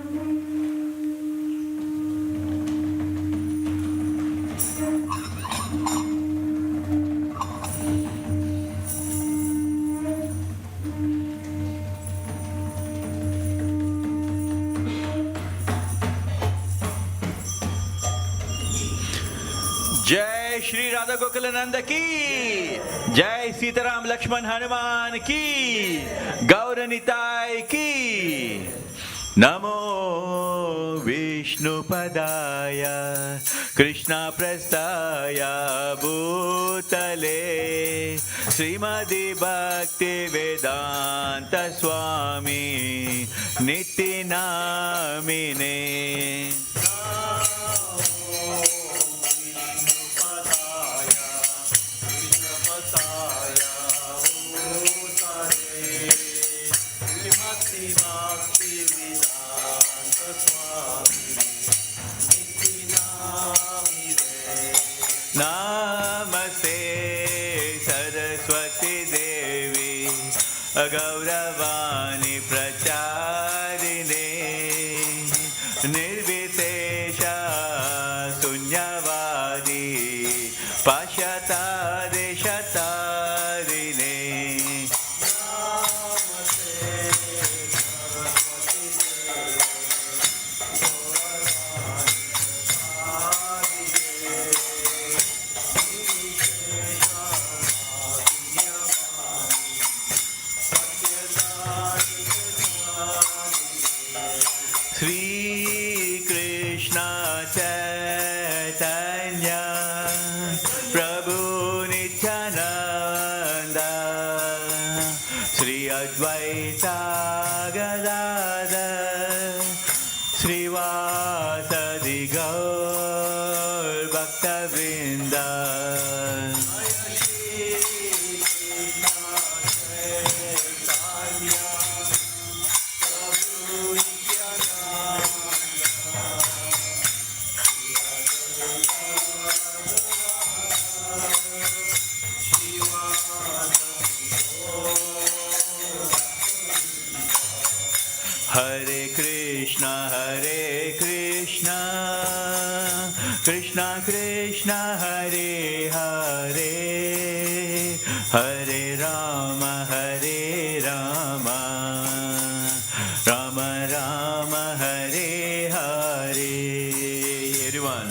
जय श्री राधा गोकुलानंद की, जय सीताराम लक्ष्मण हनुमान की, गौरनिताय की। नमो विष्णुपदाय कृष्ण प्रस्थाय भूतले श्रीमद् भक्तिवेदांत स्वामी नित्य नामिने। नमस्ते सरस्वती देवी गौरवाणी प्रचारिणे निर्विशेष शून्यवादी पाश्चाता देशतारिणे। Shri Krishna Chaitanya Prabhu Nityananda Shri Advaita Gadadhar Shri Vasadi Gaur Bhaktivedanta Hare Krishna Krishna Krishna Hare Hare Hare Rama Rama Rama Hare Hare. Everyone.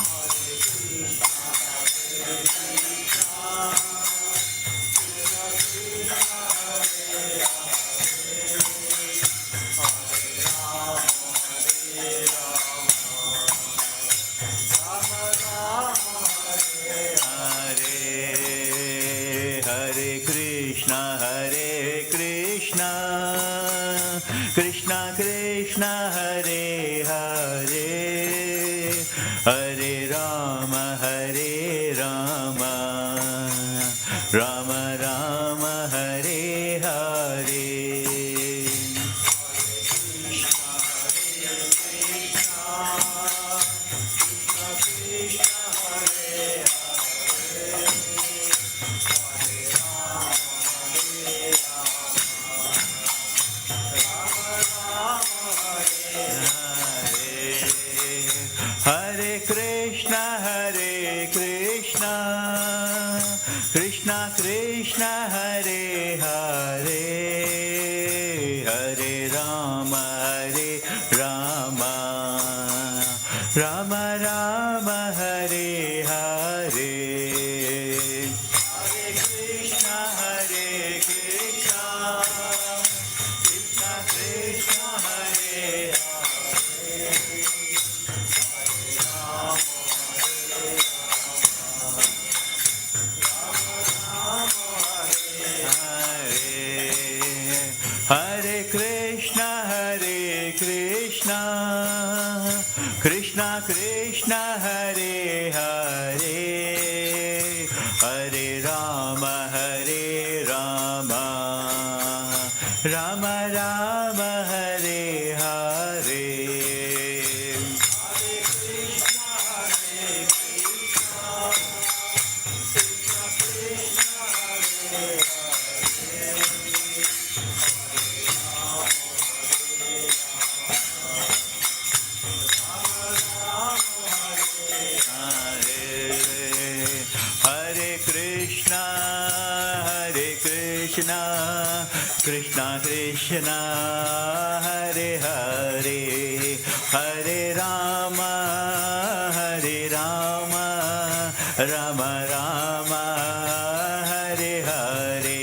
Krishna Krishna Hare Hare Hare Rama Rama Rama Hare Hare. Hare Krishna Krishna Krishna Hare Hare Hare Rama Rama Rama Hare Hare. Hare Krishna Krishna Krishna Hare Hare Krishna Krishna Krishna Hare Hare Hare Rama Rama Rama Hare Hare. Krishna, Krishna Krishna, Hare Hare, Hare Rama, Rama Rama, Hare Hare.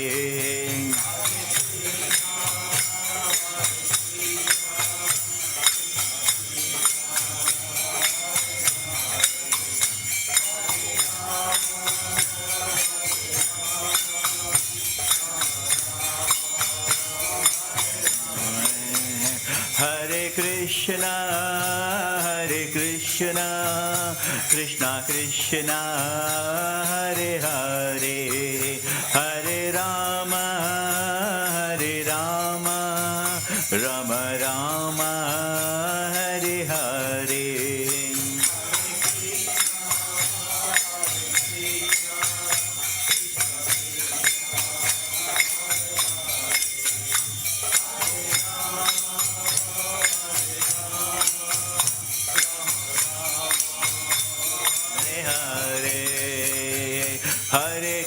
Hare Krishna, Krishna Krishna, Hare Hare, Hare Rama, Rama Rama, Hare Hare. Hare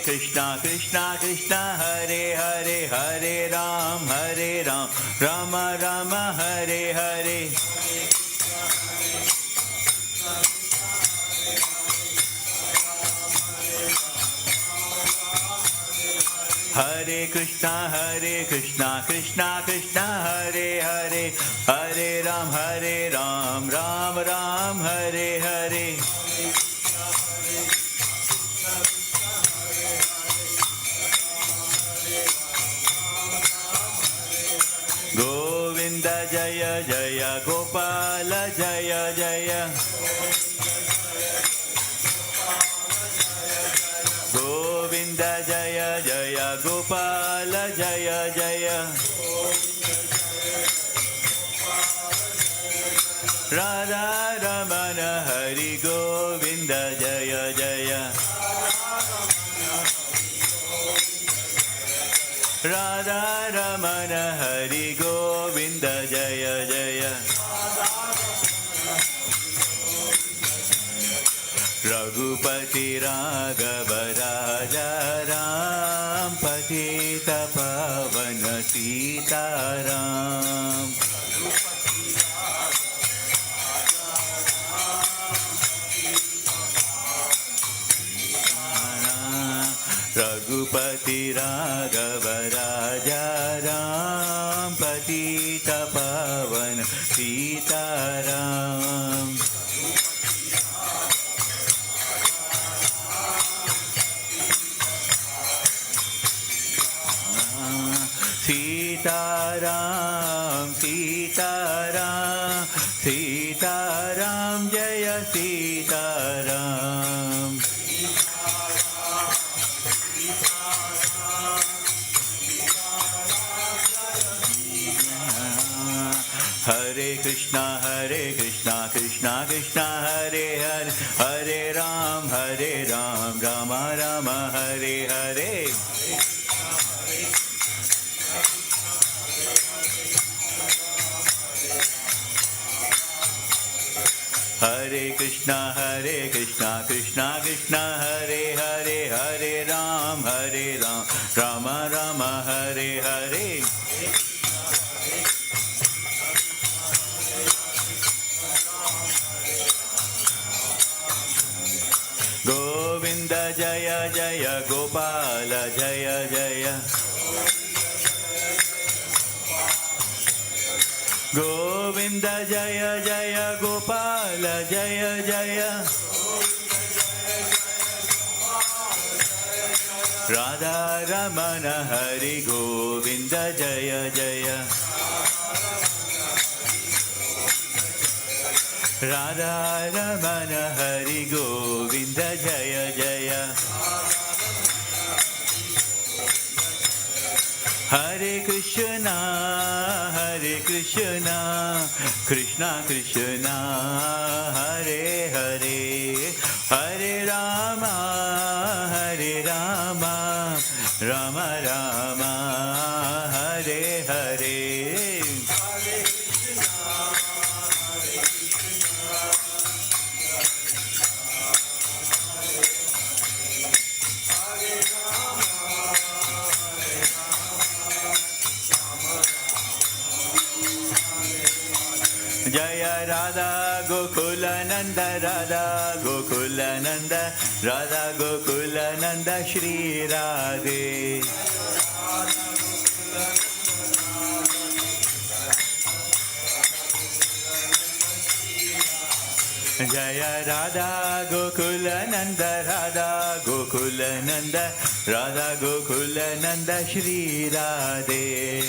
Krishna, Krishna Krishna, Hare Hare, Hare Ram, Rama Rama, Hare Hare. Hare Krishna, Krishna Krishna, Hare Hare, Hare Ram, Ram Ram, Hare Hare. Govinda Jaya Jaya, Gopala Jaya Jaya. Govinda Jaya Jaya, Gopala Jaya Jaya. Radha Ramana Hari Govinda Jaya Jaya. Radha Ramana Hari Govinda Jaya Jaya. Raghupati Raghava Raja Ram, Patita Pavana Sitaram. Raghupati Raghava Raja Ram, Patita Pavana Sitaram. Sitaram, Sitaram, Sitaram, Jaya Sitaram. Hare Krishna, Krishna Krishna, Hare Hare, Hare Ram, Rama Rama, Hare Hare. Hare Krishna, Krishna Krishna, Hare Hare, Hare Ram, Rama Rama, Hare Hare. Govinda Jaya Jaya, Gopala Jaya Jaya. Govinda Jaya Jaya, Gopala Jaya Jaya. Radha Ramana Hari Govinda Jaya Jaya. Radha Ramana Hari Govinda Jaya Jaya. Hare Krishna, Krishna Krishna, Hare Hare, Hare Rama, Rama Rama, Hare Hare. Jaya Radha Gokulananda Radha Gokulananda Radha Gokulananda Shri Radhe. Jaya Radha Gokulananda Radha Gokulananda Radha Gokulananda Shri Radhe.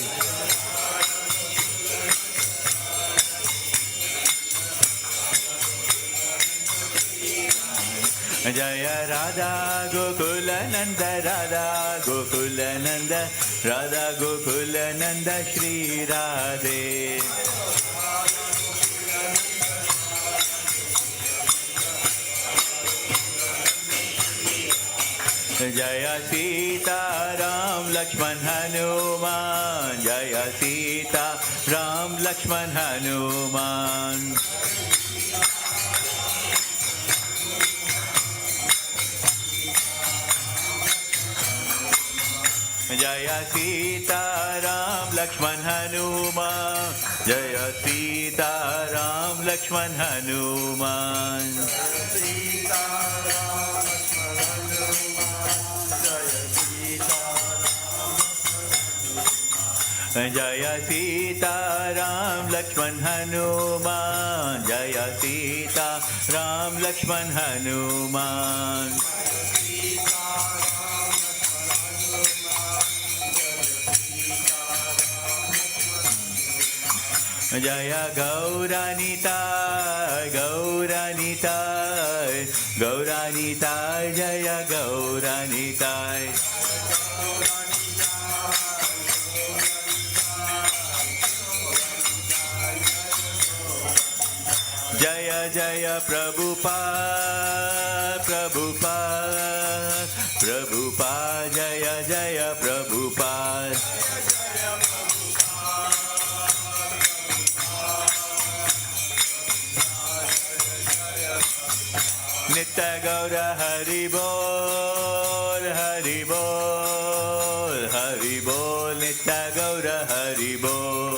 Jaya Radha Gokulananda Radha Gokulananda Radha Gokulananda Shri Radhe. Jaya Sita Ram Lakshman Hanuman Jaya Sita Ram Lakshman Hanuman. Jaya Sita Ram Lakshman Hanuman Jaya Sita Ram Lakshman Hanuman. Jaya Sita Ram Lakshman Hanuman Jaya Sita Ram Lakshman Hanuman. Jaya Gauranitai Gauranitai Gauranitai Jaya Gauranitai. Jaya Jaya Prabhupada Prabhupada Prabhupada Jaya Jaya Prabhupada. Nitya Gaura Hari Bol Hari Bol Hari Bol Nitya Gaura Hari Bol.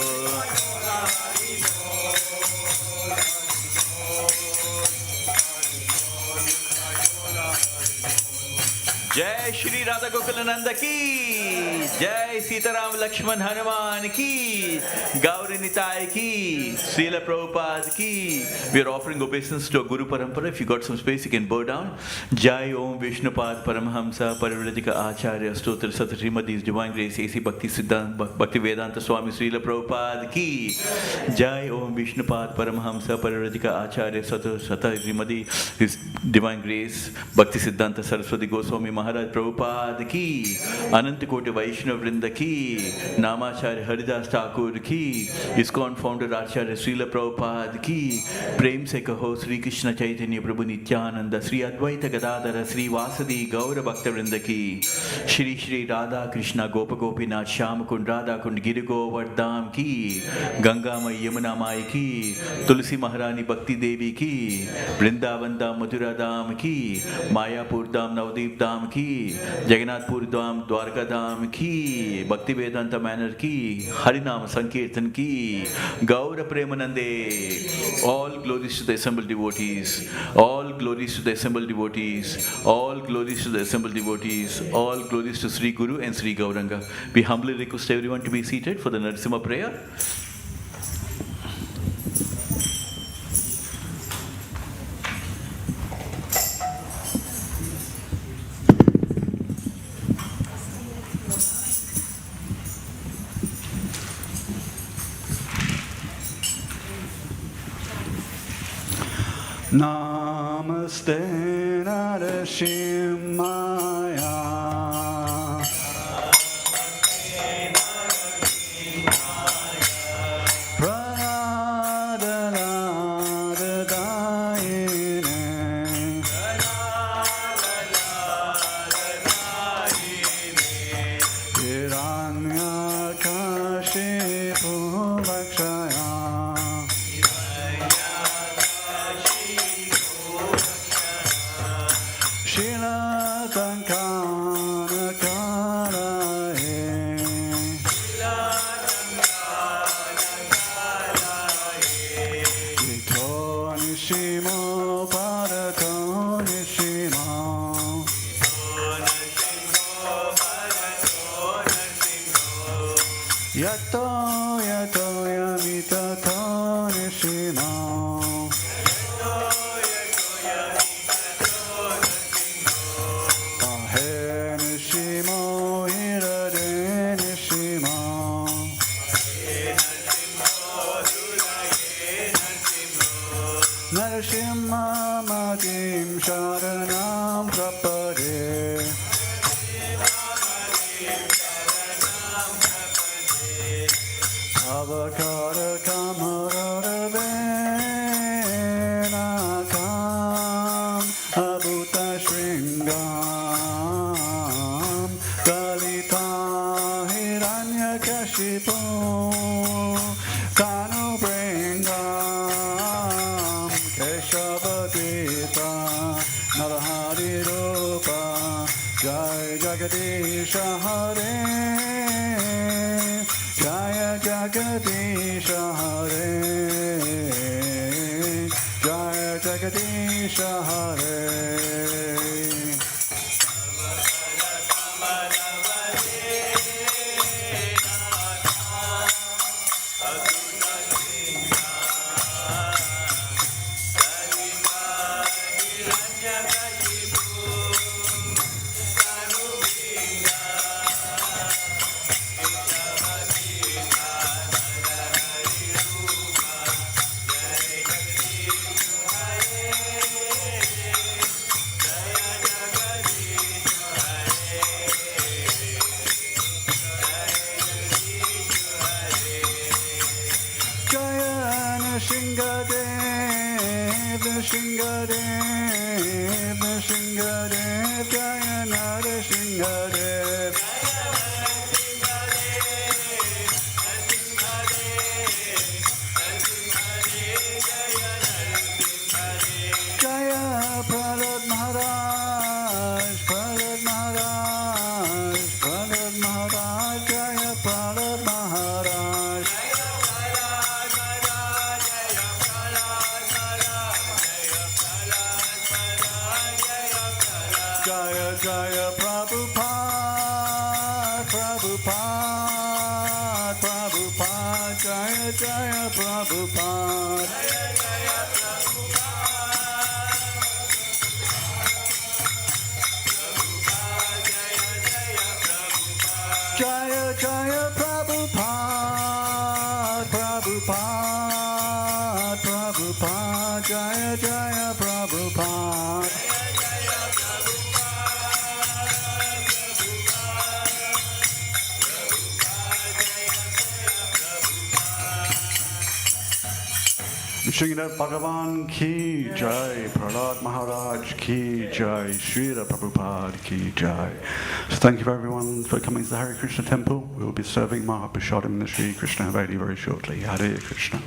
Jai Shri Radha Gokulananda ki, Jai Sitaram Lakshman Hanuman ki, Gauri Nitai ki, Srila Prabhupada ki. We are offering obeisance to our Guru Parampara. If you got some space, you can bow down. Jai Om Vishnupad Paramahamsa Parivradika Acharya Stotra Sat Srimadi His Divine Grace A.C. Bhaktivedanta Swami Srila Prabhupada ki. Jai Om Vishnupad Paramahamsa Parivradika Acharya Sata Srimadi His Divine Grace Bhaktisiddhanta Saraswati Goswami Maharaj Prabhupada ki, Ananta Koti Vaishnav Vrinda ki, Namacharya Haridas Thakur ki, ISKCON founder Acharya Srila Prabhupada ki, Prem se kaho Sri Krishna Chaitanya Prabhu Nityananda, Sri Advaita Gadadhara, Sri Vasadi Gaura Bhakta Vrinda ki, Shri Shri Radha Krishna Gopa Gopinath Shyam Kund Radha Kund Giri Govardhan ki, Ganga Mai Yamuna Mai ki, Tulsi Maharani Bhakti Devi ki, Vrindavan Dham Mathura Dham ki, Mayapur Dham Navdeep Dham की, जगन्नाथपुर धाम द्वारका धाम की, भक्तिवेदांता manner की, हरिनाम संकीर्तन की, गौर प्रेमानंदे. All glories to the assembled devotees, all glories to the assembled devotees, all glories to the assembled devotees, all glories to Sri Guru and Sri Gauranga. We humbly request everyone to be seated for the Narasimha prayer. Namaste Narsimhaya. Pranadadayine. Hiranyakashipu Vakshaya. Yato yato yamitato nishimo. Ahe nishimo hirade nishimo. Narsimha matim sharanam prapade. Avakara kamararavenakam abhuta shringam kalita hiranyakashipu kanu bringam keshavadita narahari rupa jai jagadisha hare Jaya Jagadisha Hare Jaya Jagadisha Hare Shingadev, Shingadev, Shingadev, Jaya Nara Shingadev. Jaya Prahlad Maharaj, Prahlad Maharaj, Prahlad Maharaj, Jaya Prahlad Maharaj. Jaya Jaya Prabhupada, Prabhupada, Prabhupada, Jaya Jaya Prabhupada. Jaya Jaya Prabhupada, Prabhupada, Prabhupada, Jaya Jaya Prabhupada. Srila Bhagavan ki jai, Prahlad Maharaj ki jai, Srila Prabhupada ki jai. So thank you for everyone for coming to the Hare Krishna temple. We will be serving Mahaprasadam in the Sri Krishna Haveli very shortly. Hare Krishna.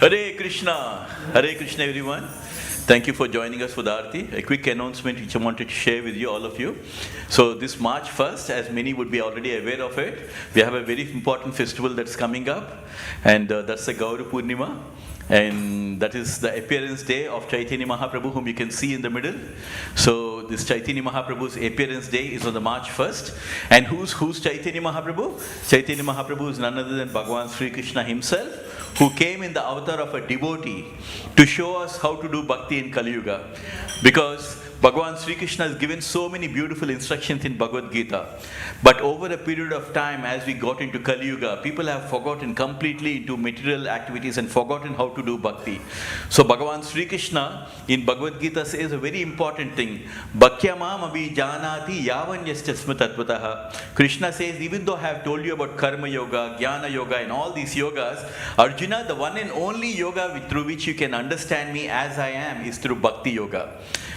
Hare Krishna everyone. Thank you for joining us for the Aarti. A quick announcement which I wanted to share with you, all of you. So this March 1st, as many would be already aware of it, we have a very important festival that's coming up, and that's the Gaura Purnima. And that is the appearance day of Chaitanya Mahaprabhu, whom you can see in the middle. So this Chaitanya Mahaprabhu's appearance day is on the March 1st. And who's Chaitanya Mahaprabhu? Chaitanya Mahaprabhu is none other than Bhagavan Sri Krishna himself, who came in the avatar of a devotee to show us how to do bhakti in Kali Yuga. Because Bhagavan Sri Krishna has given so many beautiful instructions in Bhagavad Gita. But over a period of time, as we got into Kali Yuga, people have forgotten completely into material activities and forgotten how to do bhakti. So Bhagavan Sri Krishna in Bhagavad Gita says a very important thing. Bhakyamam abhi janati yavanyasya smatatvatah. Krishna says, even though I have told you about Karma Yoga, Jnana Yoga and all these yogas, Arjuna, the one and only yoga through which you can understand me as I am is through Bhakti Yoga.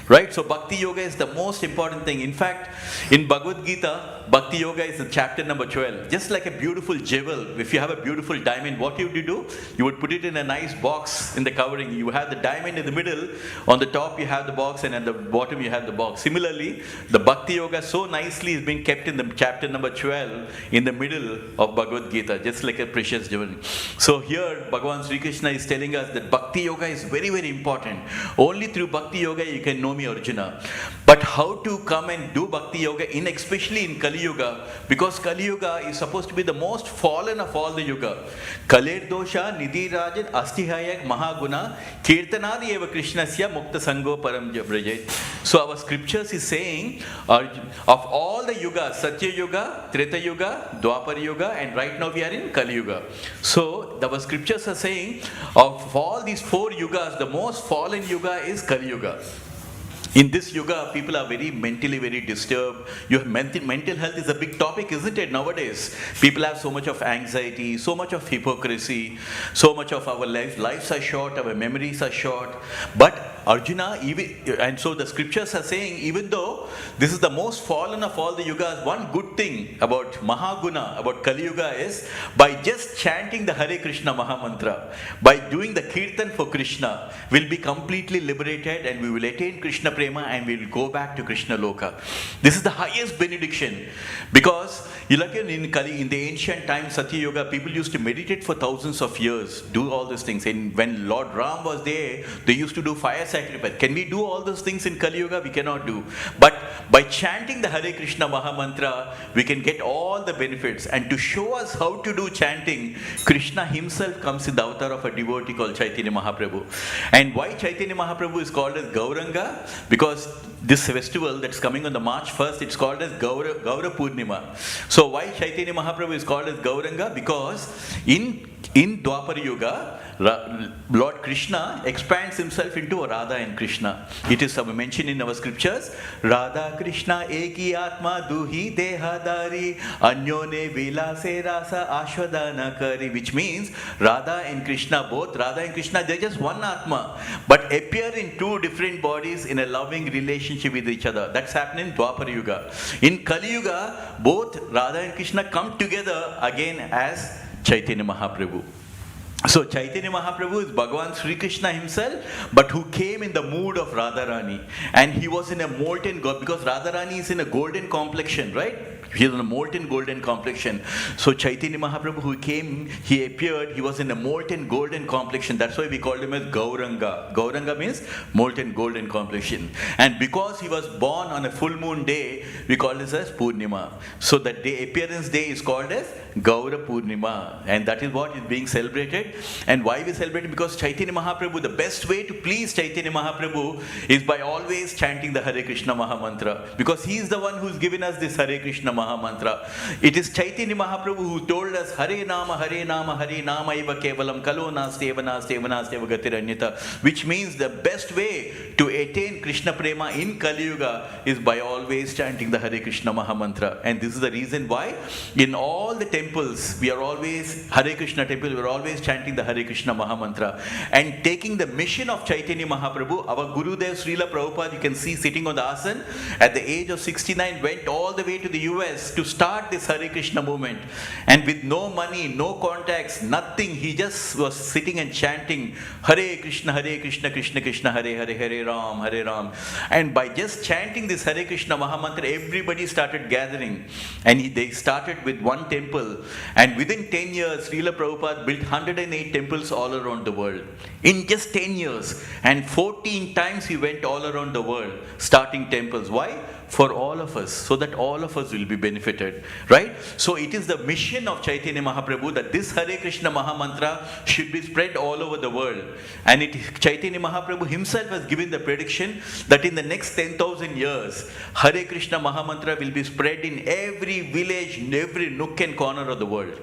Right? So Bhakti Yoga is the most important thing. In fact, in Bhagavad Gita, Bhakti Yoga is in chapter number 12. Just like a beautiful jewel, if you have a beautiful diamond, what you would do? You would put it in a nice box in the covering. You have the diamond in the middle, on the top you have the box, and at the bottom you have the box. Similarly, the Bhakti Yoga so nicely is being kept in the chapter number 12 in the middle of Bhagavad Gita, just like a precious jewel. So here, Bhagavan Sri Krishna is telling us that Bhakti Yoga is very, very important. Only through Bhakti Yoga you can know me, Arjuna. But how to come and do Bhakti Yoga, especially in Kali Yuga, because Kali Yuga is supposed to be the most fallen of all the Yuga. Kaler Dosha, Nidhi Rajan, Astihayak, Mahaguna, Kirtanadi Eva Krishnasya, Mukta Sango Param Brajet. So our scriptures is saying, of all the Yugas, Satya Yuga, Treta Yuga, Dwapar Yuga, and right now we are in Kali Yuga. So our scriptures are saying, of all these 4 Yugas, the most fallen Yuga is Kali Yuga. In this yuga, people are mentally very disturbed. Your mental health is a big topic, isn't it, nowadays? People have so much of anxiety, so much of hypocrisy, so much of our lives are short, our memories are short. But Arjuna, and so the scriptures are saying, even though this is the most fallen of all the yugas, one good thing about Mahaguna, about Kali Yuga is, by just chanting the Hare Krishna Mahamantra, by doing the Kirtan for Krishna, we'll be completely liberated and we will attain Krishna Prema and we will go back to Krishna Loka. This is the highest benediction. Because in the ancient times, Satya Yoga, people used to meditate for thousands of years, do all these things. And when Lord Ram was there, they used to do fire sacrifice. Can we do all those things in Kali Yuga? We cannot do. But by chanting the Hare Krishna Mahamantra, we can get all the benefits. And to show us how to do chanting, Krishna himself comes in the avatar of a devotee called Chaitanya Mahaprabhu. And why Chaitanya Mahaprabhu is called as Gauranga? Because this festival that's coming on the March 1st, it's called as Gaura Purnima. So why Chaitanya Mahaprabhu is called as Gauranga? Because in Dwapar Yuga, Lord Krishna expands himself into Radha and Krishna. It is mentioned in our scriptures, Radha Krishna Eki Atma Duhi Dehadari Anyone Vilase Rasa Ashwadana Kari, which means Radha and Krishna, both Radha and Krishna, they're just one Atma, but appear in 2 different bodies in a loving relationship with each other. That's happening in Dwapar Yuga. In Kali Yuga, both Radha and Krishna come together again as Chaitanya Mahaprabhu. So Chaitanya Mahaprabhu is Bhagavan Sri Krishna himself, but who came in the mood of Radharani. And he was in a molten gold, because Radharani is in a golden complexion, right? He is in a molten golden complexion. So Chaitanya Mahaprabhu, who came, he appeared, he was in a molten golden complexion. That's why we called him as Gauranga. Gauranga means molten golden complexion. And because he was born on a full moon day, we call this as Purnima. So that day, appearance day is called as Gaura Purnima. And that is what is being celebrated. And why we celebrate it? Because Chaitanya Mahaprabhu, the best way to please Chaitanya Mahaprabhu is by always chanting the Hare Krishna Mahamantra. Because he is the one who's given us this Hare Krishna Mahamantra. It is Chaitanya Mahaprabhu who told us Hare Nama Iva Kevalam Kalo Nasteva Gatiranyata, which means the best way to attain Krishna Prema in Kali Yuga is by always chanting the Hare Krishna Mahamantra. And this is the reason why in all the temples, we are always, Hare Krishna temple, we are always chanting the Hare Krishna Mahamantra. And taking the mission of Chaitanya Mahaprabhu, our Gurudev Srila Prabhupada, you can see sitting on the asan, at the age of 69, went all the way to the US to start this Hare Krishna movement. And with no money, no contacts, nothing, he just was sitting and chanting Hare Krishna, Krishna Krishna, Hare Hare, Hare Ram. And by just chanting this Hare Krishna Mahamantra, everybody started gathering. And they started with one temple. And within 10 years, Srila Prabhupada built 108 temples all around the world. In just 10 years. And 14 times he went all around the world, starting temples. Why? For all of us, so that all of us will be benefited, right? So it is the mission of Chaitanya Mahaprabhu that this Hare Krishna Mahamantra should be spread all over the world. And Chaitanya Mahaprabhu himself has given the prediction that in the next 10,000 years, Hare Krishna Mahamantra will be spread in every village, in every nook and corner of the world.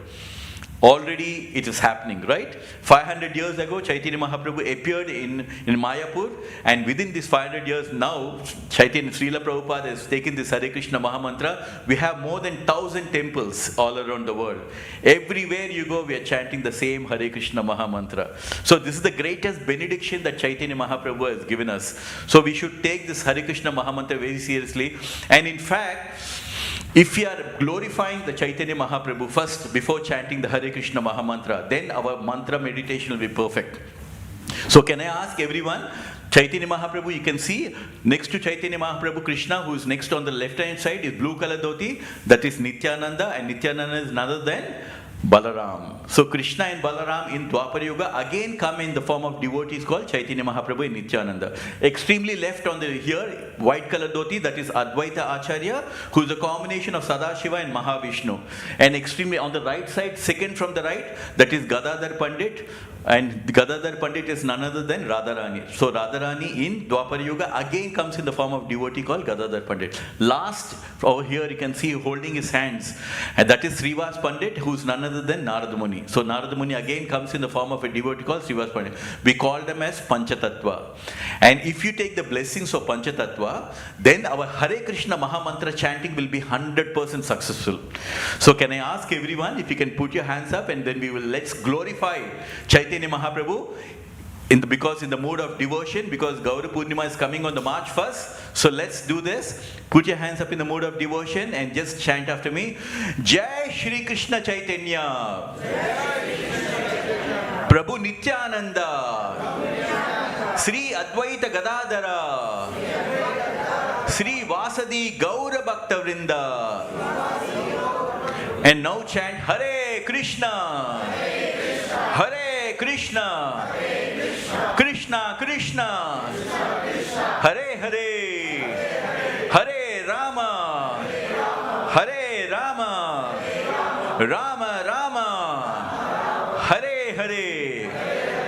Already it is happening, right? 500 years ago, Chaitanya Mahaprabhu appeared in Mayapur, and within these 500 years now, Chaitanya Srila Prabhupada has taken this Hare Krishna Mahamantra. We have more than 1,000 temples all around the world. Everywhere you go, we are chanting the same Hare Krishna Mahamantra. So this is the greatest benediction that Chaitanya Mahaprabhu has given us. So we should take this Hare Krishna Mahamantra very seriously. And in fact, if we are glorifying the Chaitanya Mahaprabhu first before chanting the Hare Krishna Mahamantra, then our mantra meditation will be perfect. So can I ask everyone, Chaitanya Mahaprabhu, you can see next to Chaitanya Mahaprabhu, Krishna, who is next on the left hand side, is blue color dhoti, that is Nityananda, and Nityananda is none other than Balaram. So Krishna and Balaram in Dwapara Yuga again come in the form of devotees called Chaitanya Mahaprabhu and Nityananda. Extremely left on the here, white color dhoti, that is Advaita Acharya, who is a combination of Sadashiva and Mahavishnu. And extremely on the right side, second from the right, that is Gadadhar Pandit. And Gadadhar Pandit is none other than Radharani. So Radharani in Dwapara Yuga again comes in the form of devotee called Gadadhar Pandit. Last over here you can see holding his hands, and that is Srivas Pandit, who is none other than Narada Muni. So Narada Muni again comes in the form of a devotee called Srivas Pandit. We call them as Panchatattva. And if you take the blessings of Panchatattva, then our Hare Krishna Mahamantra chanting will be 100% successful. So can I ask everyone if you can put your hands up, and then let's glorify Chaitanya Mahaprabhu because in the mood of devotion, because Gaura Purnima is coming on the March 1st. So let's do this. Put your hands up in the mood of devotion and just chant after me. Jai Shri Krishna Chaitanya, Prabhu Nityananda, Sri Advaita Gadadhara, Sri Vasadi Gaura Bhaktavrinda. And now chant Hare Krishna, Hare Krishna, Krishna Krishna, Hare Hare, Hare Rama, Hare Rama, Rama Rama, Hare Hare.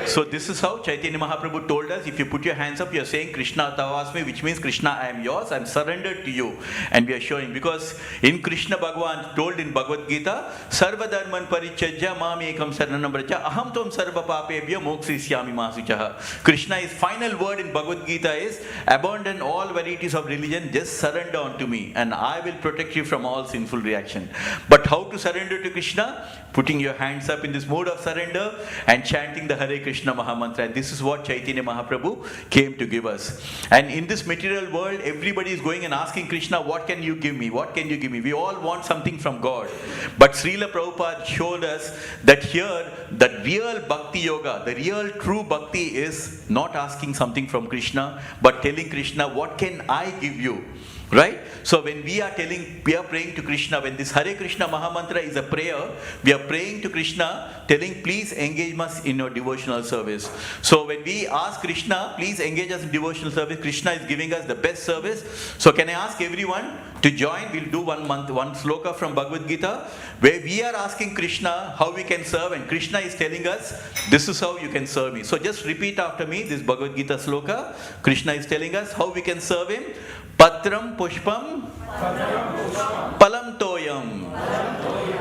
So this is how Chaitanya Mahaprabhu told us, if you put your hands up, you are saying Krishna Tavasmi, which means Krishna, I am yours, I am surrendered to you. And we are showing, because in Krishna Bhagavan told in Bhagavad Gita, Sarva Dharman Parichajya Mam Ekam Saranam Braja Aham Tvam Sarva Papebhya Mokshisyami Masuchaha. Krishna's final word in Bhagavad Gita is, abandon all varieties of religion, just surrender unto me, and I will protect you from all sinful reaction. But how to surrender to Krishna? Putting your hands up in this mode of surrender and chanting the Hare Krishna Mahamantra. And this is what Chaitanya Mahaprabhu came to give us. And in this material world, everybody is going and asking Krishna, what can you give me? What can you give me? We all want something from God. But Srila Prabhupada showed us that here, the real bhakti yoga, the real true bhakti is not asking something from Krishna, but telling Krishna, what can I give you? Right? So when we are praying to Krishna, when this Hare Krishna Mahamantra is a prayer, we are praying to Krishna, telling, please engage us in your devotional service. So when we ask Krishna, please engage us in devotional service, Krishna is giving us the best service. So can I ask everyone to join? We'll do one sloka from Bhagavad Gita, where we are asking Krishna how we can serve, and Krishna is telling us, this is how you can serve me. So just repeat after me this Bhagavad Gita sloka. Krishna is telling us how we can serve him. Patram pushpam palam toyam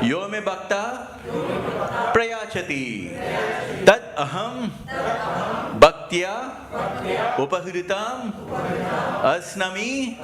yome bhakta prayachati tad aham bhaktya upahritam asnami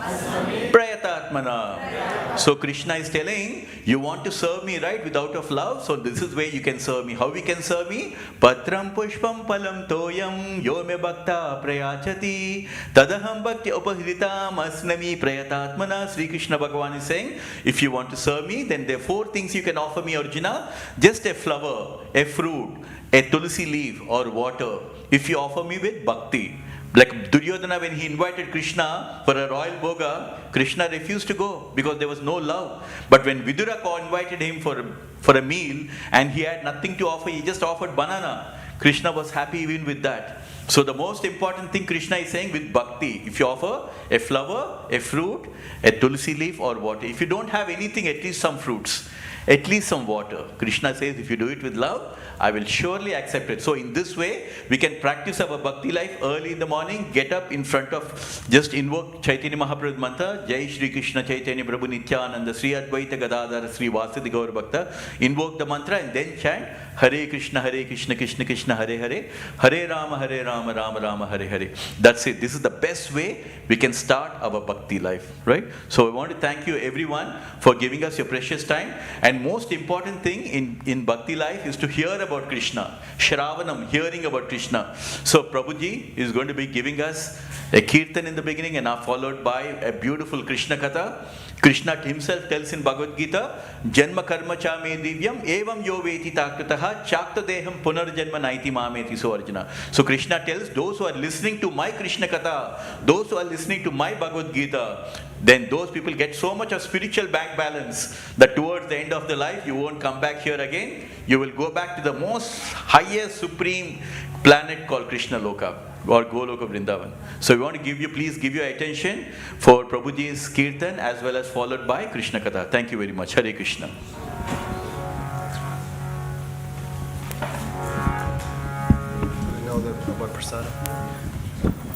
prayatatmana. So Krishna is telling, you want to serve me, right, without of love? So this is where you can serve me. How we can serve me? Patram pushpam palam toyam yome bhakta prayachati tadaham bhaktya upahritam asnami prayatatmana. Sri Krishna Bhagavan is saying, if you want to serve me, then there are 4 things you can offer me, Arjuna. Just a flower, a fruit, a tulsi leaf or water. If you offer me with bhakti. Like Duryodhana, when he invited Krishna for a royal bhoga, Krishna refused to go because there was no love. But when Vidura invited him for a meal and he had nothing to offer, he just offered banana. Krishna was happy even with that. So the most important thing Krishna is saying with bhakti, if you offer a flower, a fruit, a tulsi leaf or water. If you don't have anything, at least some fruits, at least some water. Krishna says, if you do it with love, I will surely accept it. So in this way, we can practice our bhakti life early in the morning, get up in front of, just invoke Chaitanya Mahaprabhu mantra, Jai Shri Krishna Chaitanya Prabhu Nityananda, Sri Advaita Gadadhara, Sri Vasadi Gaur Bhakta, invoke the mantra and then chant Hare Krishna, Krishna Krishna, Hare Hare, Hare Rama, Rama Rama, Hare Hare. That's it. This is the best way we can start our bhakti life, right? So I want to thank you everyone for giving us your precious time. And most important thing in bhakti life is to hear about Krishna. Shravanam, hearing about Krishna. So Prabhuji is going to be giving us a kirtan in the beginning and followed by a beautiful Krishna Katha. Krishna himself tells in Bhagavad Gita, Janma karma cha me divyam evam yo veti taktataha chakta deham punarjanma naiti mameti so Arjuna. So Krishna tells those who are listening to my Krishna Katha, those who are listening to my Bhagavad Gita, then those people get so much of spiritual bank balance that towards the end of of the life, you won't come back here again. You will go back to the most highest supreme planet called Krishna Loka or Goloka Vrindavan. So we want to please give your attention for Prabhuji's Kirtan as well as followed by Krishna Katha. Thank you very much. Hare Krishna.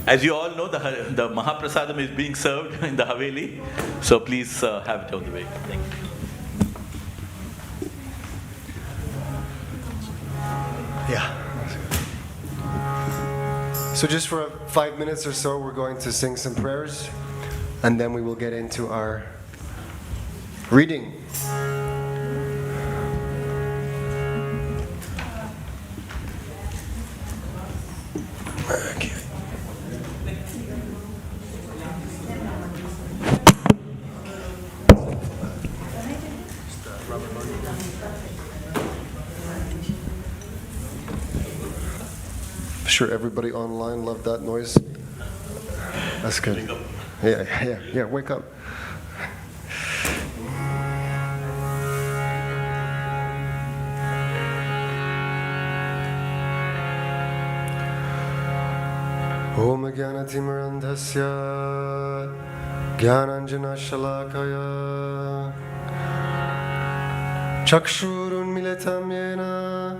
As you all know, the Mahaprasadam is being served in the Haveli. So please have it on the way. Thank you. Yeah. So just for 5 minutes or so, we're going to sing some prayers, and then we will get into our reading. Okay. Sure, everybody online loved that noise. That's good. Yeah, wake up. Om Jnanatimirandhasya Jnananjana Shalakaya Chakshurun Militam Yena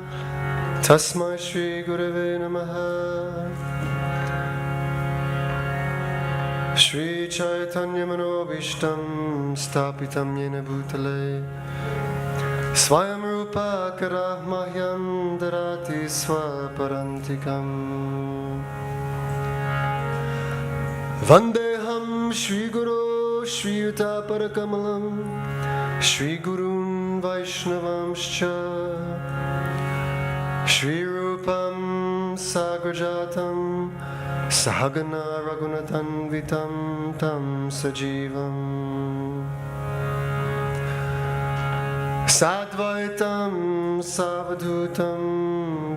Tasmai Shri Gurave Namaha Shri Chaitanya Manobishtam Stapitam Yena Bhutale Swayam Rupa Karah Mahyam Darati Swaparantikam Vandeham Shri Guru Shri Yuta Parakamalam Shri Gurun Vaishnavamscha Shri Rupam Sagrajatam Sahagana Raghunathan Vitam Tam Sajivam Sadvaitam Savadhutam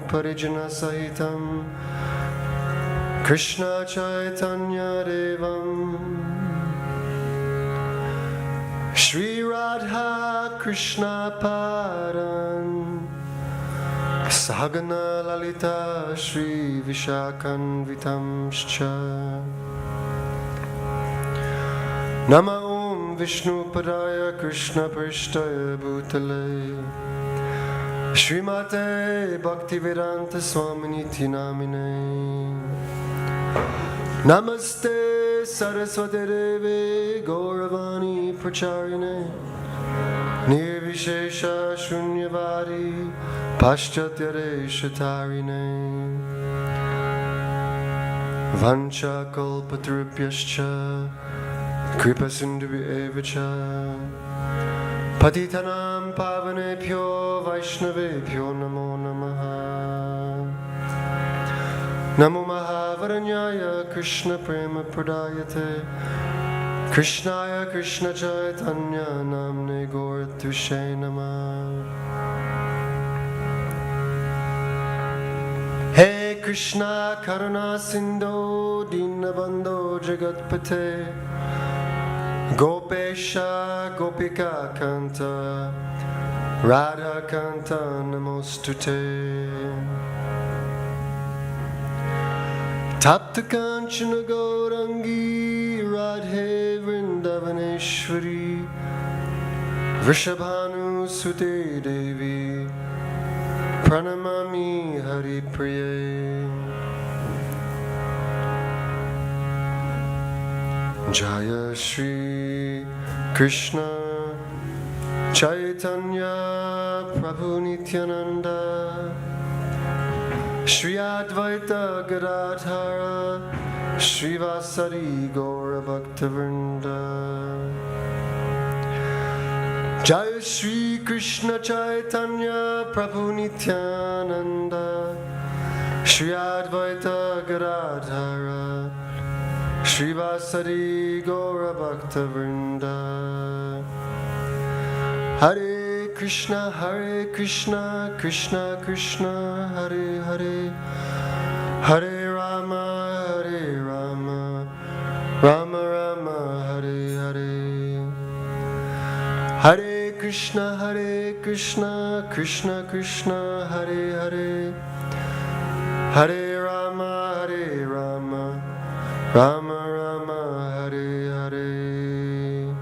Parijana Sahitam Krishna Chaitanya Devam Shri Radha Krishna Paran Sahagana Lalita Shri Vishakhan Vitamscha Nama Om Vishnu Padaya Krishna Prishtaya Bhutale Srimate Bhaktivedanta Swaminiti Namine Namaste Saraswati Devi Gauravani Pracharine Nirvishesha Shunyavadi Paschatya Shatarine Vancha Kalpatrupyascha Kripa Sindhuvi Evacha Patitanam Pavanebhyo Vaishnavebhyo Namo Namaha Namo Mahavaranyaya Krishna Prema Pradayate Krishnaya Krishna Chaitanya Namne Gauratushe Namah Hey Krishna Karuna Sindhu Dinabandho Jagatpate Gopesha Gopika Kanta Radha Kanta Namostute Tapta Kanchana Gaurangi Radhe Vrindavaneshwari Vrishabhanu Sute Devi Pranamami Hari Priye Jaya Shri Krishna Chaitanya Prabhu Nityananda Shri Advaita Gadadhara Shri Vasari Gaura Bhaktivinoda Jai Shri Krishna Chaitanya Prabhu Nityananda Shri Advaita Gadadhara Shri Vasari Gaura Bhaktivinoda Hare Krishna Krishna Krishna Hare Hare Hare Rama Rama Rama Hare Hare Hare Krishna, Krishna Krishna, Hare Hare, Hare Rama, Rama Rama, Hare Hare.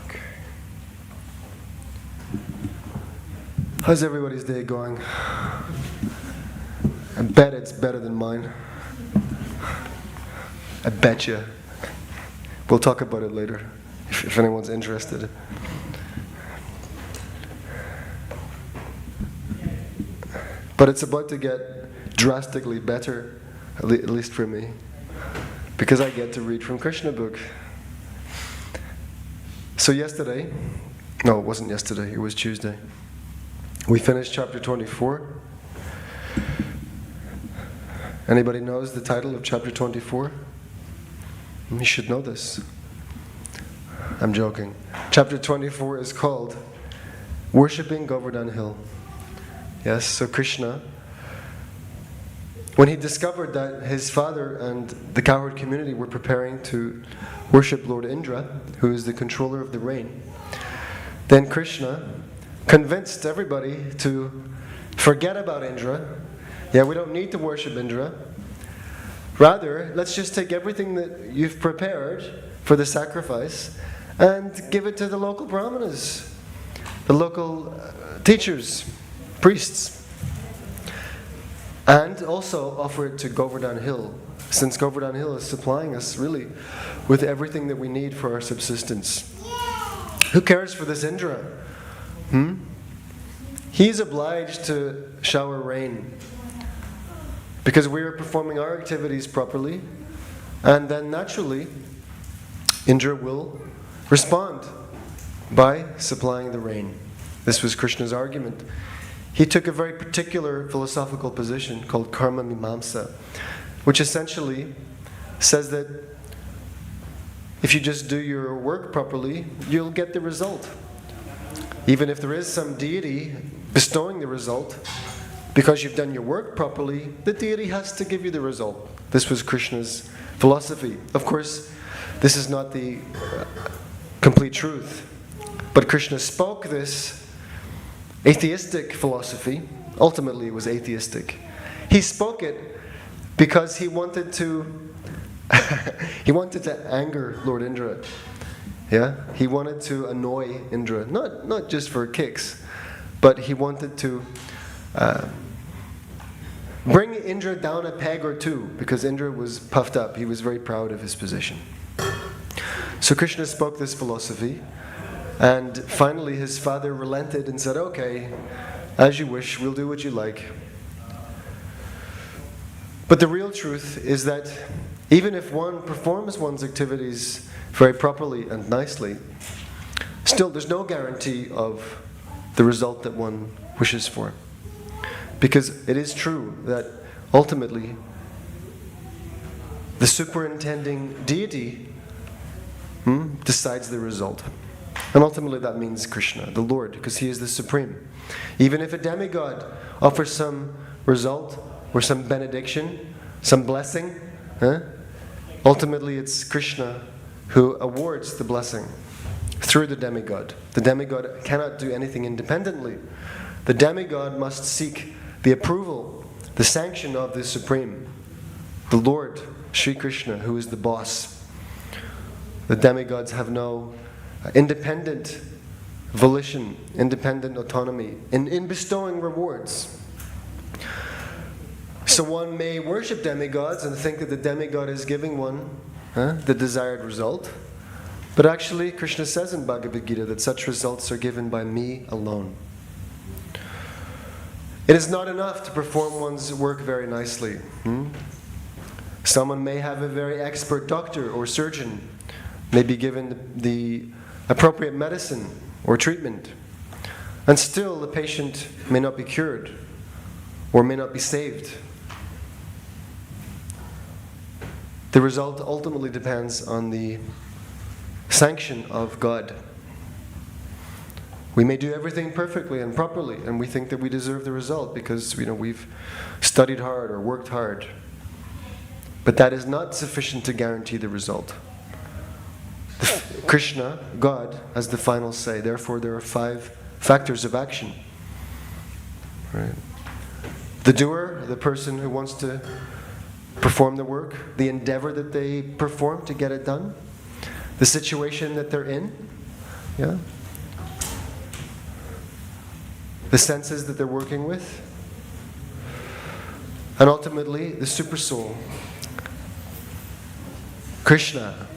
Okay. How's everybody's day going? I bet it's better than mine. I bet you. We'll talk about it later, if anyone's interested. But it's about to get drastically better, at least for me, because I get to read from Krishna book. So yesterday, no, it wasn't yesterday, it was Tuesday, we finished chapter 24. Anybody knows the title of chapter 24? You should know this. I'm joking. Chapter 24 is called Worshipping Govardhan Hill. Yes, so Krishna, when he discovered that his father and the cowherd community were preparing to worship Lord Indra, who is the controller of the rain, then Krishna convinced everybody to forget about Indra. Yeah, we don't need to worship Indra. Rather, let's just take everything that you've prepared for the sacrifice and give it to the local brahmanas, the local teachers, priests. And also offer it to Govardhan Hill, since Govardhan Hill is supplying us really with everything that we need for our subsistence. Who cares for this Indra? He's obliged to shower rain because we are performing our activities properly, and then naturally Indra will respond by supplying the rain. This was Krishna's argument. He took a very particular philosophical position called karma mimamsa, which essentially says that if you just do your work properly, you'll get the result. Even if there is some deity bestowing the result, because you've done your work properly, the deity has to give you the result. This was Krishna's philosophy. Of course, this is not the complete truth. But Krishna spoke this atheistic philosophy. Ultimately, it was atheistic. He spoke it because he wanted to he wanted to anger Lord Indra. Yeah? He wanted to annoy Indra. Not just for kicks, but he wanted to bring Indra down a peg or two, because Indra was puffed up. He was very proud of his position. So Krishna spoke this philosophy, and finally his father relented and said, okay, as you wish, we'll do what you like. But the real truth is that even if one performs one's activities very properly and nicely, still there's no guarantee of the result that one wishes for. Because it is true that ultimately the superintending deity decides the result. And ultimately that means Krishna, the Lord, because he is the supreme. Even if a demigod offers some result or some benediction, some blessing, ultimately it's Krishna who awards the blessing through the demigod. The demigod cannot do anything independently. The demigod must seek the approval, the sanction of the Supreme, the Lord, Sri Krishna, who is the boss. The demigods have no independent volition, independent autonomy in bestowing rewards. So one may worship demigods and think that the demigod is giving one the desired result. But actually, Krishna says in Bhagavad Gita that such results are given by me alone. It is not enough to perform one's work very nicely. Someone may have a very expert doctor or surgeon, may be given the appropriate medicine or treatment, and still the patient may not be cured or may not be saved. The result ultimately depends on the sanction of God. We may do everything perfectly and properly, and we think that we deserve the result because we've studied hard or worked hard. But that is not sufficient to guarantee the result. Krishna, God, has the final say. Therefore, there are 5 factors of action. Right? The doer, the person who wants to perform the work, the endeavor that they perform to get it done, the situation that they're in, yeah, the senses that they're working with, and ultimately the Supersoul, Krishna.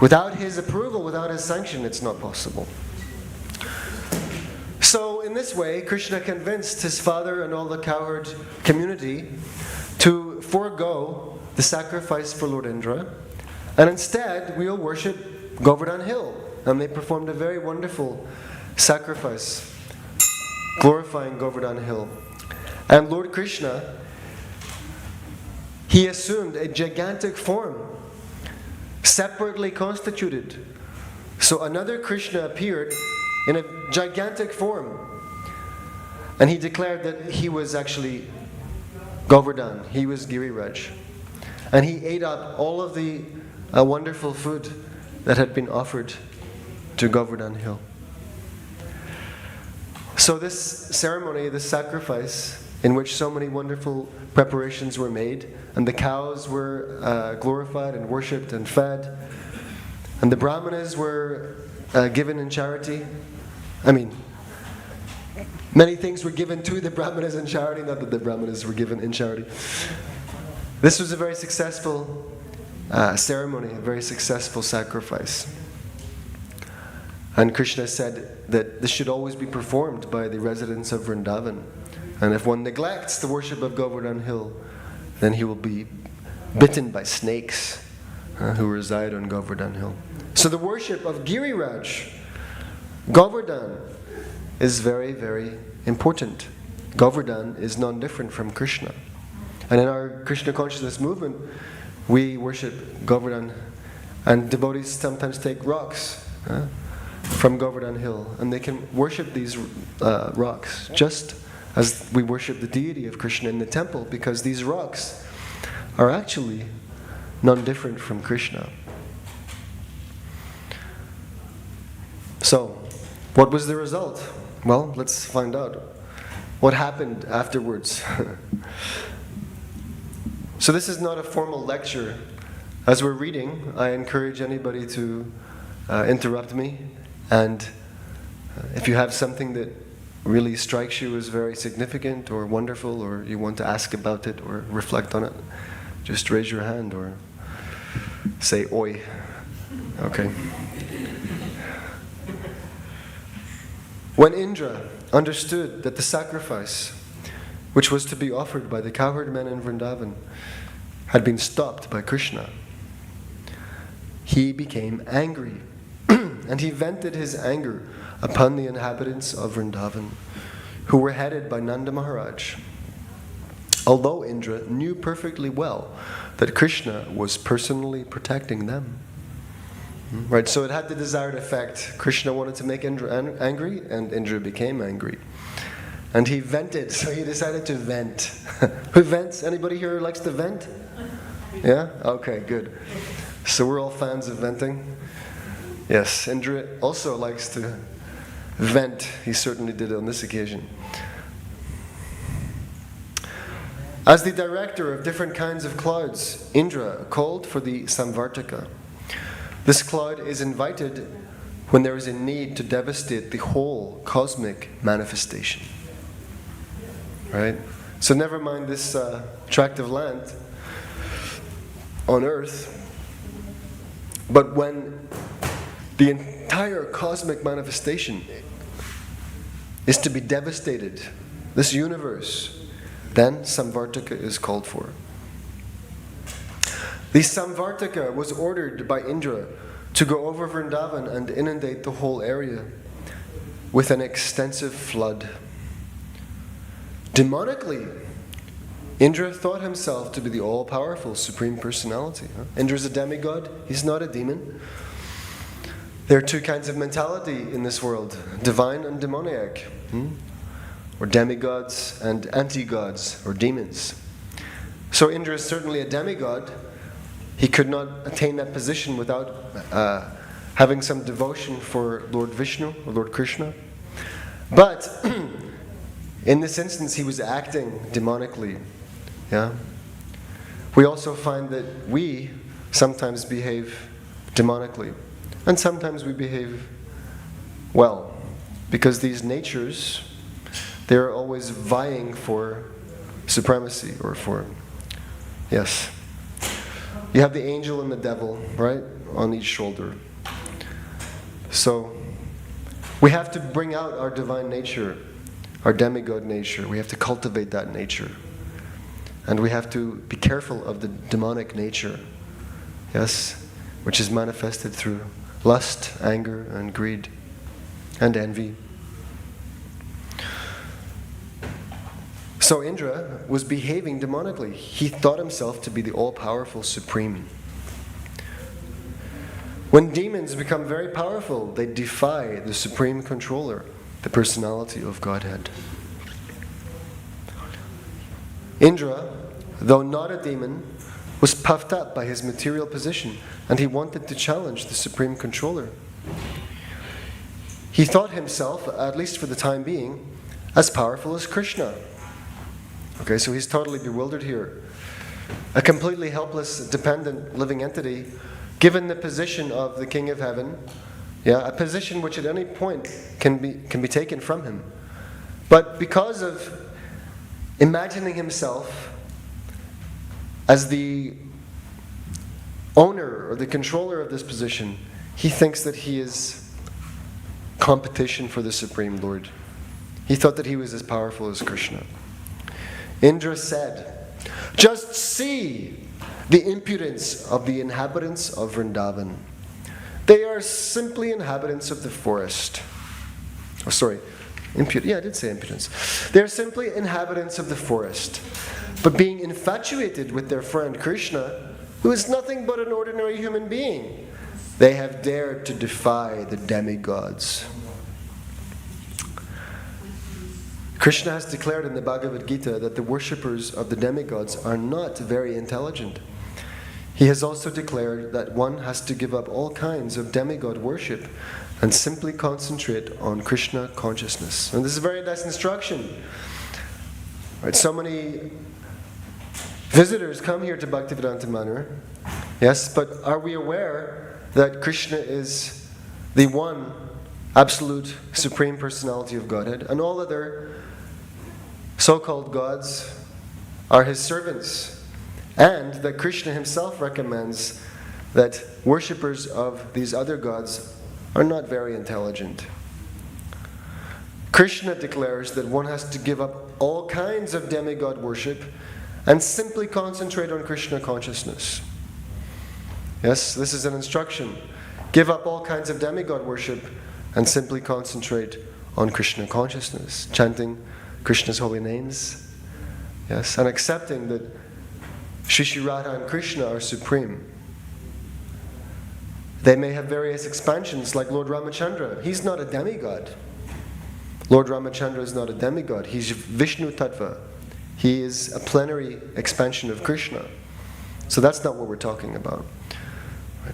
Without his approval, without his sanction, it's not possible. So in this way, Krishna convinced his father and all the cowherd community to forego the sacrifice for Lord Indra, and instead we'll worship Govardhan Hill. And they performed a very wonderful sacrifice, glorifying Govardhan Hill. And Lord Krishna, he assumed a gigantic form, separately constituted. So another Krishna appeared in a gigantic form, and he declared that he was actually Govardhan, he was Giriraj. And he ate up all of the wonderful food that had been offered to Govardhan Hill. So this ceremony, this sacrifice, in which so many wonderful preparations were made, and the cows were glorified and worshipped and fed, and the brahmanas were given in charity. I mean, many things were given to the brahmanas in charity, not that the brahmanas were given in charity. This was a very successful ceremony, a very successful sacrifice. And Krishna said that this should always be performed by the residents of Vrindavan. And if one neglects the worship of Govardhan Hill, then he will be bitten by snakes who reside on Govardhan Hill. So the worship of Giriraj, Govardhan, is very, very important. Govardhan is non-different from Krishna. And in our Krishna consciousness movement, we worship Govardhan. And devotees sometimes take rocks from Govardhan Hill, and they can worship these rocks just as we worship the deity of Krishna in the temple, because these rocks are actually non-different from Krishna. So, what was the result? Well, let's find out. What happened afterwards? So this is not a formal lecture. As we're reading, I encourage anybody to interrupt me, and if you have something that really strikes you as very significant or wonderful, or you want to ask about it or reflect on it, just raise your hand or say oi. Okay. When Indra understood that the sacrifice which was to be offered by the cowherd men in Vrindavan had been stopped by Krishna, he became angry. And he vented his anger upon the inhabitants of Vrindavan, who were headed by Nanda Maharaj. Although Indra knew perfectly well that Krishna was personally protecting them. Right, so it had the desired effect. Krishna wanted to make Indra angry, and Indra became angry. And he vented, so he decided to vent. Who vents? Anybody here likes to vent? Yeah? Okay, good. So we're all fans of venting. Yes, Indra also likes to vent. He certainly did on this occasion. As the director of different kinds of clouds, Indra called for the Samvartaka. This cloud is invited when there is a need to devastate the whole cosmic manifestation. Right? So never mind this tract of land on earth, but when the entire cosmic manifestation is to be devastated, this universe, then Samvartaka is called for. The Samvartaka was ordered by Indra to go over Vrindavan and inundate the whole area with an extensive flood. Demonically, Indra thought himself to be the all-powerful Supreme Personality. Indra's a demigod, he's not a demon. There are two kinds of mentality in this world, divine and demoniac, or demigods and anti-gods, or demons. So Indra is certainly a demigod. He could not attain that position without having some devotion for Lord Vishnu or Lord Krishna. But in this instance, he was acting demonically. Yeah. We also find that we sometimes behave demonically, and sometimes we behave well, because these natures, they're always vying for supremacy, or for, yes. You have the angel and the devil, right, on each shoulder. So we have to bring out our divine nature, our demigod nature. We have to cultivate that nature. And we have to be careful of the demonic nature, yes, which is manifested through lust, anger, and greed, and envy. So Indra was behaving demonically. He thought himself to be the all-powerful supreme. When demons become very powerful, they defy the supreme controller, the personality of Godhead. Indra, though not a demon, was puffed up by his material position, and he wanted to challenge the supreme controller. He thought himself, at least for the time being, as powerful as Krishna. Okay, so he's totally bewildered here. A completely helpless, dependent living entity, given the position of the King of Heaven, a position which at any point can be taken from him. But because of imagining himself as the owner or the controller of this position, he thinks that he is competition for the Supreme Lord. He thought that he was as powerful as Krishna. Indra said, "Just see the impudence of the inhabitants of Vrindavan. They are simply inhabitants of the forest." Oh, sorry. I did say impudence. They are simply inhabitants of the forest. But being infatuated with their friend Krishna, who is nothing but an ordinary human being, they have dared to defy the demigods. Krishna has declared in the Bhagavad Gita that the worshippers of the demigods are not very intelligent. He has also declared that one has to give up all kinds of demigod worship and simply concentrate on Krishna consciousness. And this is a very nice instruction. Right, so many visitors come here to Bhaktivedanta Manor, yes, but are we aware that Krishna is the one absolute supreme personality of Godhead, and all other so-called gods are his servants, and that Krishna himself recommends that worshippers of these other gods are not very intelligent. Krishna declares that one has to give up all kinds of demigod worship and simply concentrate on Krishna consciousness. Yes, this is an instruction. Give up all kinds of demigod worship and simply concentrate on Krishna consciousness, chanting Krishna's holy names, yes, and accepting that Shri Radha and Krishna are supreme. They may have various expansions, like Lord Ramachandra. He's not a demigod. Lord Ramachandra is not a demigod. He's Vishnu Tattva. He is a plenary expansion of Krishna. So that's not what we're talking about.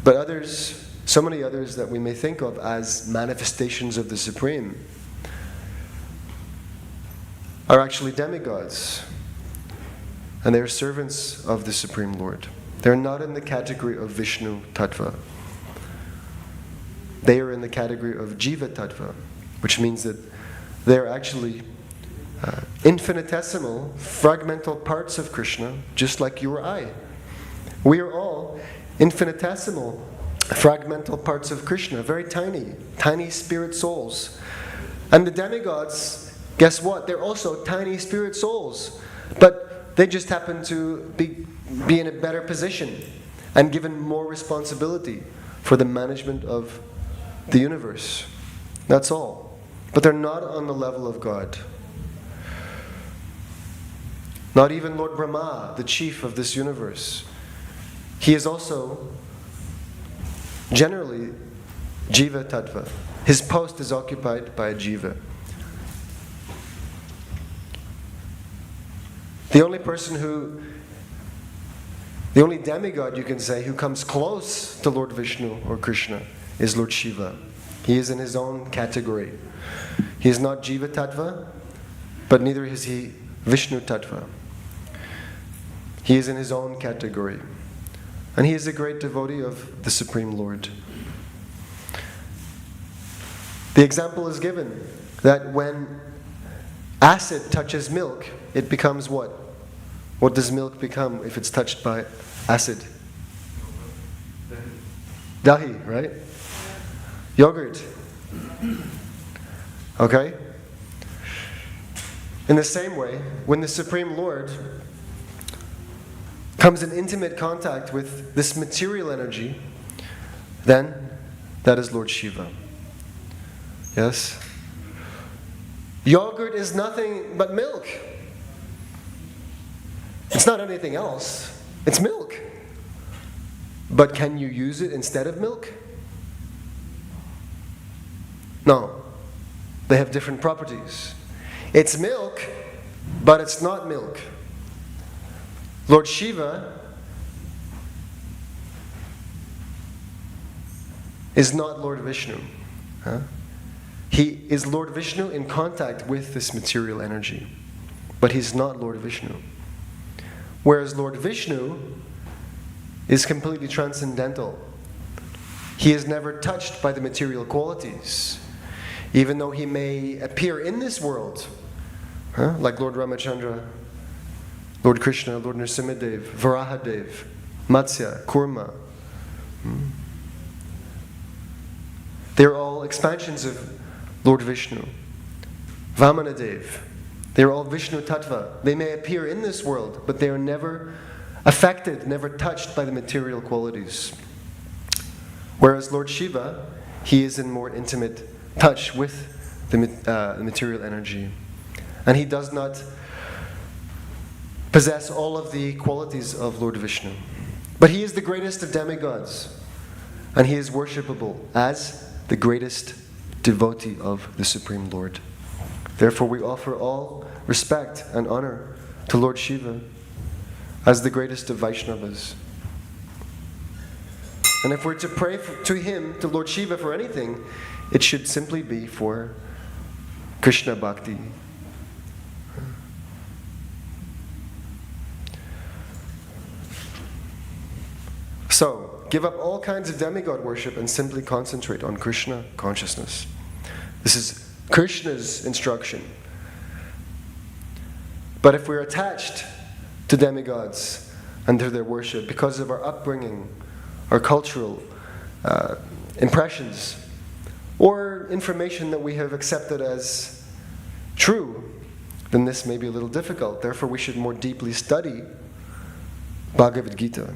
But others, so many others that we may think of as manifestations of the Supreme, are actually demigods. And they are servants of the Supreme Lord. They're not in the category of Vishnu Tattva. They are in the category of Jiva Tattva, which means that they're actually infinitesimal, fragmental parts of Krishna, just like you or I. We are all infinitesimal, fragmental parts of Krishna, very tiny, tiny spirit souls. And the demigods, guess what? They're also tiny spirit souls. But they just happen to be in a better position and given more responsibility for the management of the universe. That's all. But they're not on the level of God. Not even Lord Brahma, the chief of this universe. He is also generally Jiva Tattva. His post is occupied by a Jiva. The only demigod, you can say, who comes close to Lord Vishnu or Krishna is Lord Shiva. He is in his own category. He is not Jiva Tattva, but neither is he Vishnu Tattva. He is in his own category. And he is a great devotee of the Supreme Lord. The example is given that when acid touches milk, it becomes what? What does milk become if it's touched by acid? Dahi, right? Yogurt. Okay? In the same way, when the Supreme Lord comes in intimate contact with this material energy, then that is Lord Shiva. Yes? Yogurt is nothing but milk. It's not anything else. It's milk. But can you use it instead of milk? No. They have different properties. It's milk, but it's not milk. Lord Shiva is not Lord Vishnu. He is Lord Vishnu in contact with this material energy. But he's not Lord Vishnu. Whereas Lord Vishnu is completely transcendental. He is never touched by the material qualities. Even though he may appear in this world, like Lord Ramachandra, Lord Krishna, Lord Nrsimhadev, Varahadev, Matsya, Kurma. They're all expansions of Lord Vishnu. Vamanadev. They're all Vishnu Tattva. They may appear in this world, but they are never affected, never touched by the material qualities. Whereas Lord Shiva, he is in more intimate touch with the material energy. And he does not possess all of the qualities of Lord Vishnu. But he is the greatest of demigods. And he is worshipable as the greatest devotee of the Supreme Lord. Therefore we offer all respect and honor to Lord Shiva as the greatest of Vaishnavas. And if we're to pray to him, to Lord Shiva for anything, it should simply be for Krishna Bhakti. So, give up all kinds of demigod worship and simply concentrate on Krishna consciousness. This is Krishna's instruction. But if we're attached to demigods and to their worship because of our upbringing, our cultural impressions, or information that we have accepted as true, then this may be a little difficult. Therefore, we should more deeply study Bhagavad Gita,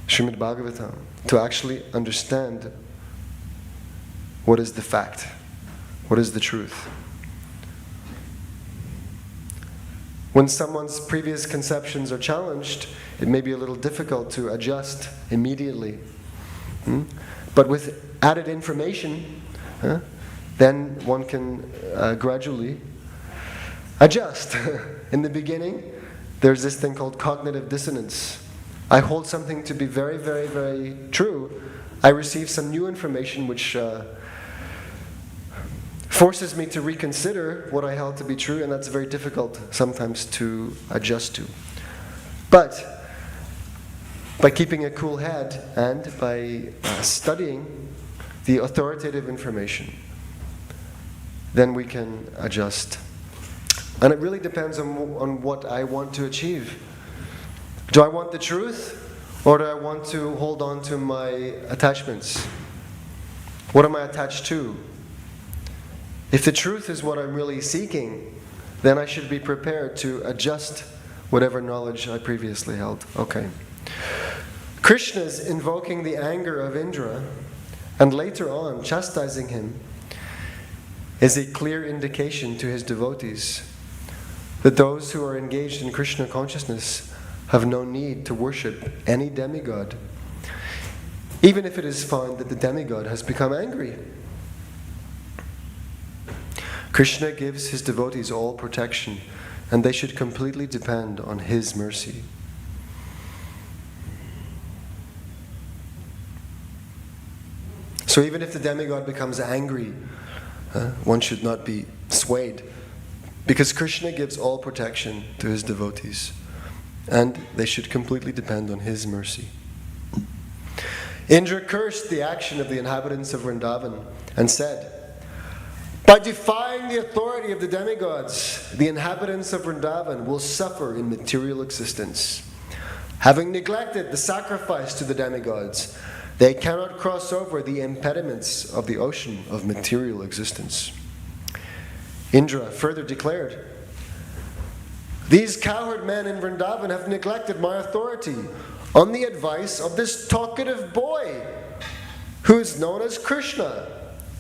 Srimad Bhagavatam, to actually understand what is the fact, what is the truth. When someone's previous conceptions are challenged, it may be a little difficult to adjust immediately. But with added information, then one can gradually adjust. In the beginning, there's this thing called cognitive dissonance. I hold something to be very, very, very true. I receive some new information which forces me to reconsider what I held to be true, and that's very difficult sometimes to adjust to. But by keeping a cool head and by studying the authoritative information, then we can adjust. And it really depends on what I want to achieve. Do I want the truth, or do I want to hold on to my attachments? What am I attached to? If the truth is what I'm really seeking, then I should be prepared to adjust whatever knowledge I previously held. Okay. Krishna's invoking the anger of Indra and later on chastising him is a clear indication to his devotees that those who are engaged in Krishna consciousness have no need to worship any demigod. even if it is found that the demigod has become angry. Krishna gives his devotees all protection, and they should completely depend on his mercy. So even if the demigod becomes angry, one should not be swayed, because Krishna gives all protection to his devotees, and they should completely depend on his mercy. Indra cursed the action of the inhabitants of Vrindavan and said, "By defying the authority of the demigods, the inhabitants of Vrindavan will suffer in material existence. Having neglected the sacrifice to the demigods, they cannot cross over the impediments of the ocean of material existence." Indra further declared, "These cowherd men in Vrindavan have neglected my authority on the advice of this talkative boy who is known as Krishna.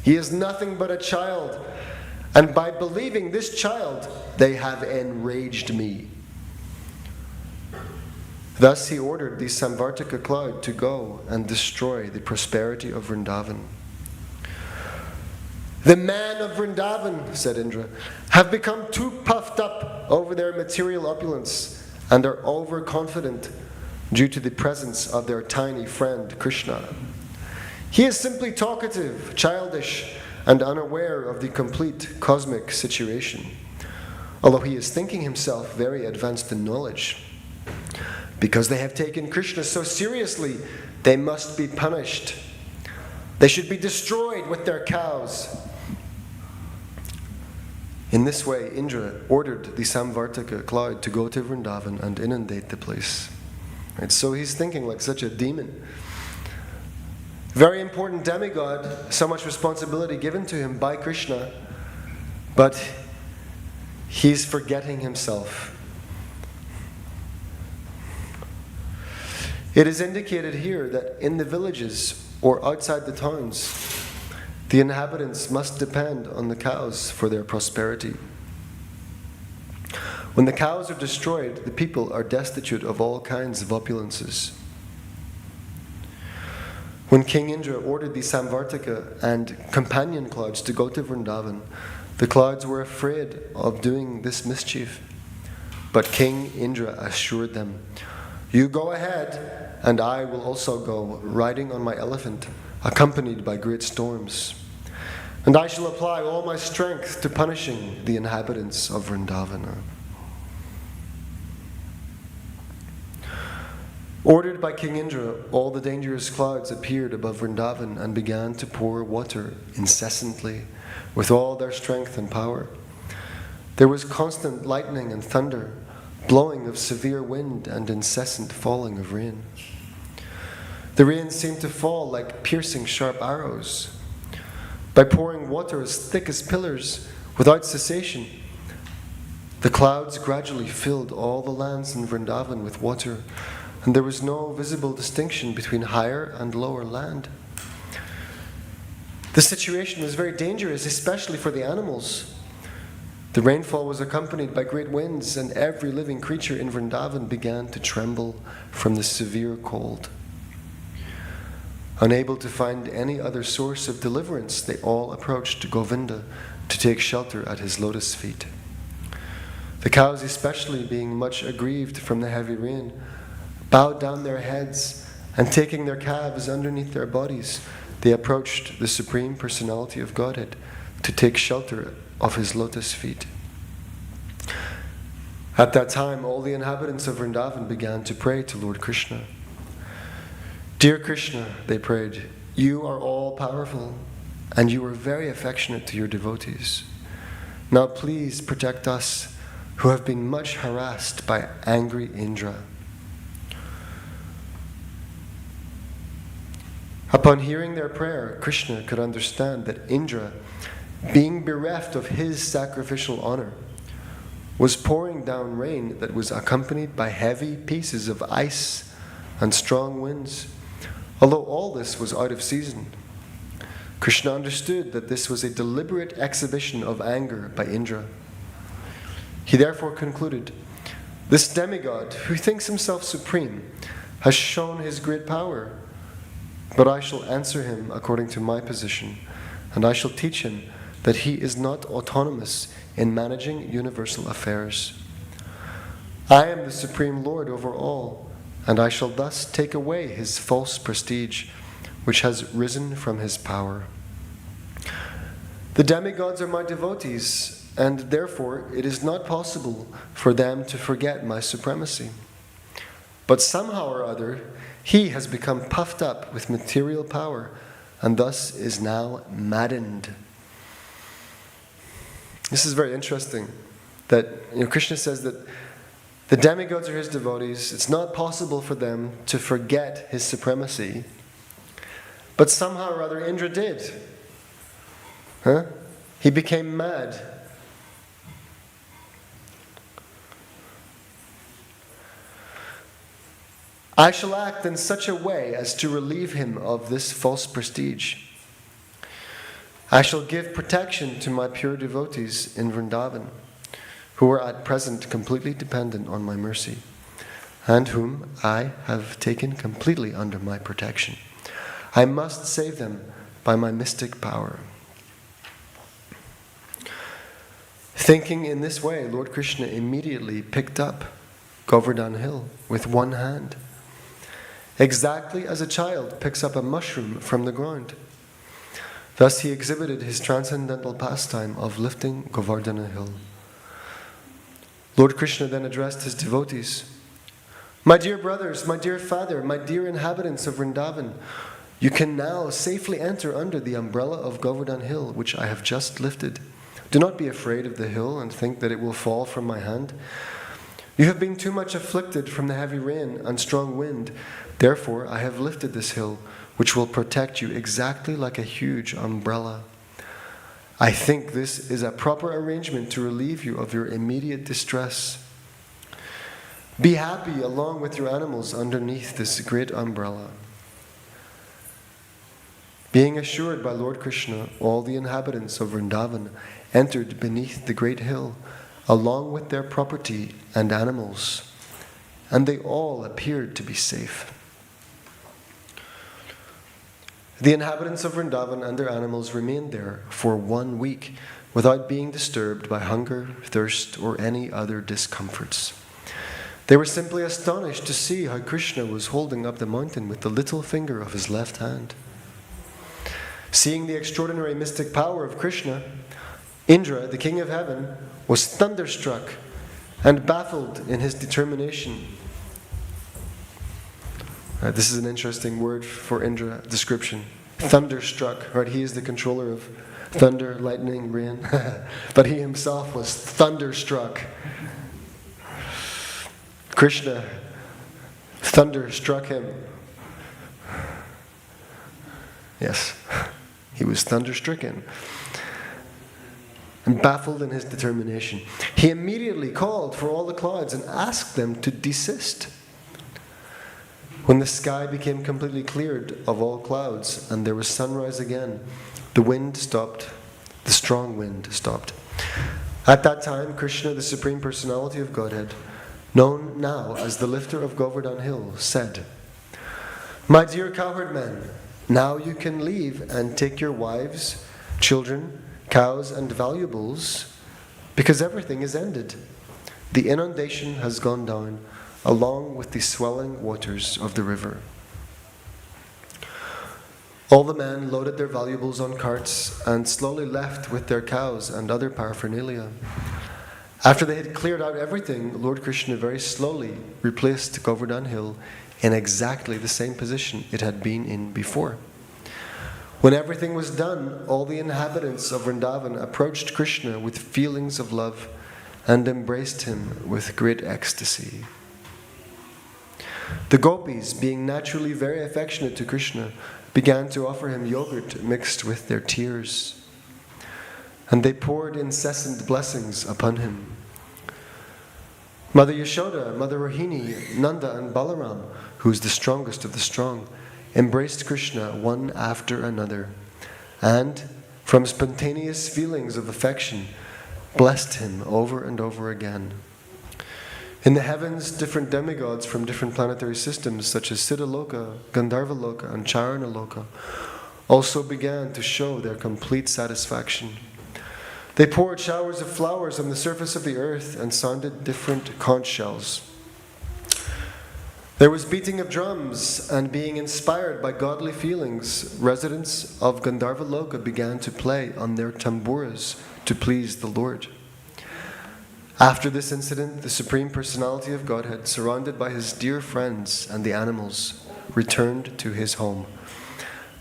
He is nothing but a child, and by believing this child, they have enraged me." Thus he ordered the Samvartika cloud to go and destroy the prosperity of Vrindavan. "The men of Vrindavan," said Indra, "have become too puffed up over their material opulence and are overconfident due to the presence of their tiny friend Krishna. He is simply talkative, childish, and unaware of the complete cosmic situation, although he is thinking himself very advanced in knowledge. Because they have taken Krishna so seriously, they must be punished. They should be destroyed with their cows." In this way, Indra ordered the Samvartika cloud to go to Vrindavan and inundate the place. Right, so he's thinking like such a demon. Very important demigod, so much responsibility given to him by Krishna, but he's forgetting himself. It is indicated here that in the villages or outside the towns, the inhabitants must depend on the cows for their prosperity. When the cows are destroyed, the people are destitute of all kinds of opulences. When King Indra ordered the Samvartika and companion clouds to go to Vrindavan, the clouds were afraid of doing this mischief. But King Indra assured them, "You go ahead, and I will also go, riding on my elephant, accompanied by great storms. And I shall apply all my strength to punishing the inhabitants of Vrindavana." Ordered by King Indra, all the dangerous clouds appeared above Vrindavan and began to pour water incessantly with all their strength and power. There was constant lightning and thunder, blowing of severe wind and incessant falling of rain. The rain seemed to fall like piercing sharp arrows. By pouring water as thick as pillars without cessation, the clouds gradually filled all the lands in Vrindavan with water, and there was no visible distinction between higher and lower land. The situation was very dangerous, especially for the animals. The rainfall was accompanied by great winds, and every living creature in Vrindavan began to tremble from the severe cold. Unable to find any other source of deliverance, they all approached Govinda to take shelter at his lotus feet. The cows, especially, being much aggrieved from the heavy rain, bowed down their heads, and taking their calves underneath their bodies, they approached the Supreme Personality of Godhead to take shelter of his lotus feet. At that time, all the inhabitants of Vrindavan began to pray to Lord Krishna. "Dear Krishna," they prayed, "you are all-powerful, and you are very affectionate to your devotees. Now please protect us, who have been much harassed by angry Indra." Upon hearing their prayer, Krishna could understand that Indra, being bereft of his sacrificial honor, was pouring down rain that was accompanied by heavy pieces of ice and strong winds, although all this was out of season. Krishna understood that this was a deliberate exhibition of anger by Indra. He therefore concluded, "This demigod, who thinks himself supreme, has shown his great power. But I shall answer him according to my position, and I shall teach him that he is not autonomous in managing universal affairs. I am the Supreme Lord over all, and I shall thus take away his false prestige, which has risen from his power. The demigods are my devotees, and therefore it is not possible for them to forget my supremacy. But somehow or other, he has become puffed up with material power, and thus is now maddened. This is very interesting, that Krishna says that the demigods are his devotees. It's not possible for them to forget his supremacy. But somehow or other, Indra did. He became mad. I shall act in such a way as to relieve him of this false prestige. I shall give protection to my pure devotees in Vrindavan, who are at present completely dependent on my mercy, and whom I have taken completely under my protection. I must save them by my mystic power. Thinking in this way, Lord Krishna immediately picked up Govardhan Hill with one hand, exactly as a child picks up a mushroom from the ground. Thus he exhibited his transcendental pastime of lifting Govardhana Hill. Lord Krishna then addressed his devotees. My dear brothers, my dear father, my dear inhabitants of Vrindavan, you can now safely enter under the umbrella of Govardhan Hill, which I have just lifted. Do not be afraid of the hill and think that it will fall from my hand. You have been too much afflicted from the heavy rain and strong wind. Therefore, I have lifted this hill, which will protect you exactly like a huge umbrella. I think this is a proper arrangement to relieve you of your immediate distress. Be happy along with your animals underneath this great umbrella. Being assured by Lord Krishna, all the inhabitants of Vrindavan entered beneath the great hill, along with their property and animals, and they all appeared to be safe. The inhabitants of Vrindavan and their animals remained there for 1 week without being disturbed by hunger, thirst, or any other discomforts. They were simply astonished to see how Krishna was holding up the mountain with the little finger of his left hand. Seeing the extraordinary mystic power of Krishna, Indra, the king of heaven, was thunderstruck and baffled in his determination. This is an interesting word for Indra description. Thunderstruck, right? He is the controller of thunder, lightning, rain. But he himself was thunderstruck. Krishna thunderstruck him. Yes, he was thunderstricken and baffled in his determination. He immediately called for all the clouds and asked them to desist. When the sky became completely cleared of all clouds and there was sunrise again, the wind stopped, the strong wind stopped. At that time, Krishna, the Supreme Personality of Godhead, known now as the lifter of Govardhan Hill, said, My dear cowherd men, now you can leave and take your wives, children, cows, and valuables, because everything is ended. The inundation has gone down, along with the swelling waters of the river. All the men loaded their valuables on carts and slowly left with their cows and other paraphernalia. After they had cleared out everything, Lord Krishna very slowly replaced Govardhan Hill in exactly the same position it had been in before. When everything was done, all the inhabitants of Vrindavan approached Krishna with feelings of love and embraced him with great ecstasy. The gopis, being naturally very affectionate to Krishna, began to offer him yogurt mixed with their tears, and they poured incessant blessings upon him. Mother Yashoda, Mother Rohini, Nanda and Balaram, who is the strongest of the strong, embraced Krishna one after another, and from spontaneous feelings of affection, blessed him over and over again. In the heavens, different demigods from different planetary systems, such as Siddhaloka, Gandharvaloka, and Charanaloka, also began to show their complete satisfaction. They poured showers of flowers on the surface of the earth and sounded different conch shells. There was beating of drums, and being inspired by godly feelings, residents of Gandharvaloka began to play on their tamburas to please the Lord. After this incident, the Supreme Personality of Godhead, surrounded by his dear friends and the animals, returned to his home.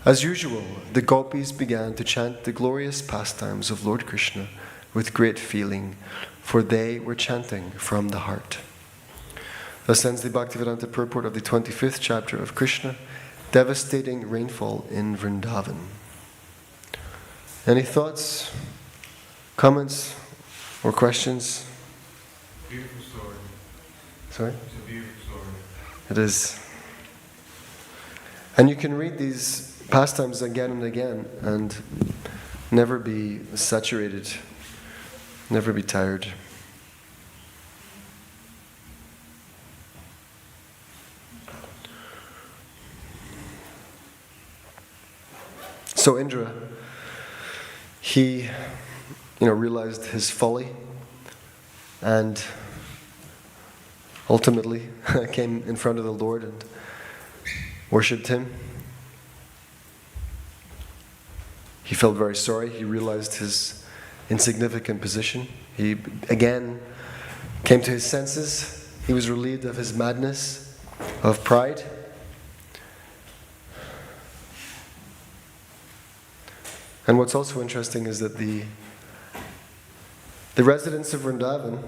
As usual, the gopis began to chant the glorious pastimes of Lord Krishna with great feeling, for they were chanting from the heart. Thus ends the Bhaktivedanta purport of the 25th chapter of Krishna, devastating rainfall in Vrindavan. Any thoughts, comments, or questions? Beautiful story. Sorry? It's a beautiful story. It is. And you can read these pastimes again and again and never be saturated, never be tired. So Indra, he, realized his folly and ultimately came in front of the Lord and worshipped him. He felt very sorry. He realized his insignificant position. He again came to his senses. He was relieved of his madness, of pride. And what's also interesting is that the residents of Vrindavan,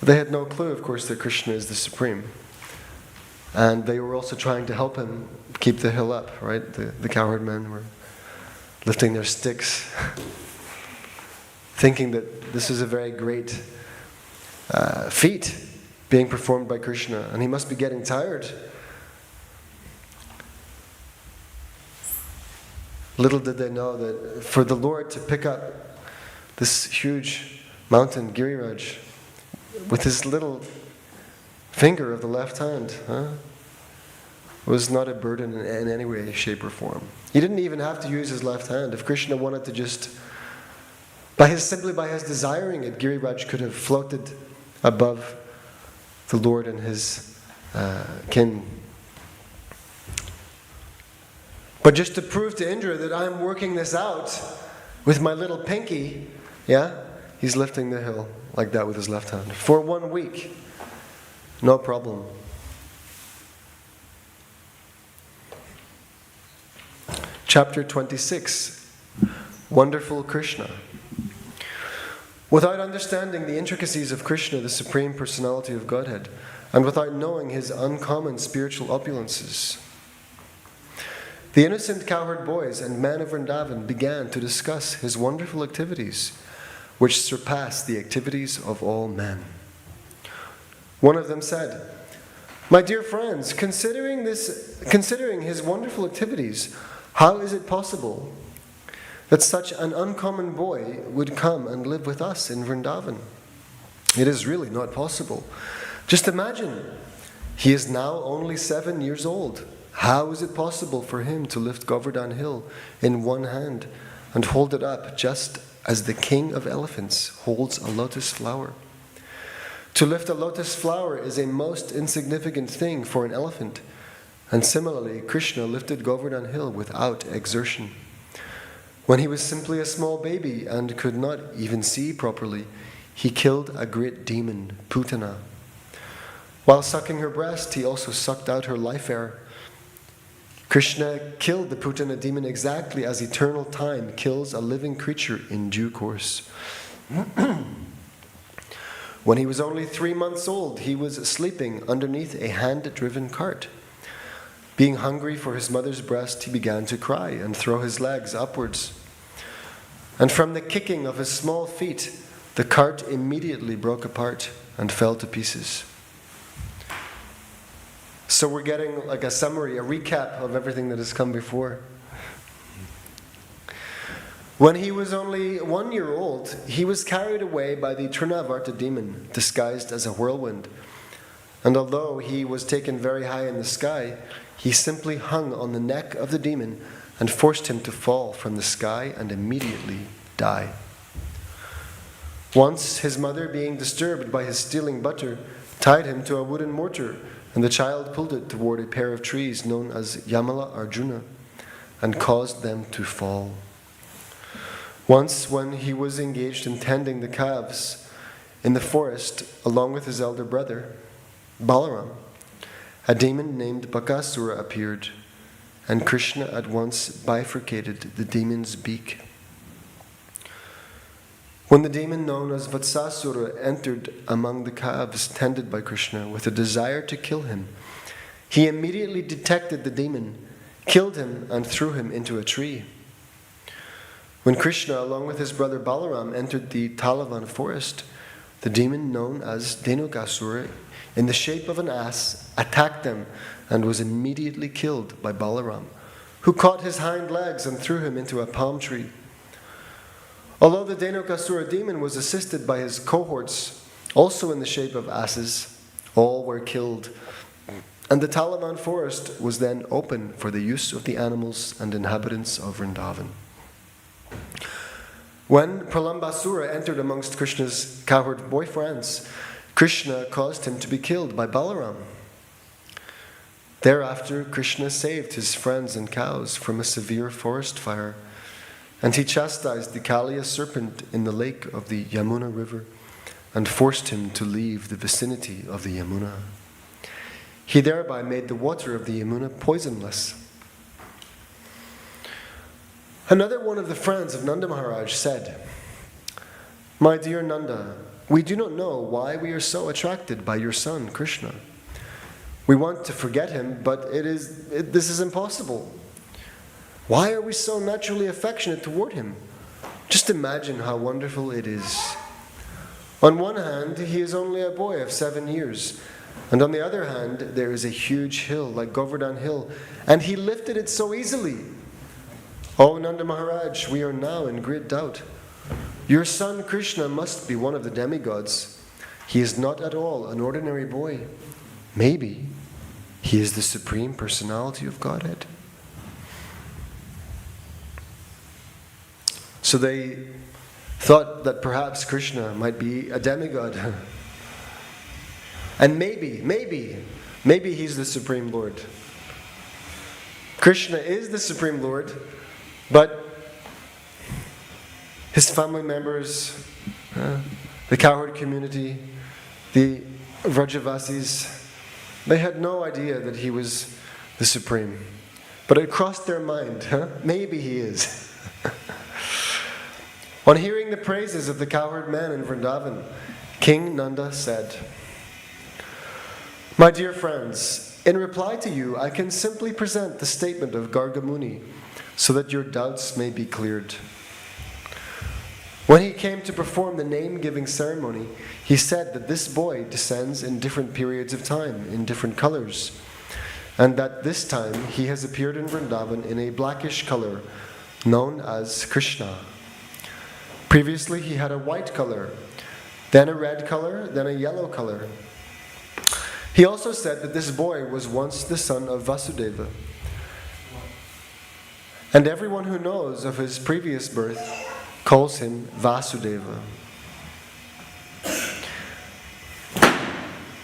they had no clue, of course, that Krishna is the Supreme. And they were also trying to help him keep the hill up, right? The cowherd men were lifting their sticks, thinking that this is a very great feat being performed by Krishna, and he must be getting tired. Little did they know that for the Lord to pick up this huge mountain, Giriraj, with his little finger of the left hand, was not a burden in any way, shape, or form. He didn't even have to use his left hand. If Krishna wanted to just, simply by his desiring it, Giriraj could have floated above the Lord and his kin. But just to prove to Indra that I'm working this out with my little pinky, he's lifting the hill like that with his left hand for 1 week. No problem. Chapter 26, Wonderful Krishna. Without understanding the intricacies of Krishna, the Supreme Personality of Godhead, and without knowing his uncommon spiritual opulences, the innocent cowherd boys and men of Vrindavan began to discuss his wonderful activities, which surpass the activities of all men. One of them said, "My dear friends, considering his wonderful activities, how is it possible that such an uncommon boy would come and live with us in Vrindavan? It is really not possible. Just imagine, he is now only 7 years old. How is it possible for him to lift Govardhan Hill in one hand and hold it up just as the king of elephants holds a lotus flower? To lift a lotus flower is a most insignificant thing for an elephant, and similarly, Krishna lifted Govardhan Hill without exertion. When he was simply a small baby and could not even see properly, he killed a great demon, Putana. While sucking her breast, he also sucked out her life air. Krishna killed the Putana demon exactly as eternal time kills a living creature in due course. When he was only 3 months old, he was sleeping underneath a hand-driven cart. Being hungry for his mother's breast, he began to cry and throw his legs upwards. And from the kicking of his small feet, the cart immediately broke apart and fell to pieces. So we're getting like a summary, a recap of everything that has come before. When he was only 1 year old, he was carried away by the Trinavarta demon, disguised as a whirlwind. And although he was taken very high in the sky, he simply hung on the neck of the demon and forced him to fall from the sky and immediately die. Once, his mother, being disturbed by his stealing butter, tied him to a wooden mortar, and the child pulled it toward a pair of trees known as Yamala Arjuna and caused them to fall. Once, when he was engaged in tending the calves in the forest along with his elder brother, Balaram, a demon named Bakasura appeared, and Krishna at once bifurcated the demon's beak. When the demon known as Vatsasura entered among the calves tended by Krishna with a desire to kill him, he immediately detected the demon, killed him, and threw him into a tree. When Krishna, along with his brother Balaram, entered the Talavan forest, the demon known as Dhenukasura, in the shape of an ass, attacked them and was immediately killed by Balaram, who caught his hind legs and threw him into a palm tree. Although the Dhenukasura demon was assisted by his cohorts, also in the shape of asses, all were killed, and the Talavan forest was then open for the use of the animals and inhabitants of Vrindavan. When Pralambasura entered amongst Krishna's cowherd boyfriends, Krishna caused him to be killed by Balaram. Thereafter, Krishna saved his friends and cows from a severe forest fire, and he chastised the Kaliya serpent in the lake of the Yamuna river and forced him to leave the vicinity of the Yamuna. He thereby made the water of the Yamuna poisonless. Another one of the friends of Nanda Maharaj said, "My dear Nanda, we do not know why we are so attracted by your son, Krishna. We want to forget him, but this is impossible. Why are we so naturally affectionate toward him? Just imagine how wonderful it is. On one hand, he is only a boy of 7 years, and on the other hand, there is a huge hill like Govardhan Hill, and he lifted it so easily. Oh, Nanda Maharaj, we are now in great doubt. Your son Krishna must be one of the demigods. He is not at all an ordinary boy. Maybe he is the Supreme Personality of Godhead." So they thought that perhaps Krishna might be a demigod. And maybe he's the Supreme Lord. Krishna is the Supreme Lord, but his family members, the cowherd community, the Vrajavasis, they had no idea that he was the Supreme. But it crossed their mind, maybe he is. On hearing the praises of the cowherd man in Vrindavan, King Nanda said, "My dear friends, in reply to you, I can simply present the statement of Garga Muni so that your doubts may be cleared. When he came to perform the name-giving ceremony, he said that this boy descends in different periods of time, in different colors, and that this time he has appeared in Vrindavan in a blackish color, known as Krishna. Previously he had a white color, then a red color, then a yellow color. He also said that this boy was once the son of Vasudeva. And everyone who knows of his previous birth calls him Vasudeva.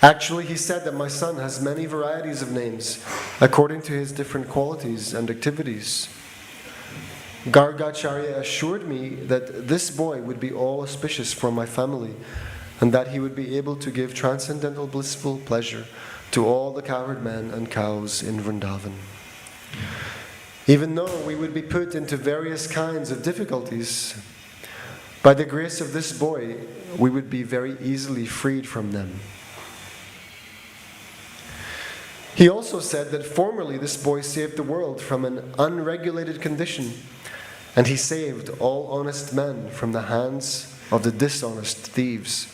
Actually, he said that my son has many varieties of names according to his different qualities and activities. Gargacharya assured me that this boy would be all auspicious for my family, and that he would be able to give transcendental blissful pleasure to all the cowherd men and cows in Vrindavan. Even though we would be put into various kinds of difficulties, by the grace of this boy, we would be very easily freed from them." He also said that formerly this boy saved the world from an unregulated condition, and he saved all honest men from the hands of the dishonest thieves.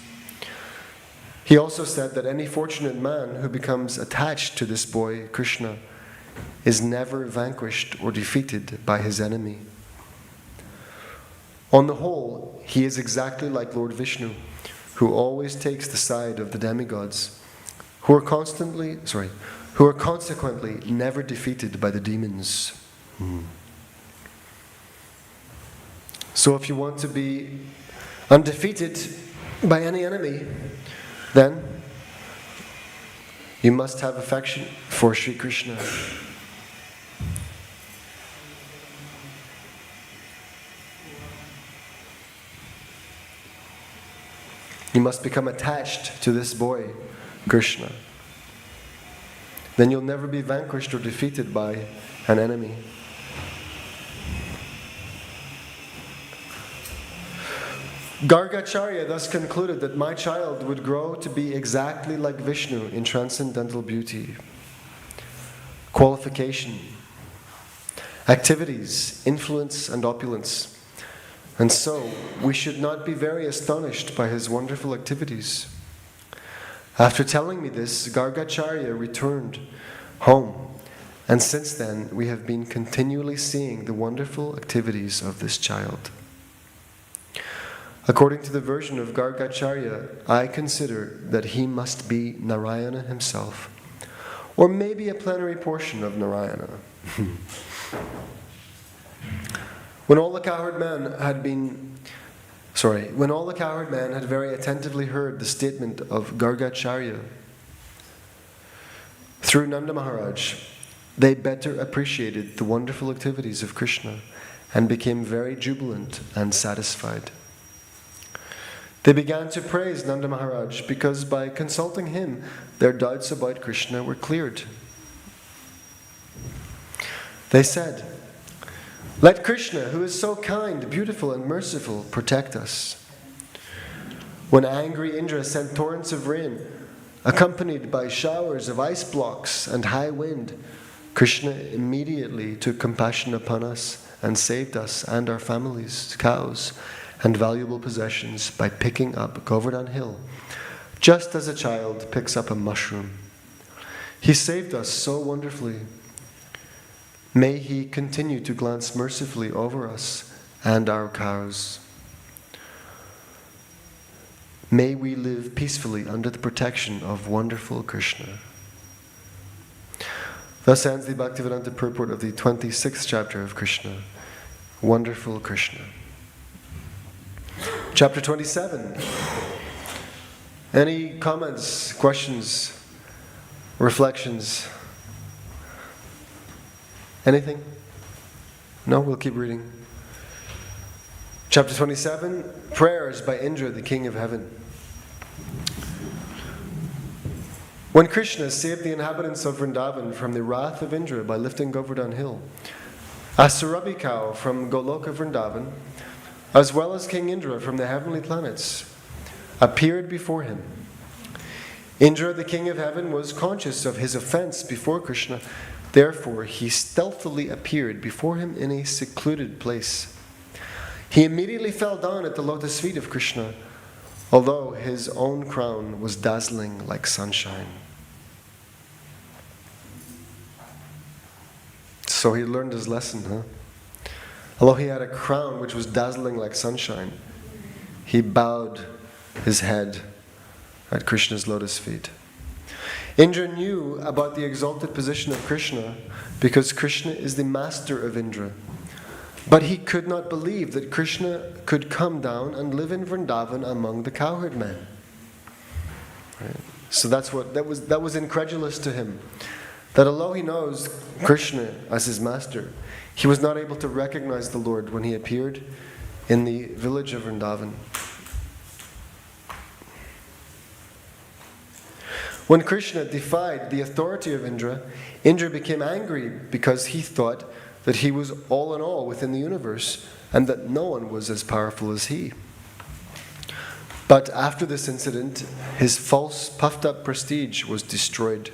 He also said that any fortunate man who becomes attached to this boy, Krishna, is never vanquished or defeated by his enemy. On the whole, he is exactly like Lord Vishnu, who always takes the side of the demigods, who are consequently never defeated by the demons. So if you want to be undefeated by any enemy, then you must have affection for Sri Krishna. You must become attached to this boy, Krishna. Then you'll never be vanquished or defeated by an enemy. Gargacharya thus concluded that my child would grow to be exactly like Vishnu in transcendental beauty, qualification, activities, influence, and opulence. And so, we should not be very astonished by his wonderful activities. After telling me this, Gargacharya returned home, and since then we have been continually seeing the wonderful activities of this child. According to the version of Gargacharya, I consider that he must be Narayana himself, or maybe a plenary portion of Narayana. When all the cowherd man had very attentively heard the statement of Gargacharya through Nanda Maharaj, they better appreciated the wonderful activities of Krishna and became very jubilant and satisfied. They began to praise Nanda Maharaj because by consulting him, their doubts about Krishna were cleared. They said, "Let Krishna, who is so kind, beautiful, and merciful, protect us." When angry Indra sent torrents of rain, accompanied by showers of ice blocks and high wind, Krishna immediately took compassion upon us and saved us and our families, cows, and valuable possessions by picking up Govardhan Hill, just as a child picks up a mushroom. He saved us so wonderfully. May he continue to glance mercifully over us and our cows. May we live peacefully under the protection of wonderful Krishna. Thus ends the Bhaktivedanta purport of the 26th chapter of Krishna, Wonderful Krishna. Chapter 27. Any comments, questions, reflections? Anything? No? We'll keep reading. Chapter 27, Prayers by Indra, the King of Heaven. When Krishna saved the inhabitants of Vrindavan from the wrath of Indra by lifting Govardhan Hill, a Surabhi cow from Goloka Vrindavan, as well as King Indra from the heavenly planets, appeared before him. Indra, the King of Heaven, was conscious of his offense before Krishna. Therefore, he stealthily appeared before him in a secluded place. He immediately fell down at the lotus feet of Krishna, although his own crown was dazzling like sunshine. So he learned his lesson, huh? Although he had a crown which was dazzling like sunshine, he bowed his head at Krishna's lotus feet. Indra knew about the exalted position of Krishna because Krishna is the master of Indra. But he could not believe that Krishna could come down and live in Vrindavan among the cowherd men. Right? So that was incredulous to him. That although he knows Krishna as his master, he was not able to recognize the Lord when he appeared in the village of Vrindavan. When Krishna defied the authority of Indra, Indra became angry because he thought that he was all in all within the universe and that no one was as powerful as he. But after this incident, his false, puffed-up prestige was destroyed.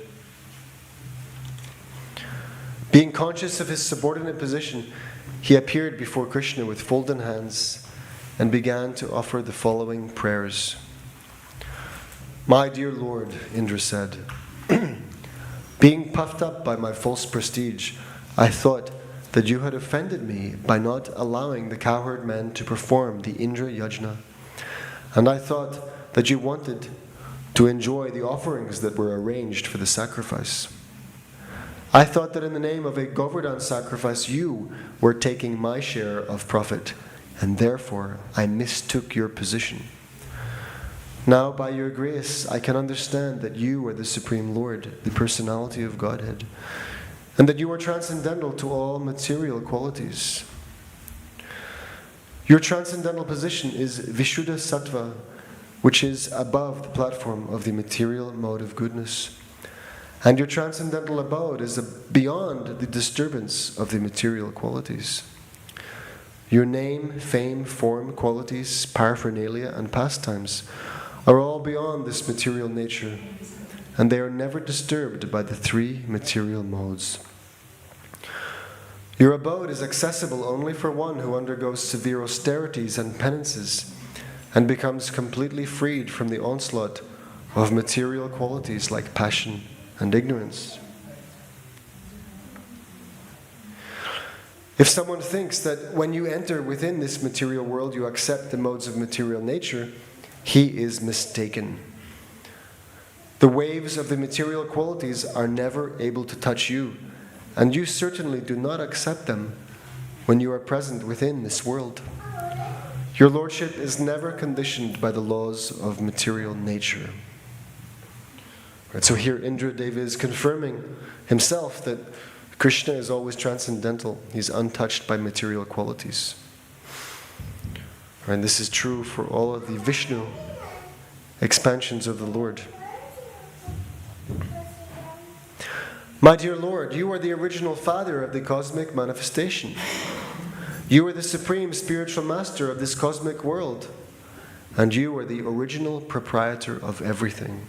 Being conscious of his subordinate position, he appeared before Krishna with folded hands and began to offer the following prayers. "My dear Lord," Indra said, "being puffed up by my false prestige, I thought that you had offended me by not allowing the cowherd men to perform the Indra Yajna. And I thought that you wanted to enjoy the offerings that were arranged for the sacrifice. I thought that in the name of a Govardhan sacrifice you were taking my share of profit, and therefore I mistook your position. Now, by your grace, I can understand that you are the Supreme Lord, the personality of Godhead, and that you are transcendental to all material qualities. Your transcendental position is Vishuddha Sattva, which is above the platform of the material mode of goodness. And your transcendental abode is beyond the disturbance of the material qualities. Your name, fame, form, qualities, paraphernalia, and pastimes are all beyond this material nature, and they are never disturbed by the three material modes. Your abode is accessible only for one who undergoes severe austerities and penances and becomes completely freed from the onslaught of material qualities like passion and ignorance. If someone thinks that when you enter within this material world you accept the modes of material nature, he is mistaken. The waves of the material qualities are never able to touch you, and you certainly do not accept them when you are present within this world. Your lordship is never conditioned by the laws of material nature. Right, so here Indradeva is confirming himself that Krishna is always transcendental. He's untouched by material qualities. And this is true for all of the Vishnu expansions of the Lord. My dear Lord, you are the original father of the cosmic manifestation. You are the supreme spiritual master of this cosmic world, and you are the original proprietor of everything.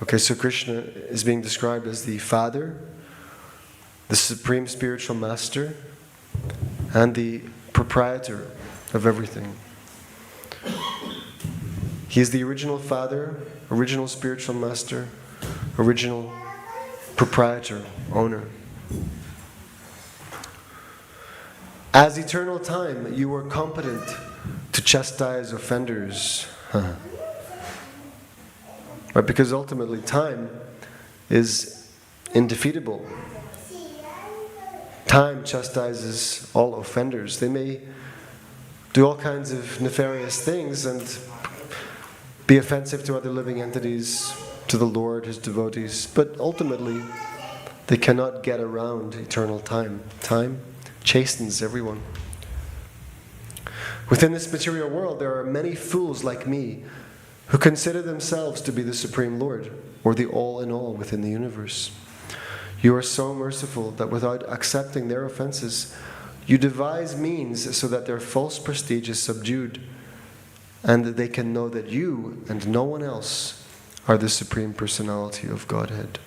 Okay, so Krishna is being described as the father, the supreme spiritual master, and the proprietor of everything. He is the original father, original spiritual master, original proprietor, owner. As eternal time, you are competent to chastise offenders. Right? Because ultimately time is indefeatable. Time chastises all offenders. They may do all kinds of nefarious things and be offensive to other living entities, to the Lord, His devotees, but ultimately they cannot get around eternal time. Time chastens everyone. Within this material world, there are many fools like me who consider themselves to be the Supreme Lord, or the all-in-all within the universe. You are so merciful that without accepting their offenses, you devise means so that their false prestige is subdued, and that they can know that you and no one else are the Supreme Personality of Godhead.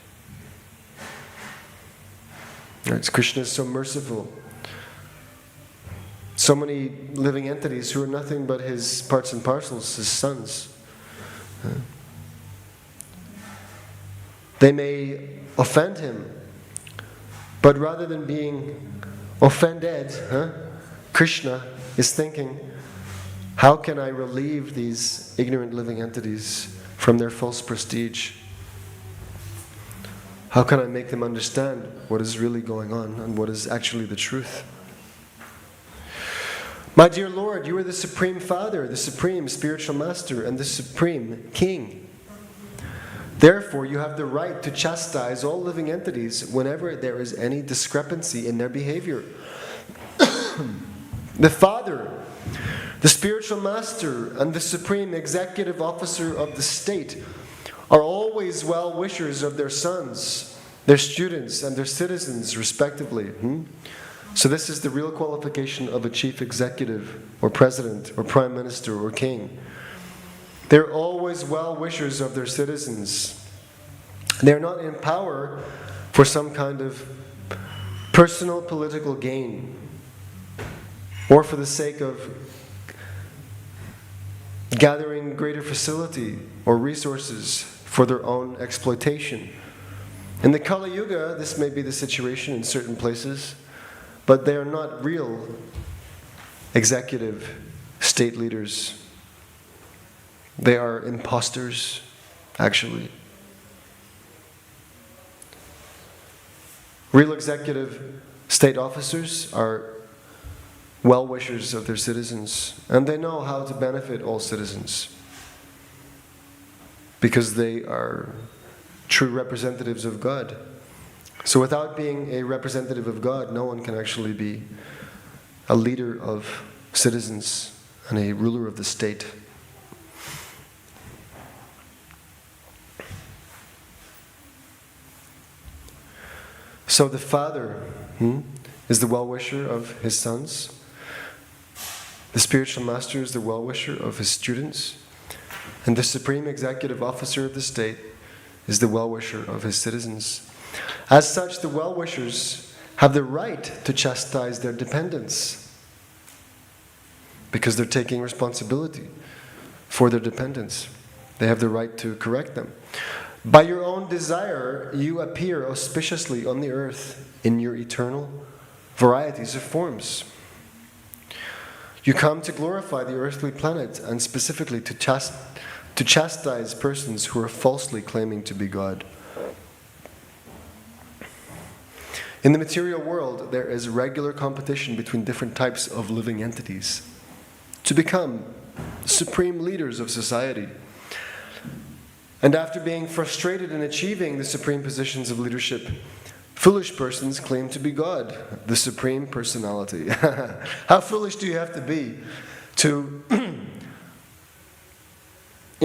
Right, Krishna is so merciful. So many living entities who are nothing but His parts and parcels, His sons. They may offend Him, but rather than being offended, Krishna is thinking, how can I relieve these ignorant living entities from their false prestige? How can I make them understand what is really going on and what is actually the truth? My dear Lord, you are the Supreme Father, the Supreme Spiritual Master, and the Supreme King. Therefore, you have the right to chastise all living entities whenever there is any discrepancy in their behavior. The Father, the Spiritual Master, and the Supreme Executive Officer of the state are always well-wishers of their sons, their students, and their citizens, respectively. So this is the real qualification of a chief executive, or president, or prime minister, or king. They're always well-wishers of their citizens. They're not in power for some kind of personal political gain, or for the sake of gathering greater facility or resources for their own exploitation. In the Kali Yuga, this may be the situation in certain places, but they are not real executive state leaders. They are imposters, actually. Real executive state officers are well-wishers of their citizens, and they know how to benefit all citizens because they are true representatives of God. So without being a representative of God, no one can actually be a leader of citizens and a ruler of the state. So the father is the well-wisher of his sons. The spiritual master is the well-wisher of his students. And the supreme executive officer of the state is the well-wisher of his citizens. As such, the well-wishers have the right to chastise their dependents because they're taking responsibility for their dependents. They have the right to correct them. By your own desire, you appear auspiciously on the earth in your eternal varieties of forms. You come to glorify the earthly planet and specifically to chastise persons who are falsely claiming to be God. In the material world, there is regular competition between different types of living entities to become supreme leaders of society. And after being frustrated in achieving the supreme positions of leadership, foolish persons claim to be God, the supreme personality. How foolish do you have to be to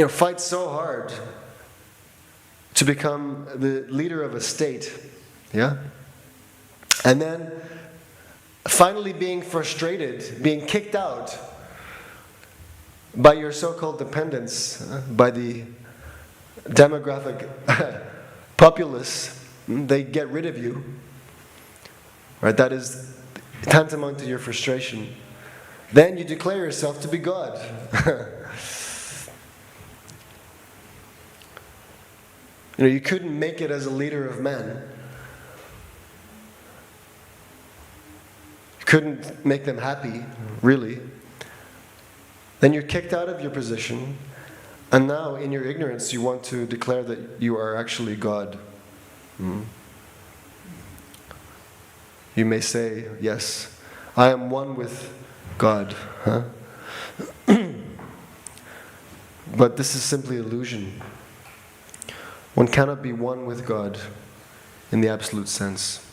fight so hard to become the leader of a state, yeah? And then finally being frustrated, being kicked out by your so-called dependents, by the demographic populace, they get rid of you, right? That is tantamount to your frustration. Then you declare yourself to be God. You couldn't make it as a leader of men. You couldn't make them happy, really. Then you're kicked out of your position, and now in your ignorance you want to declare that you are actually God. You may say, yes, I am one with God. But this is simply illusion. One cannot be one with God in the absolute sense.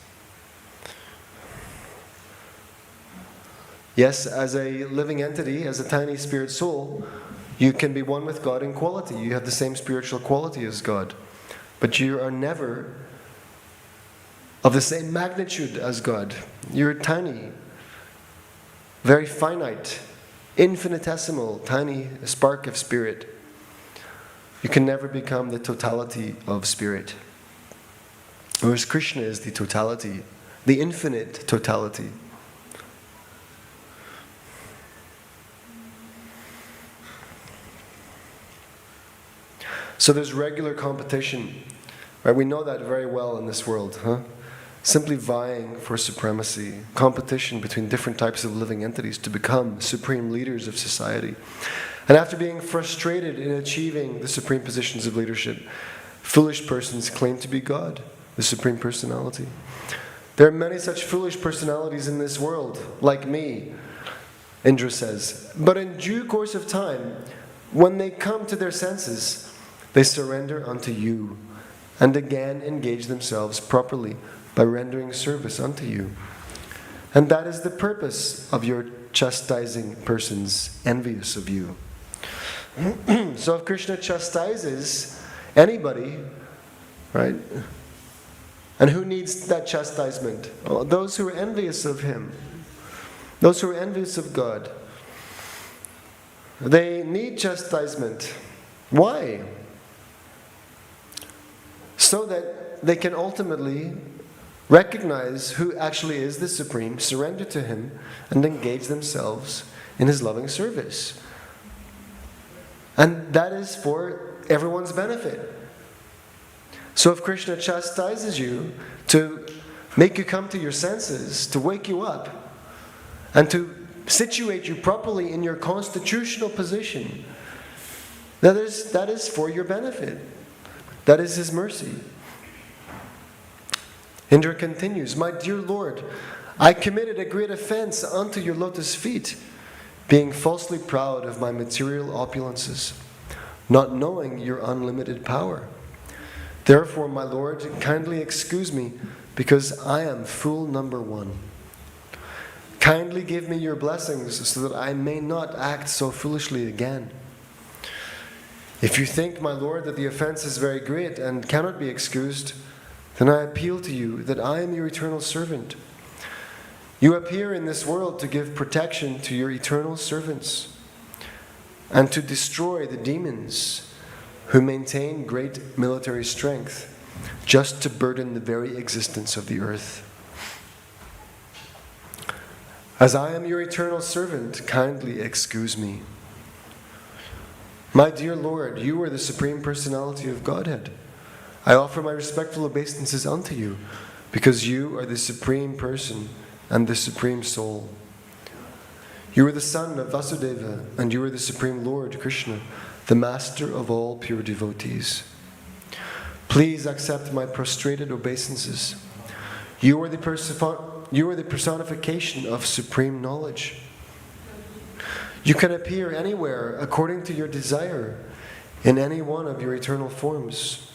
Yes, as a living entity, as a tiny spirit soul, you can be one with God in quality. You have the same spiritual quality as God. But you are never of the same magnitude as God. You're tiny, very finite, infinitesimal, tiny spark of spirit. You can never become the totality of spirit. Whereas Krishna is the totality, the infinite totality. So there's regular competition, right? We know that very well in this world, Simply vying for supremacy, competition between different types of living entities to become supreme leaders of society. And after being frustrated in achieving the supreme positions of leadership, foolish persons claim to be God, the supreme personality. There are many such foolish personalities in this world, like me, Indra says. But in due course of time, when they come to their senses, they surrender unto you, and again engage themselves properly by rendering service unto you. And that is the purpose of your chastising persons envious of you. So if Krishna chastises anybody, right? And who needs that chastisement? Oh, those who are envious of him. Those who are envious of God. They need chastisement. Why? So that they can ultimately recognize who actually is the Supreme, surrender to him, and engage themselves in his loving service. And that is for everyone's benefit. So if Krishna chastises you to make you come to your senses, to wake you up, and to situate you properly in your constitutional position, that is for your benefit. That is His mercy. Indra continues, "My dear Lord, I committed a great offense unto your lotus feet, being falsely proud of my material opulences, not knowing your unlimited power. Therefore, my Lord, kindly excuse me, because I am fool number one. Kindly give me your blessings so that I may not act so foolishly again. If you think, my Lord, that the offense is very great and cannot be excused, then I appeal to you that I am your eternal servant. You appear in this world to give protection to your eternal servants and to destroy the demons who maintain great military strength just to burden the very existence of the earth. As I am your eternal servant, kindly excuse me. My dear Lord, you are the Supreme Personality of Godhead. I offer my respectful obeisances unto you, because you are the Supreme Person and the Supreme Soul. You are the son of Vasudeva, and you are the Supreme Lord, Krishna, the Master of all pure devotees. Please accept my prostrated obeisances. You are the personification of supreme knowledge. You can appear anywhere according to your desire, in any one of your eternal forms.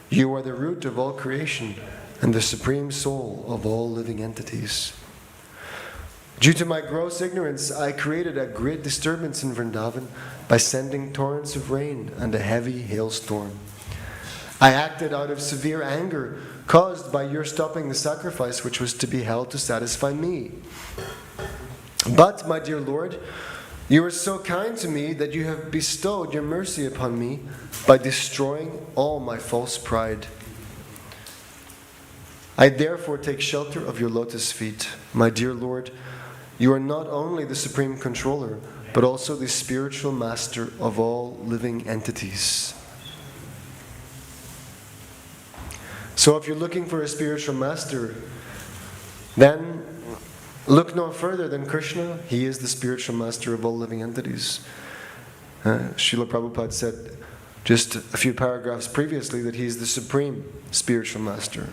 You are the root of all creation and the supreme soul of all living entities. Due to my gross ignorance, I created a great disturbance in Vrindavan by sending torrents of rain and a heavy hailstorm. I acted out of severe anger caused by your stopping the sacrifice which was to be held to satisfy me. But, my dear Lord, you are so kind to me that you have bestowed your mercy upon me by destroying all my false pride. I therefore take shelter of your lotus feet. My dear Lord, you are not only the supreme controller, but also the spiritual master of all living entities. So if you're looking for a spiritual master, then look no further than Krishna. He is the spiritual master of all living entities. Srila Prabhupada said just a few paragraphs previously that he is the supreme spiritual master.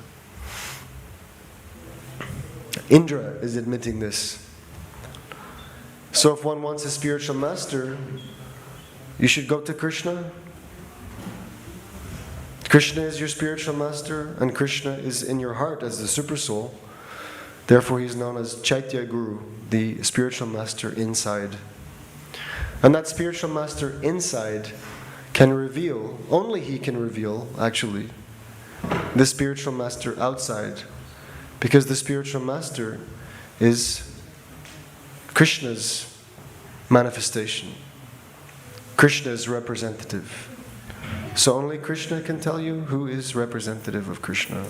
Indra is admitting this. So if one wants a spiritual master, you should go to Krishna. Krishna is your spiritual master, and Krishna is in your heart as the super soul. Therefore, he is known as Chaitya Guru, the spiritual master inside. And that spiritual master inside can reveal, only he can reveal, actually, the spiritual master outside. Because the spiritual master is Krishna's manifestation, Krishna's representative. So only Krishna can tell you who is representative of Krishna.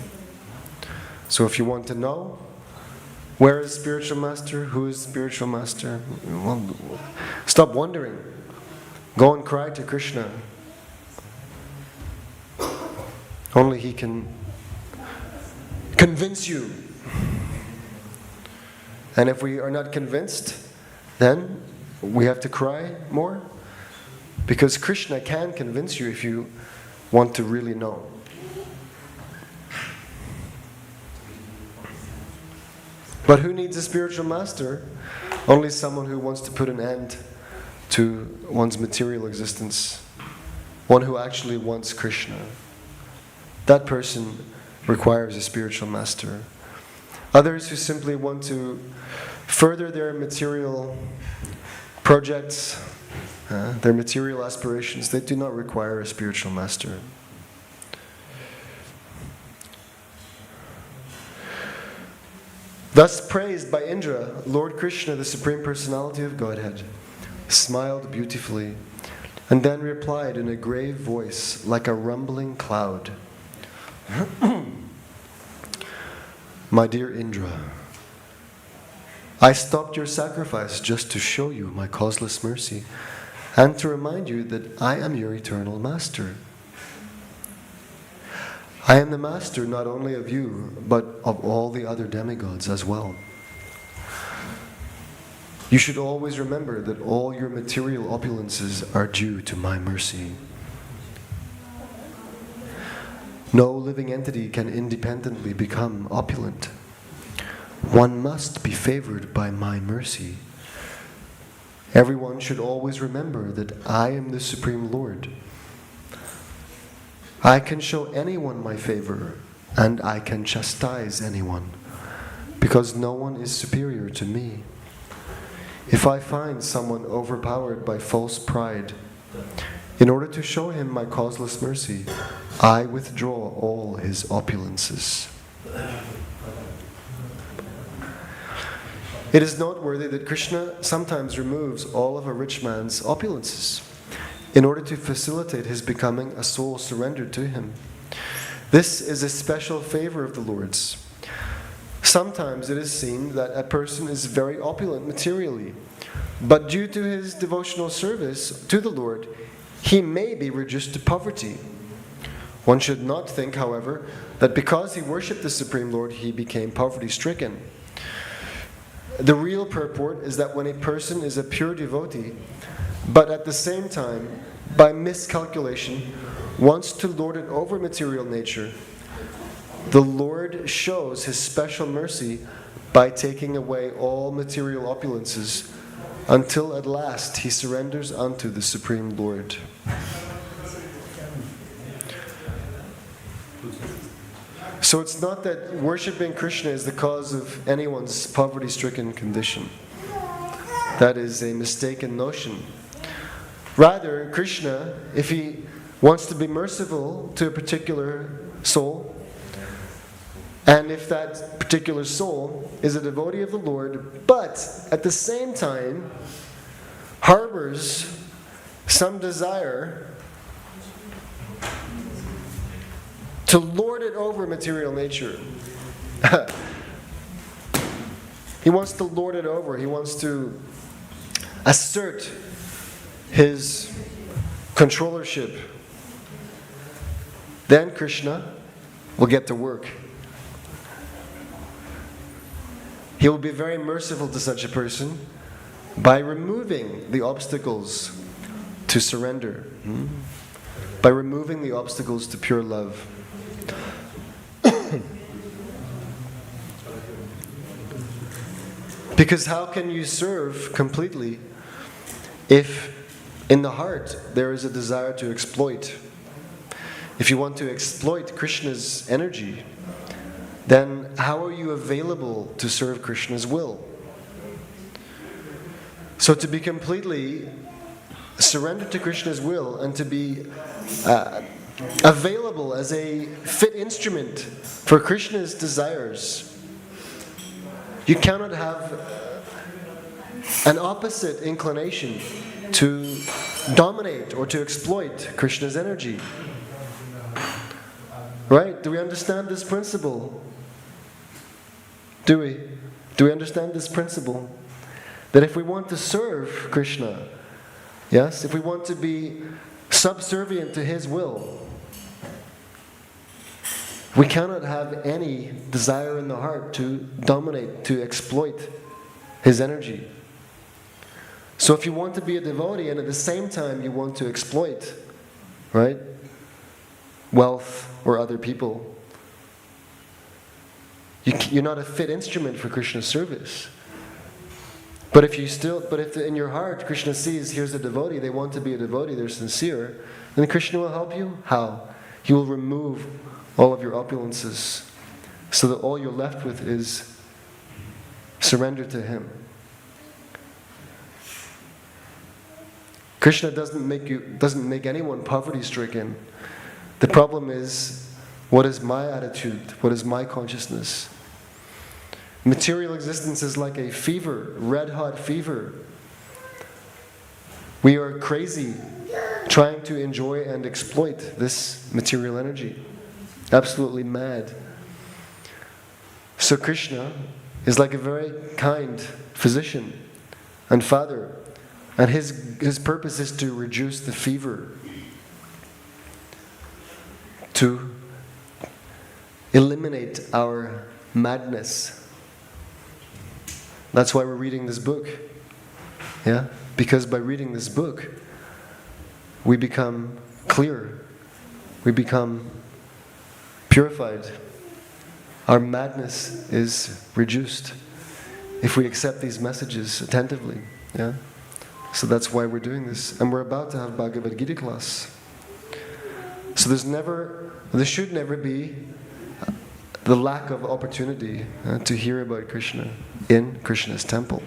So if you want to know, where is spiritual master? Who is spiritual master? Well, stop wondering. Go and cry to Krishna. Only he can convince you. And if we are not convinced, then we have to cry more. Because Krishna can convince you if you want to really know. But who needs a spiritual master? Only someone who wants to put an end to one's material existence. One who actually wants Krishna. That person requires a spiritual master. Others who simply want to further their material projects, their material aspirations, they do not require a spiritual master. Thus praised by Indra, Lord Krishna, the Supreme Personality of Godhead, smiled beautifully and then replied in a grave voice like a rumbling cloud. My dear Indra, I stopped your sacrifice just to show you my causeless mercy and to remind you that I am your eternal master. I am the master not only of you, but of all the other demigods as well. You should always remember that all your material opulences are due to my mercy. No living entity can independently become opulent. One must be favored by my mercy. Everyone should always remember that I am the Supreme Lord. I can show anyone my favor, and I can chastise anyone, because no one is superior to me. If I find someone overpowered by false pride, in order to show him my causeless mercy, I withdraw all his opulences. It is noteworthy that Krishna sometimes removes all of a rich man's opulences in order to facilitate his becoming a soul surrendered to him. This is a special favor of the Lord's. Sometimes it is seen that a person is very opulent materially, but due to his devotional service to the Lord, he may be reduced to poverty. One should not think, however, that because he worshipped the Supreme Lord, he became poverty-stricken. The real purport is that when a person is a pure devotee, but at the same time, by miscalculation, wants to lord it over material nature, the Lord shows his special mercy by taking away all material opulences until at last he surrenders unto the Supreme Lord. So it's not that worshipping Krishna is the cause of anyone's poverty-stricken condition. That is a mistaken notion. Rather, Krishna, if he wants to be merciful to a particular soul, and if that particular soul is a devotee of the Lord, but at the same time harbors some desire to lord it over material nature. He wants to lord it over. He wants to assert his controllership. Then Krishna will get to work. He will be very merciful to such a person by removing the obstacles to surrender, by removing the obstacles to pure love. Because how can you serve completely if in the heart there is a desire to exploit? If you want to exploit Krishna's energy, then how are you available to serve Krishna's will? So to be completely surrendered to Krishna's will and to be available as a fit instrument for Krishna's desires, you cannot have an opposite inclination to dominate or to exploit Krishna's energy. Right? Do we understand this principle? Do we? Do we understand this principle? That if we want to serve Krishna, yes, if we want to be subservient to His will, we cannot have any desire in the heart to dominate, to exploit His energy. So if you want to be a devotee and at the same time you want to exploit, right, wealth or other people, you're not a fit instrument for Krishna's service. But if in your heart Krishna sees here's a devotee, they want to be a devotee, they're sincere, then Krishna will help you. How? He will remove all of your opulences so that all you're left with is surrender to Him. Krishna doesn't make anyone poverty-stricken. The problem is, what is my attitude? What is my consciousness? Material existence is like a fever, red-hot fever. We are crazy trying to enjoy and exploit this material energy. Absolutely mad. So Krishna is like a very kind physician and father, and his purpose is to reduce the fever, to eliminate our madness. That's why we're reading this book. Yeah? Because by reading this book, we become clear. We become purified. Our madness is reduced if we accept these messages attentively. Yeah? So that's why we're doing this. And we're about to have Bhagavad Gita class. So there should never be the lack of opportunity to hear about Krishna in Krishna's temple.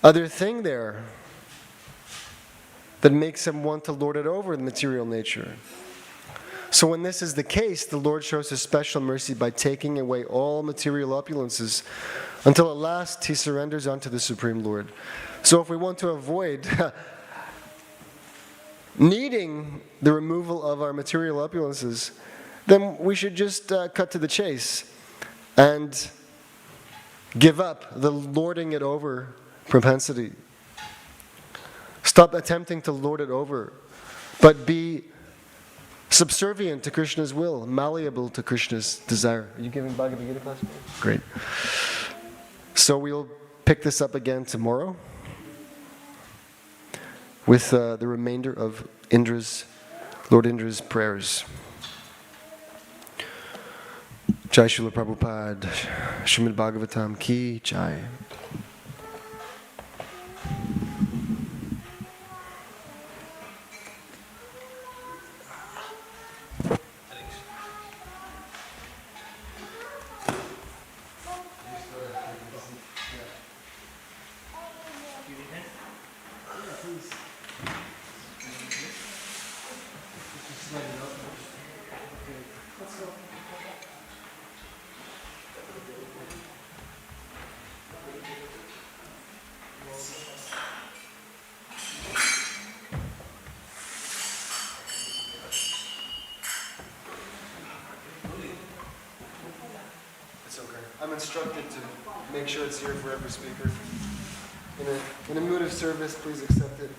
Other thing there that makes him want to lord it over the material nature. So when this is the case, the Lord shows His special mercy by taking away all material opulences until at last He surrenders unto the Supreme Lord. So if we want to avoid needing the removal of our material opulences, then we should just cut to the chase and give up the lording it over propensity. Stop attempting to lord it over, but be subservient to Krishna's will, malleable to Krishna's desire. Are you giving Bhagavad Gita class? Great. So we'll pick this up again tomorrow with the remainder of Lord Indra's prayers. Jai Srila Prabhupada, Srimad Bhagavatam Ki Jai. I'm instructed to make sure it's here for every speaker. In a mood of service, please accept it.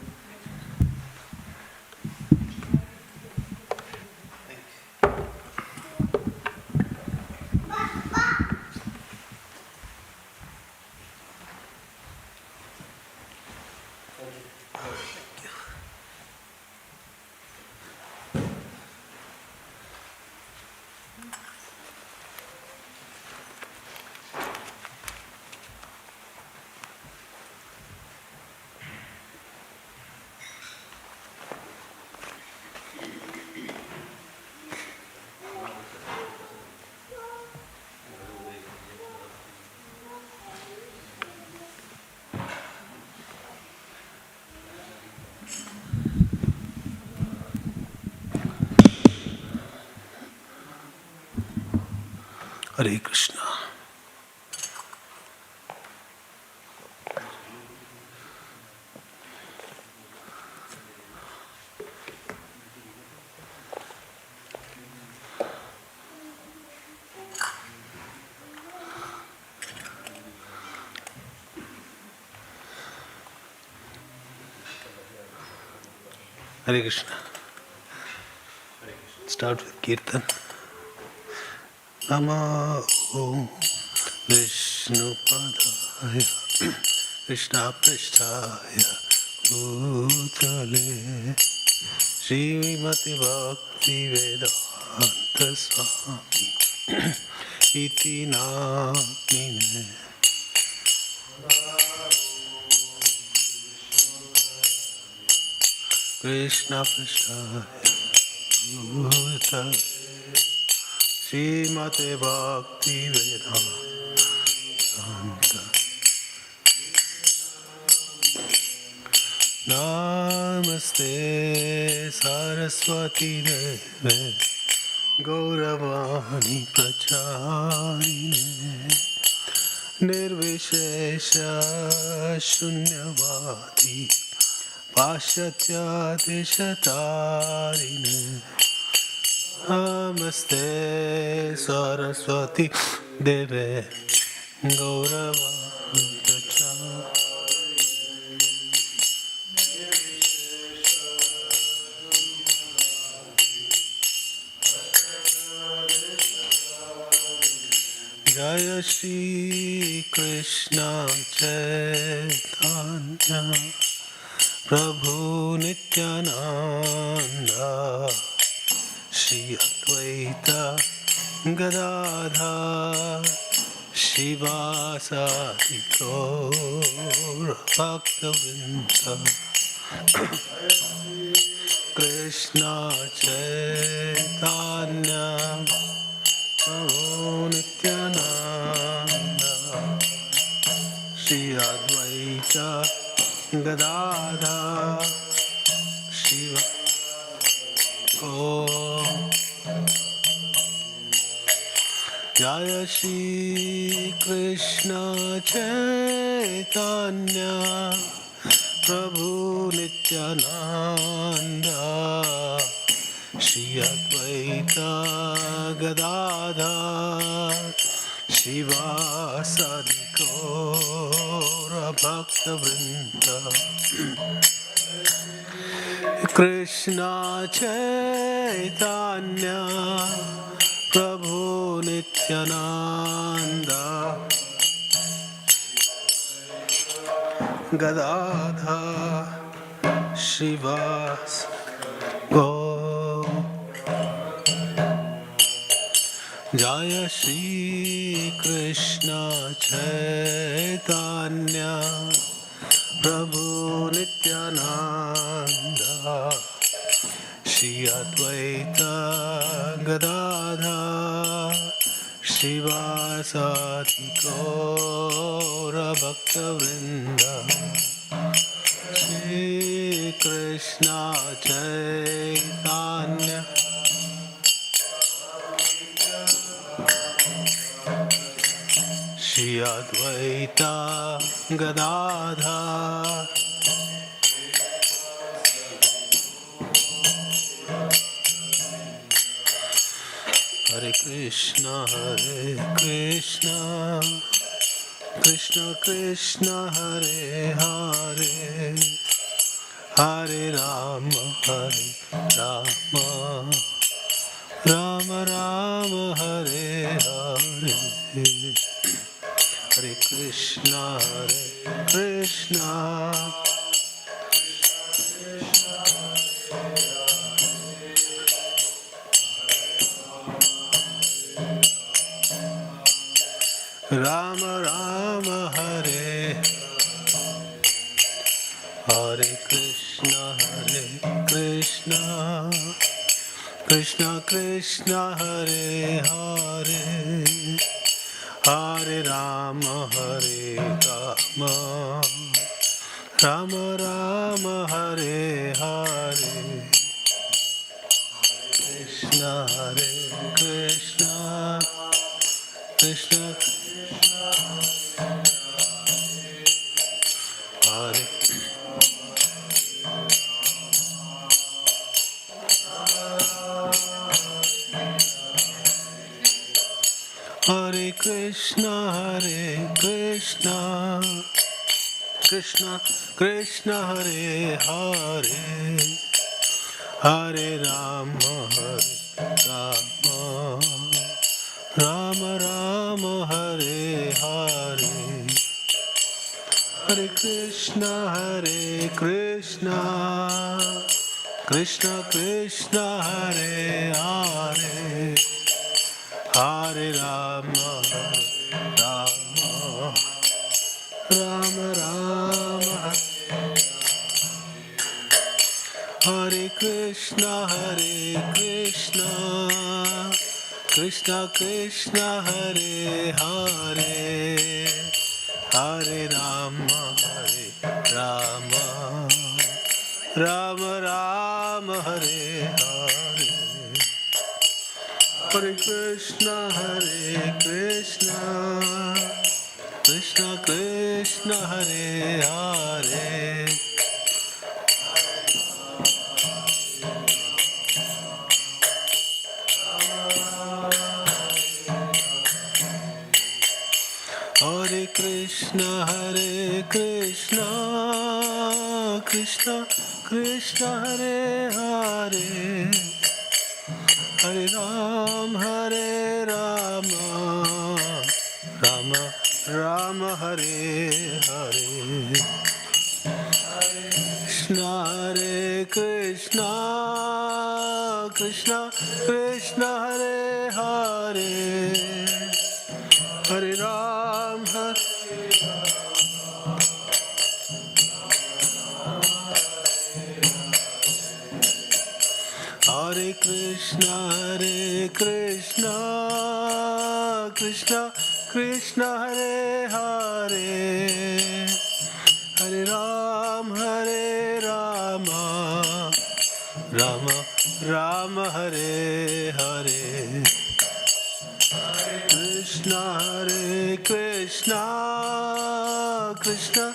Hare Krishna. Hare Krishna. Start with Kirtan. Namo Vishnu Padaya Krishna Pristhaya Bhutale Srimati Bhaktivedanta Swami Iti Namine Krishna Pristhaya Bhutale Srimate Bhaktivedanta Namaste Saraswati Deve Gauravani Pracharine Nirvishesha Shunyavadi Pashatya Deshatarine Namaste Saraswati Deve Gauravani Pracharine Jaya Shri Krishna Chaitanya Prabhu Nityananda Shri Advaita Gadadhar Shivasadi Gaura Bhaktivedanta Krishna Chaitanya Prabhu Nityananda Shri Advaita Gadadhar Shiva Om Jaya Shri Krishna Chaitanya Prabhu Nityananda Shri Advaita Gadadhar Shivasadi Gaura Bhaktivedanta Krishna Chaitanya Prabhu Nityananda Gadadhar Shivas Go Jaya Shri Krishna Chaitanya Prabhu Nityananda Shri Advaita Gadadhar Shivasadi Gaura Bhaktivedanta Shri Krishna Chaitanya Shri Advaita Gadadhar Hare Krishna Krishna Krishna Hare Hare Hare Rama Rama Rama Rama Hare Hare Hare Krishna Rama Rama Hare Hare Krishna Krishna Krishna Hare Hare Hare Rama Rama Rama Hare Hare Krishna Krishna Hare Hare Krishna Krishna Krishna Hare Hare Hare Rama Rama Rama Hare Hare Hare Krishna Krishna Krishna Hare Hare Hare Rama Rama Rama Hare Krishna, Krishna Krishna, Hare Hare, Hare Rama, Rama Rama, Hare Hare. Hare Krishna, Krishna Krishna, Hare Hare. Hare Krishna, Krishna Krishna, Hare Hare, Hare Rama, Rama Rama, Hare Hare. Krishna, Krishna Krishna, Hare Hare, Hare Ram, Hare Krishna, Krishna Krishna, Hare Hare, Hare Ram, Rama Rama, Hare Hare. Krishna, Krishna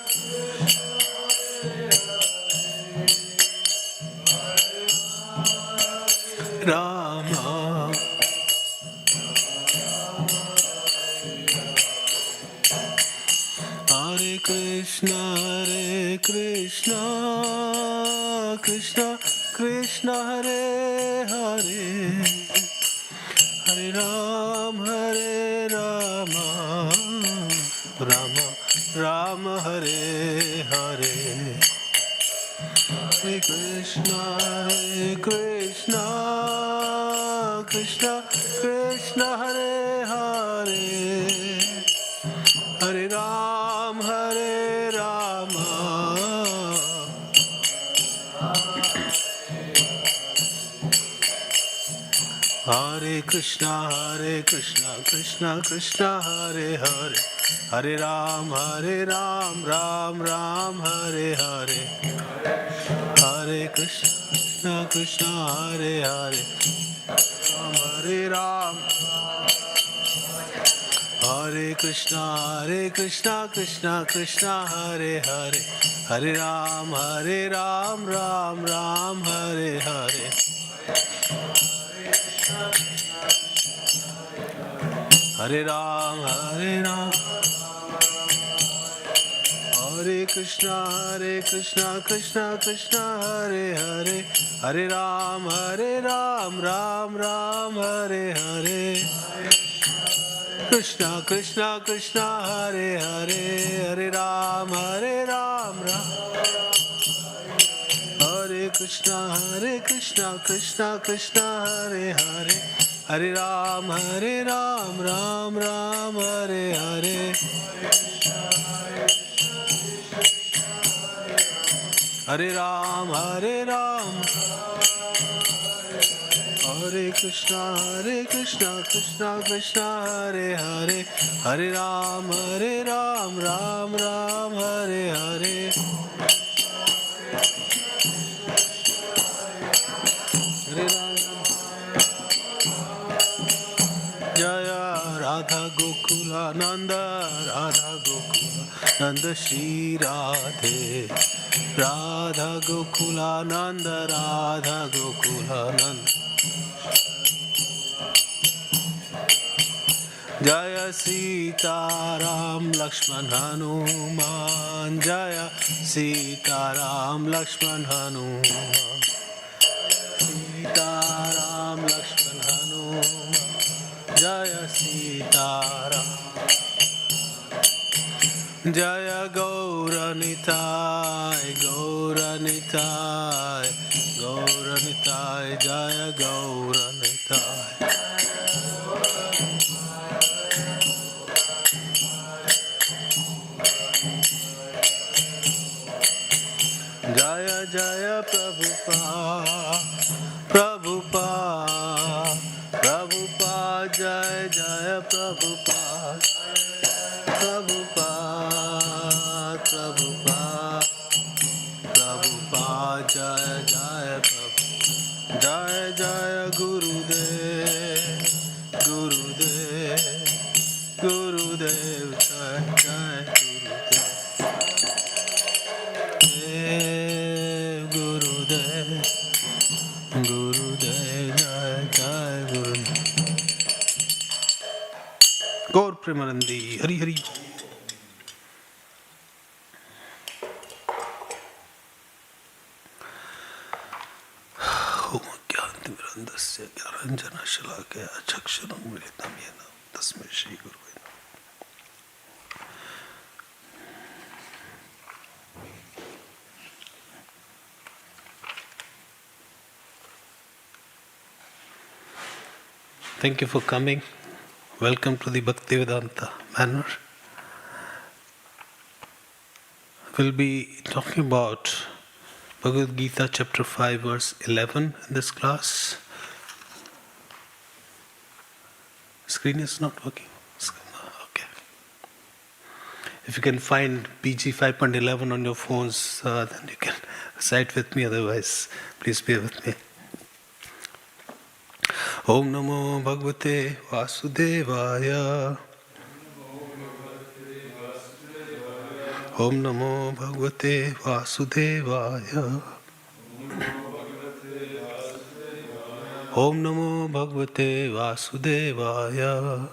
Rama. Hare Krishna, Krishna Hare Hare, Hare Rama, Rama Hare Hare. Hare Krishna, Krishna Hare Hare, Hare Ram, Hare Krishna, Krishna Hare Hare, Hare Ram, Ram Hare Hare. Hare Krishna, Hare Hare, Hare Ram. Hare Krishna, Krishna Hare Hare, Hare Ram, Ram Hare Hare. Hare Ram, Hare Krishna, Krishna Hare Hare, Hare Ram, Ram Hare Hare. Krishna Hare Hare, Hare Ram, Hare Krishna, Krishna Hare Hare, Hare Ram, Ram Hare Hare. Hare Ram, Hare Krishna, Krishna Hare Hare, Hare Ram, Ram Hare Hare. Hare Ram. Jaya Radha Gokula Nanda, Radha Gokula Nanda Shri Radhe, Radha Gokula Nanda, Radha Gokula Nanda. Jaya Sita Ram Lakshman Hanuman, Jaya Sita Ram Lakshman Hanuman, Sita Ram Lakshman Hanuman, Jaya Sita Ram. Jaya Gauranitai, Gauranitai, Gauranitai, Jaya Gauranitai. Jaya Jaya Prabhupada, Prabhupada, Prabhupada, Jaya Jaya Prabhupada, Prabhupada, Prabhupada, Prabhupada, Jaya Jaya Prabhupada, Jaya Jaya Gurudev, Gurudev, Gurudev, Jaya Jaya Gurudev. Gurudev, Gurudev, Jai Jai Gurudev. Gaur Premanandi, Hari Hari. Om Gyantimirandasya Gyaranjana Shalakaya Chaksharam Militam Yena Tasmai Shri Gurave Namaha. Thank you for coming. Welcome to the Bhaktivedanta Manor. We'll be talking about Bhagavad Gita chapter 5 verse 11 in this class. Screen is not working. Okay. If you can find PG 5.11 on your phones, then you can recite with me. Otherwise, please bear with me. Om Namo Bhagavate Vasudevaya. Om Namo Bhagavate Vasudevaya. Om Namo Bhagavate Vasudevaya.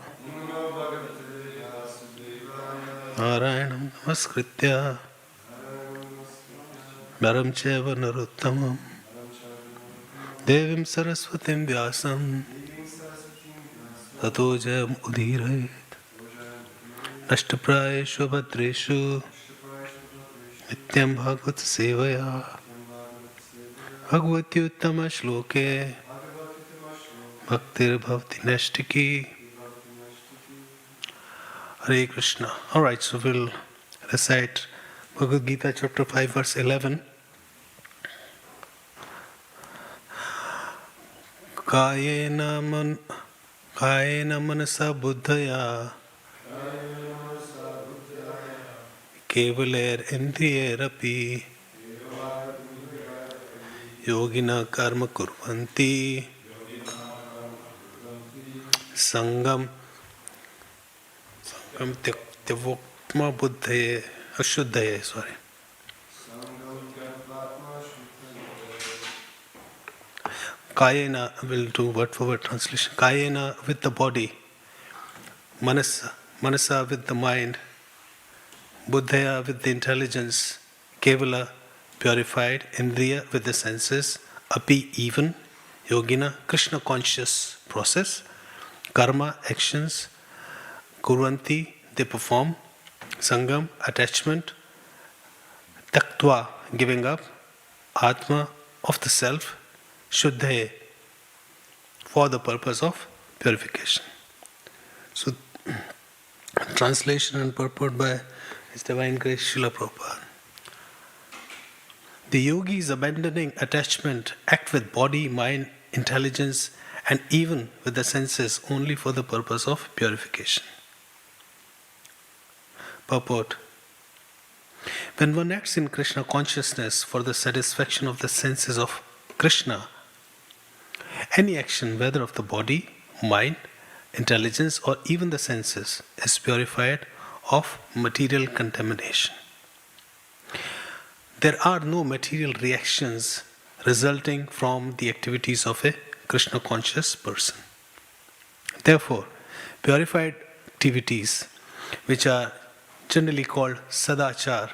Narayanam Namaskritya Naram Chaiva Narottamam Devim Saraswatim Vyasam Tato Jayam Udhirayet Nashtaprayeshu Bhadreshu Nityam Bhagavad Sevaya Bhagavati Uttama Shloke Bhaktir Bhavati Nashtiki. Hare Krishna. Alright, so we'll recite Bhagavad Gita chapter 5 verse 11. Kayena manasa buddhaya kevaler indriyerapi yogina karma kurvanti sangam tyavokma buddhaye ashuddhaye, sorry. Kayena, will do word for word translation. Kayena with the body, manasa with the mind, buddhaya with the intelligence, kevala purified, indriya with the senses, api even, yogina Krishna conscious process, karma actions, kurvanti they perform, sangam attachment, taktva giving up, atma of the self, Shuddhe, for the purpose of purification. So, translation and purport by His Divine Grace Srila Prabhupada. The yogis abandoning attachment act with body, mind, intelligence, and even with the senses only for the purpose of purification. Purport. When one acts in Krishna consciousness for the satisfaction of the senses of Krishna, any action, whether of the body, mind, intelligence, or even the senses, is purified of material contamination. There are no material reactions resulting from the activities of a Krishna conscious person. Therefore, purified activities, which are generally called sadachar,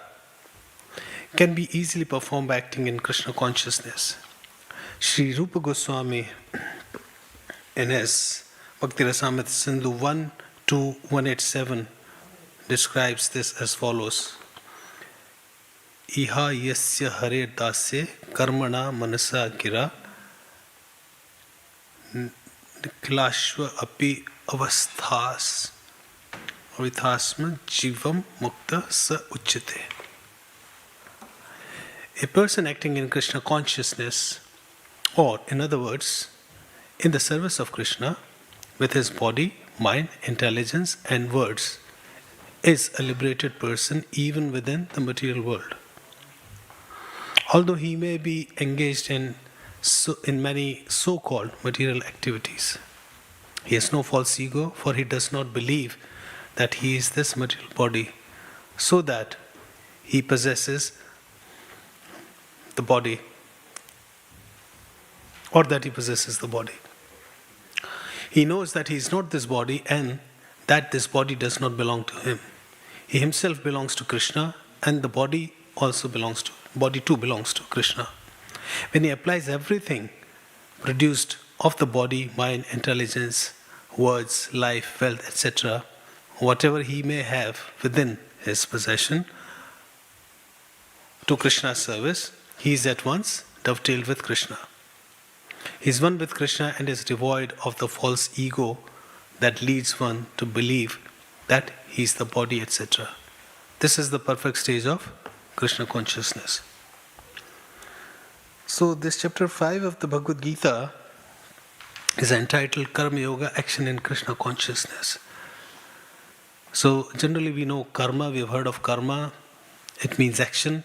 can be easily performed by acting in Krishna consciousness. Sri Rupa Goswami in his Bhakti Rasamrita Sindhu 1-187 describes this as follows. Iha yasya hare dasye karmana manasa gira nikilashva api avithasma jivam mukta sa uchyate. a person acting in Krishna consciousness, or in other words, in the service of Krishna, with his body, mind, intelligence, and words, is a liberated person even within the material world. Although he may be engaged in many so-called material activities, he has no false ego, for he does not believe that he is this material body, so that he possesses the body, or that he possesses the body. He knows that he is not this body and that this body does not belong to him. He himself belongs to Krishna, and the body too belongs to Krishna. When he applies everything produced of the body, mind, intelligence, words, life, wealth, etc., whatever he may have within his possession, to Krishna's service, he is at once dovetailed with Krishna. He is one with Krishna and is devoid of the false ego that leads one to believe that he is the body, etc. This is the perfect stage of Krishna consciousness. So this chapter 5 of the Bhagavad Gita is entitled Karma Yoga, Action in Krishna Consciousness. So generally we know karma, we have heard of karma, it means action.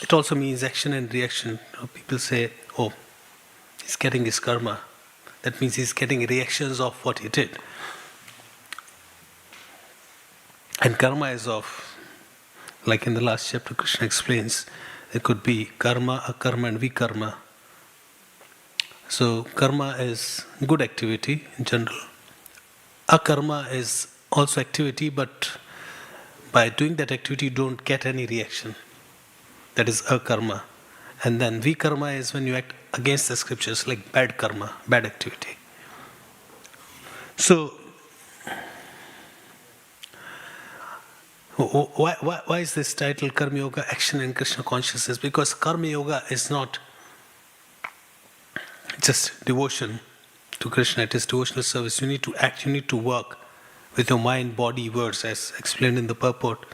It also means action and reaction. People say, oh, he's getting his karma. That means he's getting reactions of what he did. And karma is of, like in the last chapter Krishna explains, it could be karma, akarma and vikarma. So karma is good activity in general. Akarma is also activity, but by doing that activity you don't get any reaction. That is akarma. And then vikarma is when you act against the scriptures, like bad karma, bad activity. So, why is this title Karma Yoga, Action in Krishna Consciousness? Because Karma Yoga is not just devotion to Krishna, it is devotional service. You need to act, you need to work with your mind, body, words, as explained in the purport.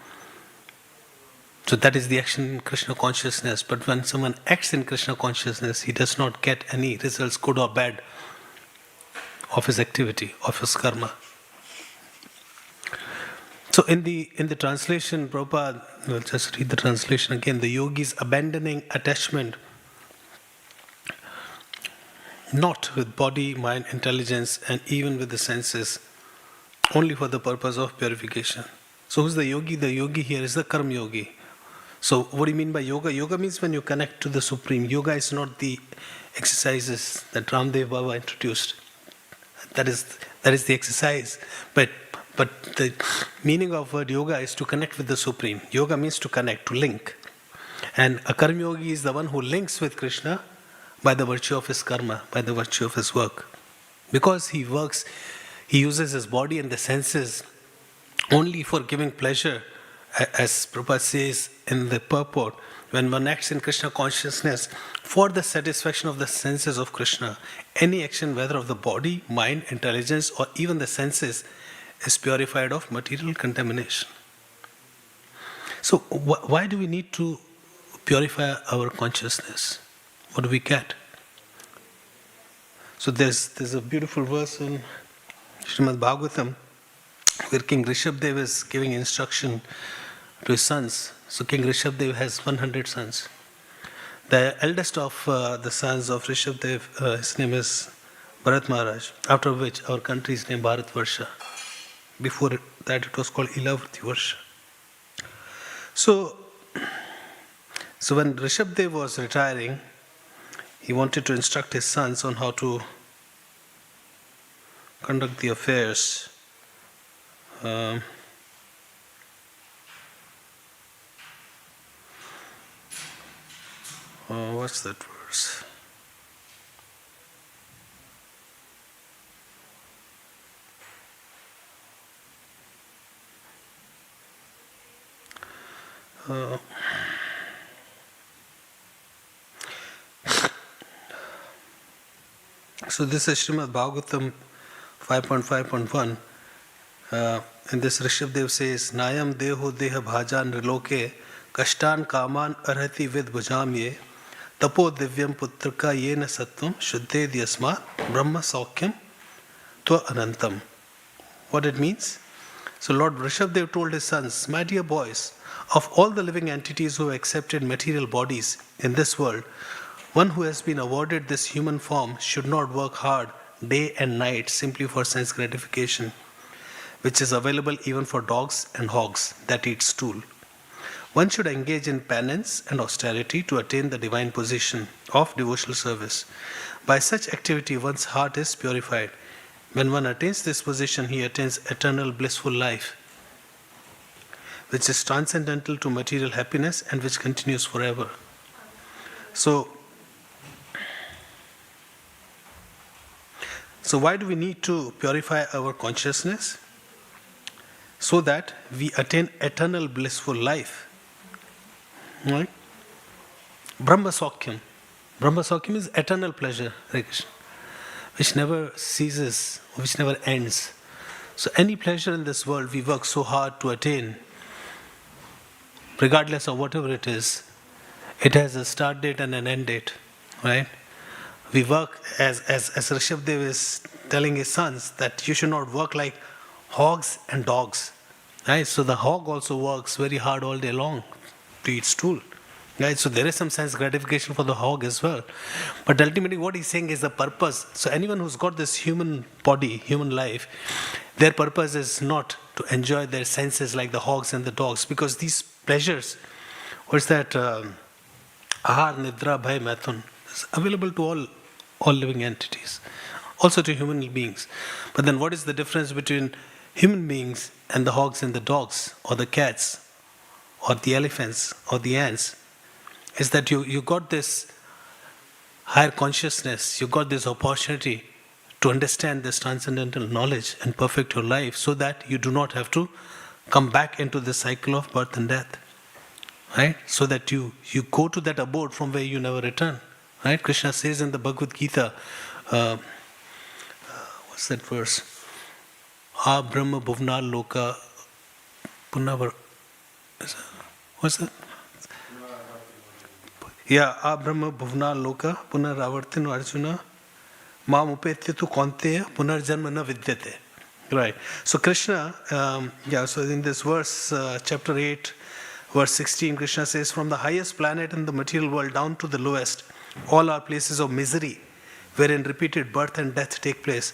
So that is the action in Krishna consciousness. But when someone acts in Krishna consciousness, he does not get any results, good or bad, of his activity, of his karma. So in the translation, Prabhupada, we'll just read the translation again. The yogis abandoning attachment not with body, mind, intelligence, and even with the senses, only for the purpose of purification. So who's the yogi? The yogi here is the karma yogi. So what do you mean by yoga? Yoga means when you connect to the Supreme. Yoga is not the exercises that Ramdev Baba introduced. That is the exercise. But the meaning of word yoga is to connect with the Supreme. Yoga means to connect, to link. And a karma yogi is the one who links with Krishna by the virtue of his karma, by the virtue of his work. Because he works, he uses his body and the senses only for giving pleasure. As Prabhupada says in the purport, when one acts in Krishna consciousness for the satisfaction of the senses of Krishna, any action, whether of the body, mind, intelligence, or even the senses, is purified of material contamination. So why do we need to purify our consciousness? What do we get? So there's a beautiful verse in Srimad Bhagavatam where King Rishabdev is giving instruction to his sons. So King Rishabdev has 100 sons. The eldest of the sons of Rishabdev, his name is Bharat Maharaj, after which our country is named Bharatvarsha. Before that it was called Ilavrati Varsha. So when Rishabdev was retiring, he wanted to instruct his sons on how to conduct the affairs. What's that verse? So this is Srimad Bhagavatam 5.5.1. in this Rishabdev says, Nayam deho deha bhaja nriloke kashtan kaman arhati vid bhujam ye tapo divyam putraka yena sattvam shuddhe dyasmat brahma saukyam tva anantam. What it means? So Lord Rishabdev told his sons, my dear boys, of all the living entities who have accepted material bodies in this world, one who has been awarded this human form should not work hard day and night simply for sense gratification, which is available even for dogs and hogs that eat stool. One should engage in penance and austerity to attain the divine position of devotional service. By such activity, one's heart is purified. When one attains this position, he attains eternal blissful life, which is transcendental to material happiness and which continues forever. So why do we need to purify our consciousness? So that we attain eternal blissful life. Right? Brahma Saukyam. Brahma Saukyam is eternal pleasure, Hare Krishna, which never ceases, which never ends. So any pleasure in this world we work so hard to attain, regardless of whatever it is, it has a start date and an end date. Right? We work, as Rishabdev is telling his sons, that you should not work like hogs and dogs. Right? So the hog also works very hard all day long to eat stool. Right? So there is some sense gratification for the hog as well. But ultimately what he's saying is the purpose. So anyone who's got this human body, human life, their purpose is not to enjoy their senses like the hogs and the dogs, because these pleasures, what's that, ahar, nidra, bhay, mathun, is available to all living entities, also to human beings. But then what is the difference between human beings and the hogs and the dogs, or the cats, or the elephants, or the ants? Is that you got this higher consciousness, you got this opportunity to understand this transcendental knowledge and perfect your life, so that you do not have to come back into the cycle of birth and death. Right? So that you go to that abode from where you never return. Right? Krishna says in the Bhagavad Gita, what's that verse? A Brahma Bhuvna Loka Punavar. What's that? Yeah, A Brahma Bhuvna Loka Punaravartino Arjuna Mam Upetya tu Konteya Punarjanma na Vidyate. Right. So Krishna, so in this verse, chapter 8, verse 16, Krishna says, from the highest planet in the material world down to the lowest, all are places of misery, wherein repeated birth and death take place.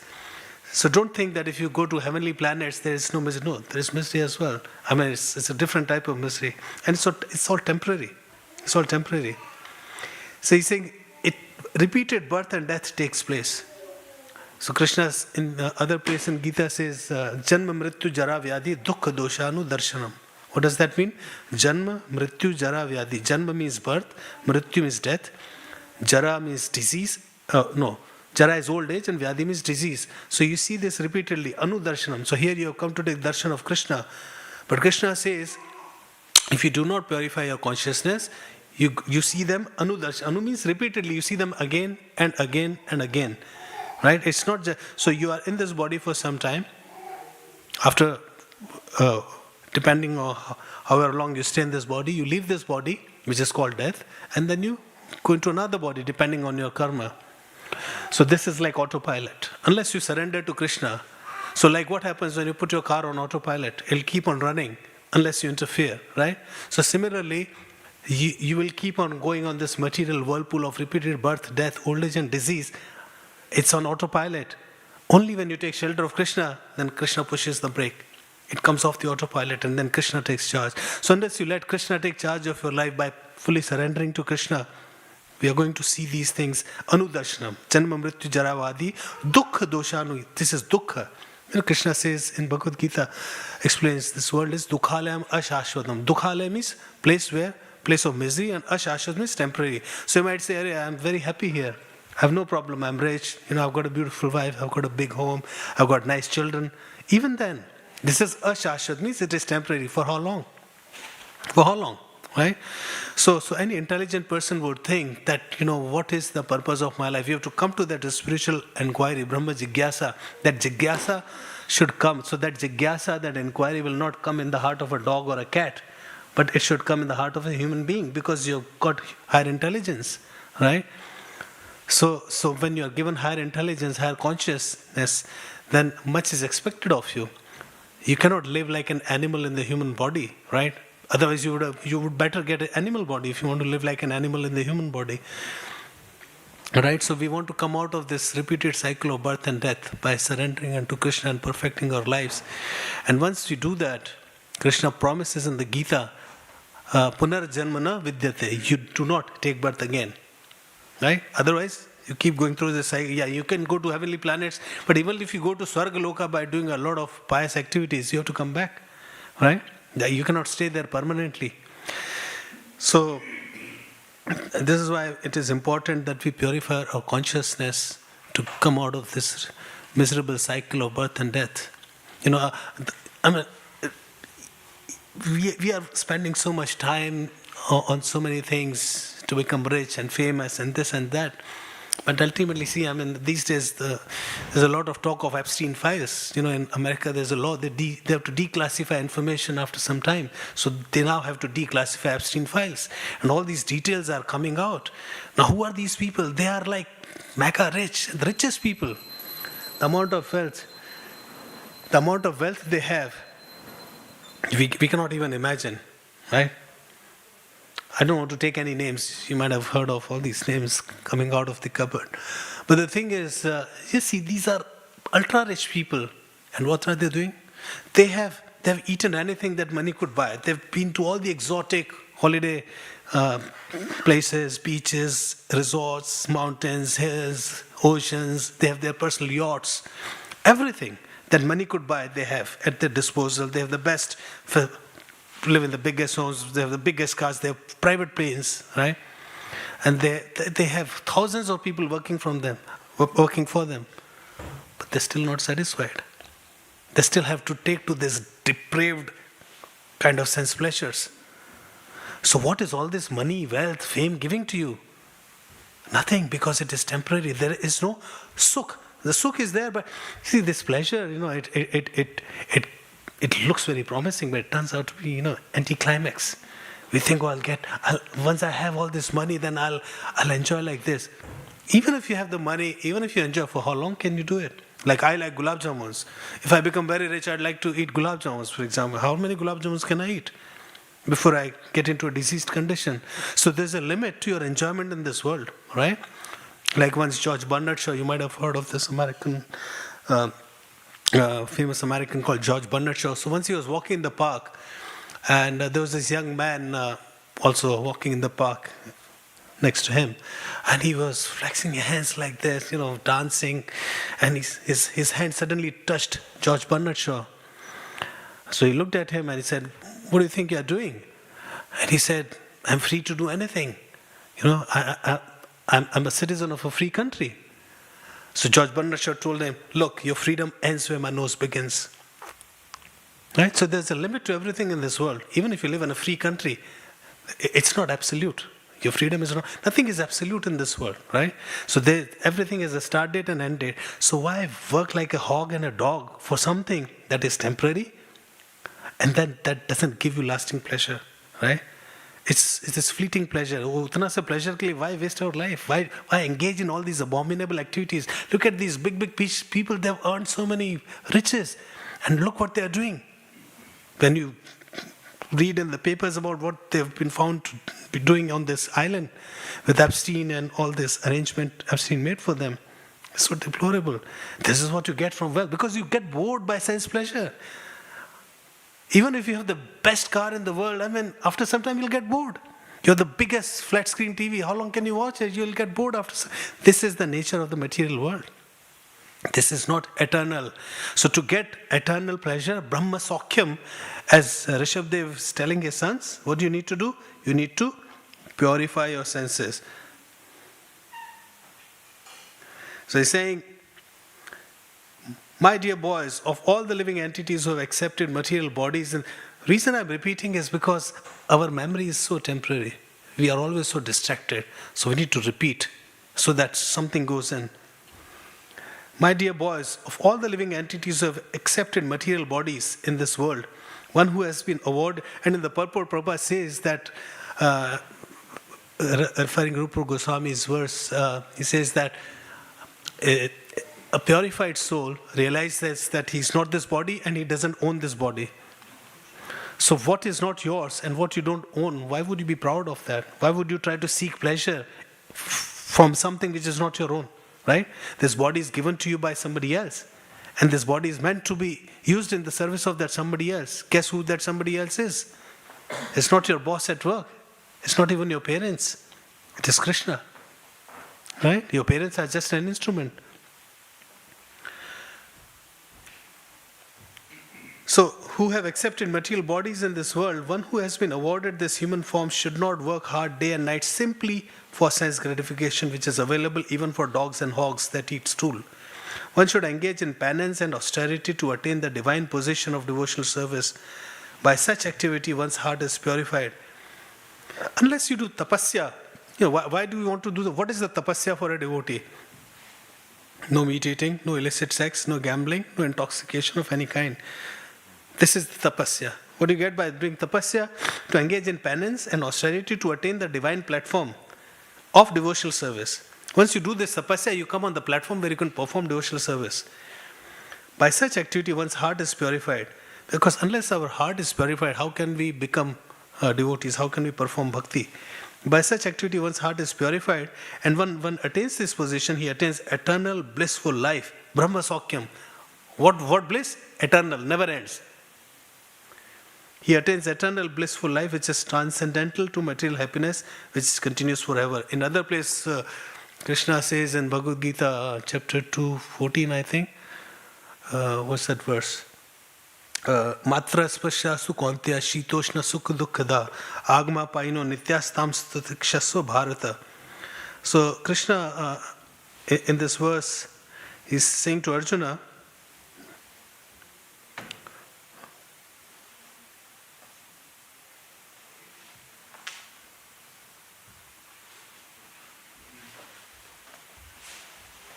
So don't think that if you go to heavenly planets, there is no misery. No, there is misery as well. I mean, it's a different type of misery. And it's all temporary. It's all temporary. So he's saying, repeated birth and death takes place. So Krishna in other place in Gita says, Janma Mrityu Jara Vyadhi Dukkha Doshanu Darshanam. What does that mean? Janma Mrityu Jara Vyadhi. Janma means birth, Mrityu means death, Jara means disease. Jara is old age and Vyadhi means disease. So you see this repeatedly, Anu Darshanam. So here you have come to take darshan of Krishna. But Krishna says, if you do not purify your consciousness, you see them Anu Darshan. Anu means repeatedly, you see them again and again and again. Right? It's not just, so you are in this body for some time. After, depending on however long you stay in this body, you leave this body, which is called death, and then you go into another body, depending on your karma. So this is like autopilot. Unless you surrender to Krishna. So like what happens when you put your car on autopilot? It'll keep on running unless you interfere, right? So similarly, you will keep on going on this material whirlpool of repeated birth, death, old age and disease. It's on autopilot. Only when you take shelter of Krishna, then Krishna pushes the brake. It comes off the autopilot and then Krishna takes charge. So unless you let Krishna take charge of your life by fully surrendering to Krishna, we are going to see these things. Anudarshanam, Janma Mrityu Jaravadi, Dukkha Doshanu. This is Dukkha. Krishna says in Bhagavad Gita, explains this world is Dukhalayam Ashashvatam. Dukhalayam means place of misery, and Ashashvat means temporary. So you might say, I am very happy here. I have no problem. I'm rich. I've got a beautiful wife. I've got a big home. I've got nice children. Even then, this is Ashashvat, means it is temporary. For how long? For how long? Right? So any intelligent person would think that, what is the purpose of my life? You have to come to that spiritual inquiry, Brahma Jigyasa. That Jigyasa should come. So that jigyasa, that inquiry will not come in the heart of a dog or a cat, but it should come in the heart of a human being, because you've got higher intelligence, right? So when you're given higher intelligence, higher consciousness, then much is expected of you. You cannot live like an animal in the human body, right? Otherwise you would better get an animal body if you want to live like an animal in the human body. Right? So we want to come out of this repeated cycle of birth and death by surrendering unto Krishna and perfecting our lives. And once we do that, Krishna promises in the Gita, Punarjanmana vidyate, you do not take birth again. Right? Otherwise, you keep going through this cycle. Yeah, you can go to heavenly planets, but even if you go to Swargaloka by doing a lot of pious activities, you have to come back. Right? You cannot stay there permanently. So, this is why it is important that we purify our consciousness to come out of this miserable cycle of birth and death. We are spending so much time on so many things to become rich and famous and this and that. But ultimately, these days there's a lot of talk of Epstein files. In America there's a law, they have to declassify information after some time. So they now have to declassify Epstein files. And all these details are coming out. Now who are these people? They are like mega rich, the richest people. The amount of wealth they have, we cannot even imagine, right? I don't want to take any names. You might have heard of all these names coming out of the cupboard. But the thing is, you see, these are ultra-rich people. And what are they doing? They've eaten anything that money could buy. They've been to all the exotic holiday places, beaches, resorts, mountains, hills, oceans. They have their personal yachts. Everything that money could buy, they have at their disposal. They have the best, live in the biggest homes, they have the biggest cars, they have private planes, right? And they have thousands of people working for them. But they're still not satisfied. They still have to take to this depraved kind of sense pleasures. So what is all this money, wealth, fame giving to you? Nothing, because it is temporary. There is no sukh. The sukh is there, but see, this pleasure, it looks very promising, but it turns out to be, anticlimax. We think, once I have all this money, then I'll enjoy like this. Even if you have the money, even if you enjoy, for how long can you do it? Like I like gulab jamuns. If I become very rich, I'd like to eat gulab jamuns, for example. How many gulab jamuns can I eat before I get into a diseased condition? So there's a limit to your enjoyment in this world, right? Like once George Bernard Shaw, you might have heard of this American, famous American called George Bernard Shaw. So once he was walking in the park, and there was this young man also walking in the park next to him, and he was flexing his hands like this, dancing, and his hand suddenly touched George Bernard Shaw. So he looked at him and he said, "What do you think you're doing?" And he said, "I'm free to do anything. I'm a citizen of a free country." So George Bernard Shaw told him, "Look, your freedom ends where my nose begins." Right? So there's a limit to everything in this world. Even if you live in a free country, it's not absolute. Your freedom is not, nothing is absolute in this world, right? So everything is a start date and end date. So why work like a hog and a dog for something that is temporary, and then that doesn't give you lasting pleasure, right? It's this fleeting pleasure. Utna sa pleasure ke liye, why waste our life? Why engage in all these abominable activities? Look at these big people. They've earned so many riches, and look what they are doing. When you read in the papers about what they've been found to be doing on this island with Epstein and all this arrangement Epstein made for them, it's so deplorable. This is what you get from wealth, because you get bored by sense pleasure. Even if you have the best car in the world, after some time you'll get bored. You have the biggest flat screen TV. How long can you watch it? You'll get bored after some. This is the nature of the material world. This is not eternal. So to get eternal pleasure, Brahma Saukhyam, as Rishabdev is telling his sons, what do you need to do? You need to purify your senses. So he's saying, my dear boys, of all the living entities who have accepted material bodies, and reason I'm repeating is because our memory is so temporary. We are always so distracted. So we need to repeat so that something goes in. My dear boys, of all the living entities who have accepted material bodies in this world, one who has been awarded, and in the purport Prabhupada says that, referring Rupa Goswami's verse, he says that a purified soul realizes that he's not this body and he doesn't own this body. So what is not yours and what you don't own, why would you be proud of that? Why would you try to seek pleasure from something which is not your own, right? This body is given to you by somebody else. And this body is meant to be used in the service of that somebody else. Guess who that somebody else is? It's not your boss at work. It's not even your parents. It is Krishna. Right? Your parents are just an instrument. So, who have accepted material bodies in this world, one who has been awarded this human form should not work hard day and night simply for sense gratification, which is available even for dogs and hogs that eat stool. One should engage in penance and austerity to attain the divine position of devotional service. By such activity, one's heart is purified. Unless you do tapasya, why do you want to do what is the tapasya for a devotee? No meat eating, no illicit sex, no gambling, no intoxication of any kind. This is the tapasya. What do you get by doing tapasya? To engage in penance and austerity to attain the divine platform of devotional service. Once you do this tapasya, you come on the platform where you can perform devotional service. By such activity, one's heart is purified. Because unless our heart is purified, how can we become devotees? How can we perform bhakti? By such activity, one's heart is purified, and when one attains this position, he attains eternal blissful life. Brahma Saukyam. What bliss? Eternal, never ends. He attains eternal blissful life, which is transcendental to material happiness, which continues forever. In other place, Krishna says in Bhagavad Gita, chapter 2:14, I think. What's that verse? Matra spasya sukontya shitoshna sukha dukkada agma paino nityastam statikshasva bharata. So Krishna, in this verse, is saying to Arjuna,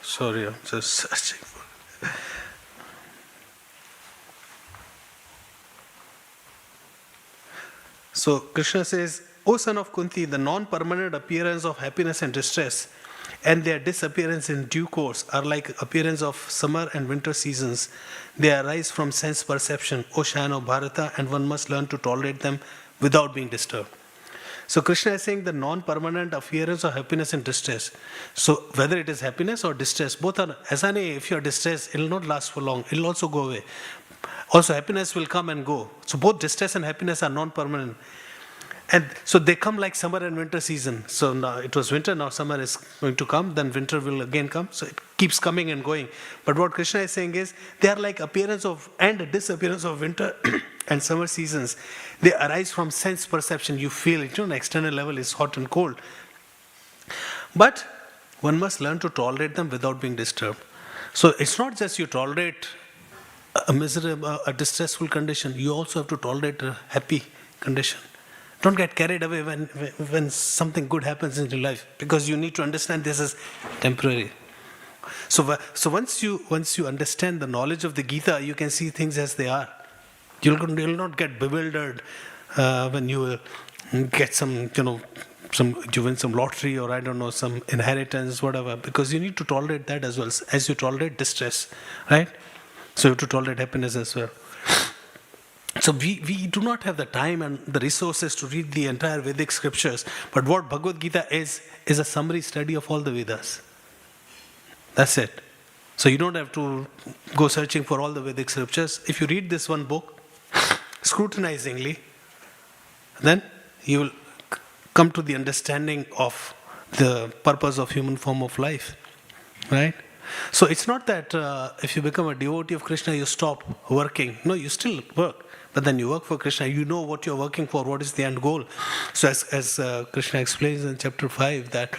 sorry, I'm just searching for it. So Krishna says, O son of Kunti, the non-permanent appearance of happiness and distress and their disappearance in due course are like appearance of summer and winter seasons. They arise from sense perception, O Shan of Bharata, and one must learn to tolerate them without being disturbed. So Krishna is saying the non-permanent appearance of happiness and distress. So whether it is happiness or distress, both are, asane, if you are distressed, it will not last for long, it will also go away. Also happiness will come and go. So both distress and happiness are non-permanent. And so they come like summer and winter season. So now it was winter, now summer is going to come, then winter will again come. So it keeps coming and going. But what Krishna is saying is, they are like appearance of and disappearance of winter and summer seasons. They arise from sense perception. You feel it, on external level is hot and cold. But one must learn to tolerate them without being disturbed. So it's not just you tolerate a miserable, a distressful condition. You also have to tolerate a happy condition. Don't get carried away when something good happens in your life, because you need to understand this is temporary. So once you understand the knowledge of the Gita, you can see things as they are. You'll not get bewildered when you get some, you win some lottery or I don't know, some inheritance, whatever, because you need to tolerate that as well as you tolerate distress, right? So you have to tolerate happiness as well. So we do not have the time and the resources to read the entire Vedic scriptures, but what Bhagavad Gita is a summary study of all the Vedas. That's it. So you don't have to go searching for all the Vedic scriptures. If you read this one book scrutinizingly, then you will come to the understanding of the purpose of human form of life, right? So it's not that if you become a devotee of Krishna, you stop working. No, you still work. But then you work for Krishna, you know what you're working for, what is the end goal. So as Krishna explains in chapter 5 that,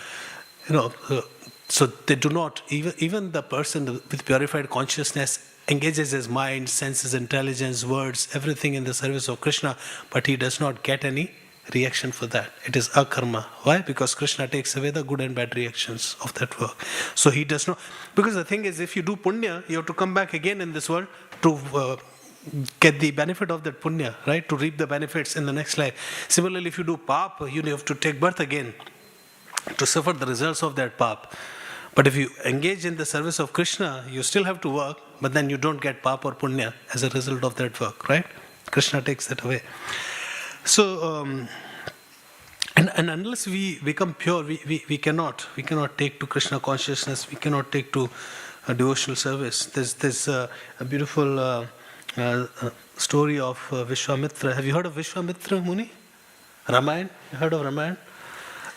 so they do not, even the person with purified consciousness engages his mind, senses, intelligence, words, everything in the service of Krishna, but he does not get any reaction for that. It is akarma. Why? Because Krishna takes away the good and bad reactions of that work. So he does not. Because the thing is, if you do punya, you have to come back again in this world to get the benefit of that punya, right? To reap the benefits in the next life. Similarly, if you do pap, you have to take birth again to suffer the results of that pap. But if you engage in the service of Krishna, you still have to work, but then you don't get pap or punya as a result of that work, right? Krishna takes that away. So, and unless we become pure, we cannot take to Krishna consciousness, we cannot take to devotional service. There's a beautiful story of Vishwamitra. Have you heard of Vishwamitra Muni? Ramayana? You heard of Ramayana?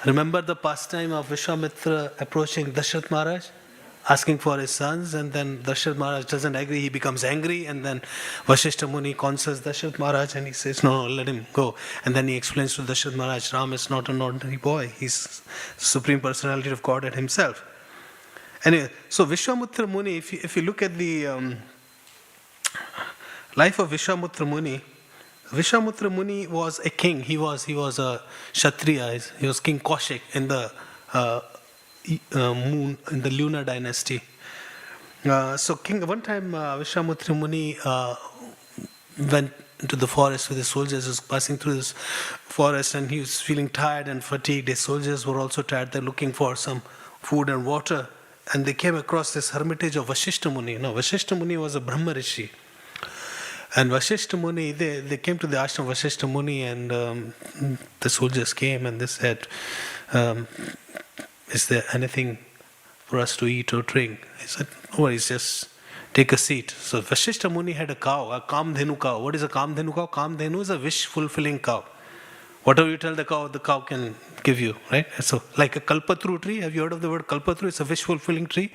Remember the pastime of Vishwamitra approaching Darshan Maharaj, asking for his sons, and then Darshan Maharaj doesn't agree, he becomes angry, and then Vasishtha Muni counsels Darshan Maharaj and he says, no, let him go. And then he explains to Darshan Maharaj, Ram is not an ordinary boy, he's Supreme Personality of Godhead himself. Anyway, so Vishwamitra Muni, if you look at the life of Vishwamitra Muni was a king. He was a Kshatriya. He was King Kaushik in the in the lunar dynasty. So one time Vishwamitra Muni went into the forest with his soldiers. He was passing through this forest and he was feeling tired and fatigued. His soldiers were also tired. They're looking for some food and water. And they came across this hermitage of Vasishtha Muni. Now, Vasishtha Muni was a Brahma Rishi. And Vasishtha Muni, they came to the ashram of Vasishtha Muni, and the soldiers came and they said, is there anything for us to eat or drink? He said, no worries, just take a seat. So Vasishtha Muni had a cow, a Kamdhenu cow. What is a Kamdhenu cow? Kamdhenu is a wish-fulfilling cow. Whatever you tell the cow can give you, right? So like a kalpatru tree, have you heard of the word kalpatru? It's a wish-fulfilling tree.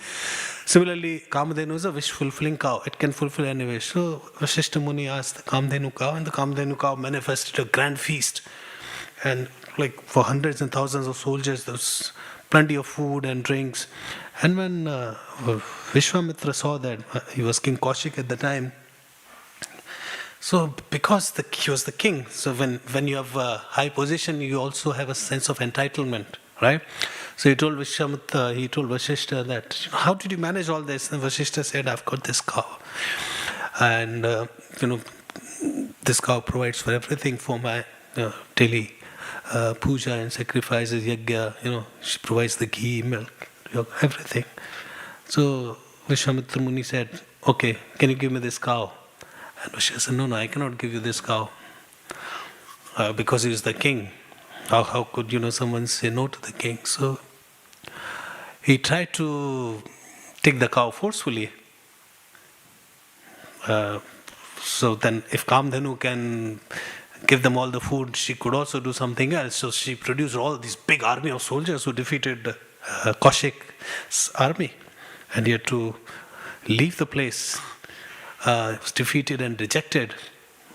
Similarly, Kamdhenu is a wish-fulfilling cow. It can fulfill any wish. So Vasishtha Muni asked the Kamdhenu cow, and the Kamdhenu cow manifested a grand feast. And like for hundreds and thousands of soldiers, there was plenty of food and drinks. And when Vishwamitra saw that, he was King Kaushik at the time, so because he was the king, so when you have a high position, you also have a sense of entitlement, right? So he told Vasishtha that, how did you manage all this? And Vasishtha said, I've got this cow. And, this cow provides for everything for my daily puja and sacrifices, yajna, she provides the ghee, milk, everything. So Vishwamitra Muni said, okay, can you give me this cow? And Vasishtha said, no, I cannot give you this cow because he is the king. How could someone say no to the king? So he tried to take the cow forcefully. So then if Kamdhenu can give them all the food, she could also do something else. So she produced all this big army of soldiers who defeated Kaushik's army. And he had to leave the place. Was defeated and rejected,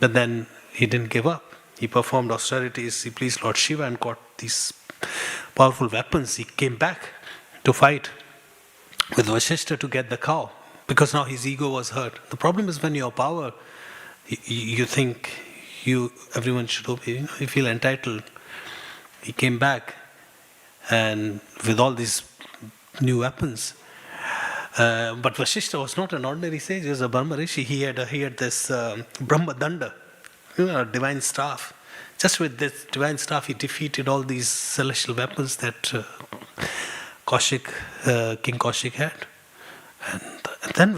but then he didn't give up. He performed austerities, he pleased Lord Shiva and got these powerful weapons. He came back to fight with Vasishtha to get the cow, because now his ego was hurt. The problem is when you have power, you think everyone should obey, you feel entitled. He came back and with all these new weapons. But Vasishtha was not an ordinary sage, he was a Brahma Rishi. He had this Brahma Danda, a divine staff. Just with this divine staff, he defeated all these celestial weapons that King Kaushik had. And then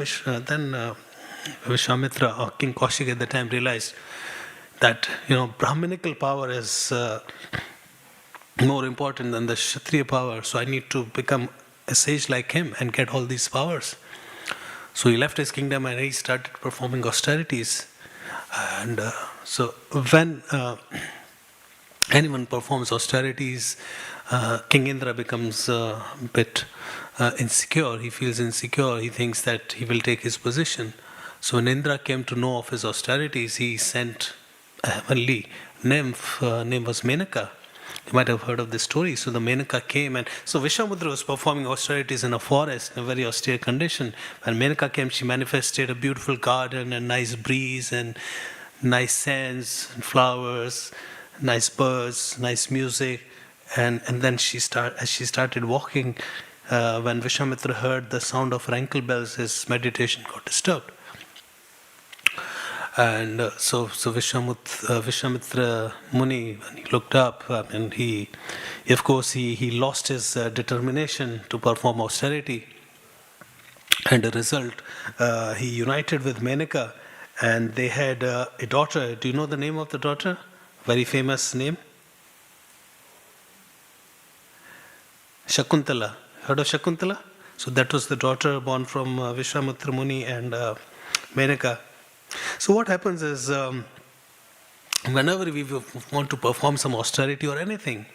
Vishwamitra, or King Kaushik at the time, realized that Brahminical power is more important than the Kshatriya power. So I need to become a sage like him and get all these powers. So he left his kingdom and he started performing austerities. And so when anyone performs austerities, King Indra becomes a bit insecure. He feels insecure. He thinks that he will take his position. So when Indra came to know of his austerities, he sent a heavenly nymph. Name was Menaka. You might have heard of this story. So the Menaka came, and so Vishwamitra was performing austerities in a forest in a very austere condition. When Menaka came, she manifested a beautiful garden and nice breeze and nice scents and flowers nice birds, nice music, and then as she started walking, when Vishwamitra heard the sound of rankle bells, his meditation got disturbed. And so Vishwamitra Muni, when he looked up, and he lost his determination to perform austerity. And the result, he united with Menaka, and they had a daughter. Do you know the name of the daughter? Very famous name? Shakuntala. Heard of Shakuntala? So that was the daughter born from Vishwamitra Muni and Menaka. So what happens is, whenever we want to perform some austerity or anything,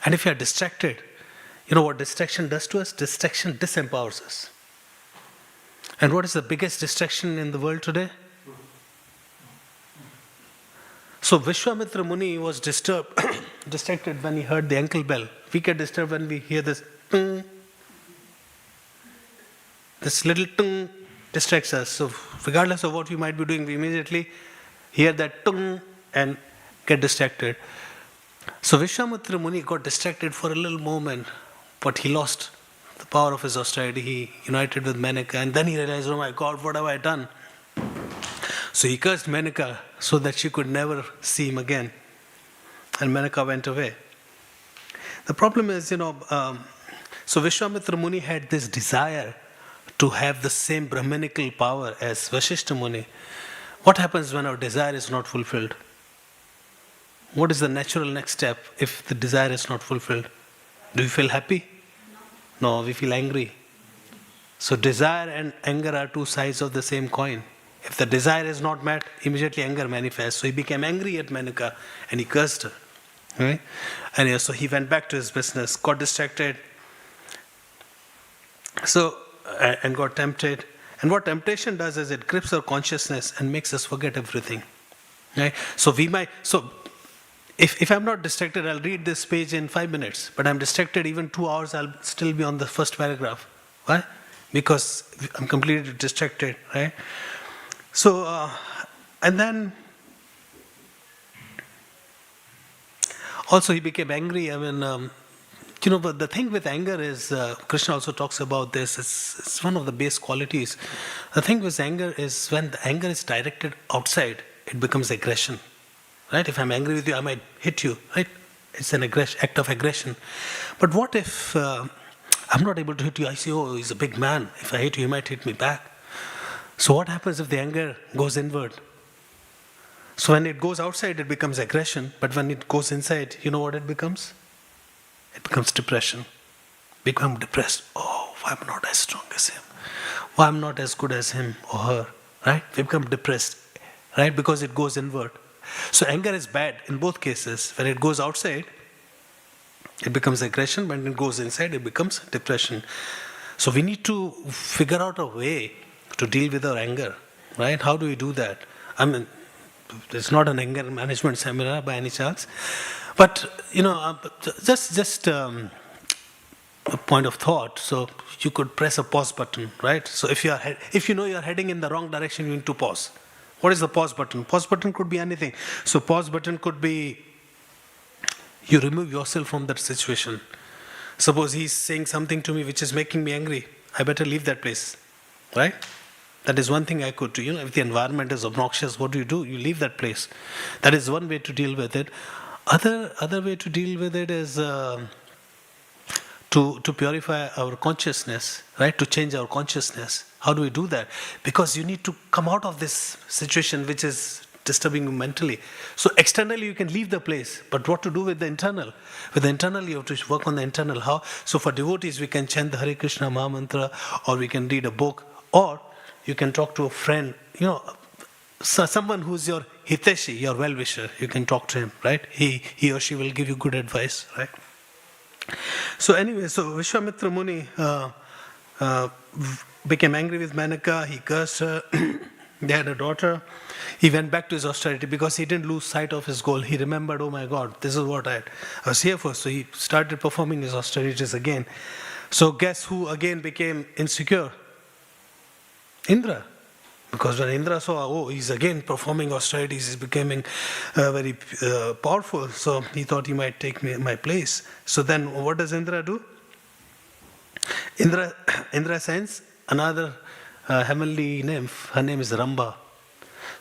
and if you are distracted, you know what distraction does to us? Distraction disempowers us. And what is the biggest distraction in the world today? So Vishwamitra Muni was distracted when he heard the ankle bell. We get disturbed when we hear this tung. This little tung distracts us. So regardless of what we might be doing, we immediately hear that tung and get distracted. So Vishwamitra Muni got distracted for a little moment, but he lost the power of his austerity. He united with Menaka, and then he realized, oh my God, what have I done? So he cursed Menaka so that she could never see him again. And Menaka went away. The problem is, so Vishwamitra Muni had this desire to have the same Brahmanical power as Vasishtha Muni. What happens when our desire is not fulfilled? What is the natural next step if the desire is not fulfilled? Do we feel happy? No, we feel angry. So desire and anger are two sides of the same coin. If the desire is not met, immediately anger manifests. So he became angry at Menaka and he cursed her. Right? And so he went back to his business, got distracted, and got tempted. And what temptation does is it grips our consciousness and makes us forget everything. Right? So if I'm not distracted, I'll read this page in 5 minutes. But I'm distracted even 2 hours, I'll still be on the first paragraph. Why? Because I'm completely distracted, right? So, and then also he became angry. But the thing with anger is, Krishna also talks about this, it's one of the base qualities. The thing with anger is when the anger is directed outside, it becomes aggression. Right? If I'm angry with you, I might hit you. Right? It's an act of aggression. But what if I'm not able to hit you? I say, oh, he's a big man. If I hit you, he might hit me back. So what happens if the anger goes inward? So when it goes outside, it becomes aggression. But when it goes inside, you know what it becomes? It becomes depression. Become depressed. Oh, I'm not as strong as him. Why I'm not as good as him or her. Right? We become depressed. Right? Because it goes inward. So anger is bad in both cases. When it goes outside, it becomes aggression. When it goes inside, it becomes depression. So we need to figure out a way to deal with our anger. Right? How do we do that? It's not an anger management seminar by any chance. But, just a point of thought. So you could press a pause button, right? So if you know you're heading in the wrong direction, you need to pause. What is the pause button? Pause button could be anything. So pause button could be you remove yourself from that situation. Suppose he's saying something to me which is making me angry. I better leave that place, right? That is one thing I could do. If the environment is obnoxious, what do? You leave that place. That is one way to deal with it. Other way to deal with it is to purify our consciousness, right? To change our consciousness. How do we do that? Because you need to come out of this situation which is disturbing you mentally. So externally you can leave the place, but what to do with the internal? With the internal you have to work on the internal. How? So for devotees we can chant the Hare Krishna Maha Mantra, or we can read a book, or you can talk to a friend, someone who's your hiteshi, your well-wisher. You can talk to him, right? He or she will give you good advice, right? So anyway, Vishwamitra Muni became angry with Menaka. He cursed her. They had a daughter. He went back to his austerity because he didn't lose sight of his goal. He remembered, oh my God, this is what I was here for. So he started performing his austerities again. So guess who again became insecure? Indra. Because when Indra saw, oh, he's again performing austerities, he's becoming very powerful, so he thought he might take my place. So then what does Indra do? Indra sends another heavenly nymph. Her name is Ramba.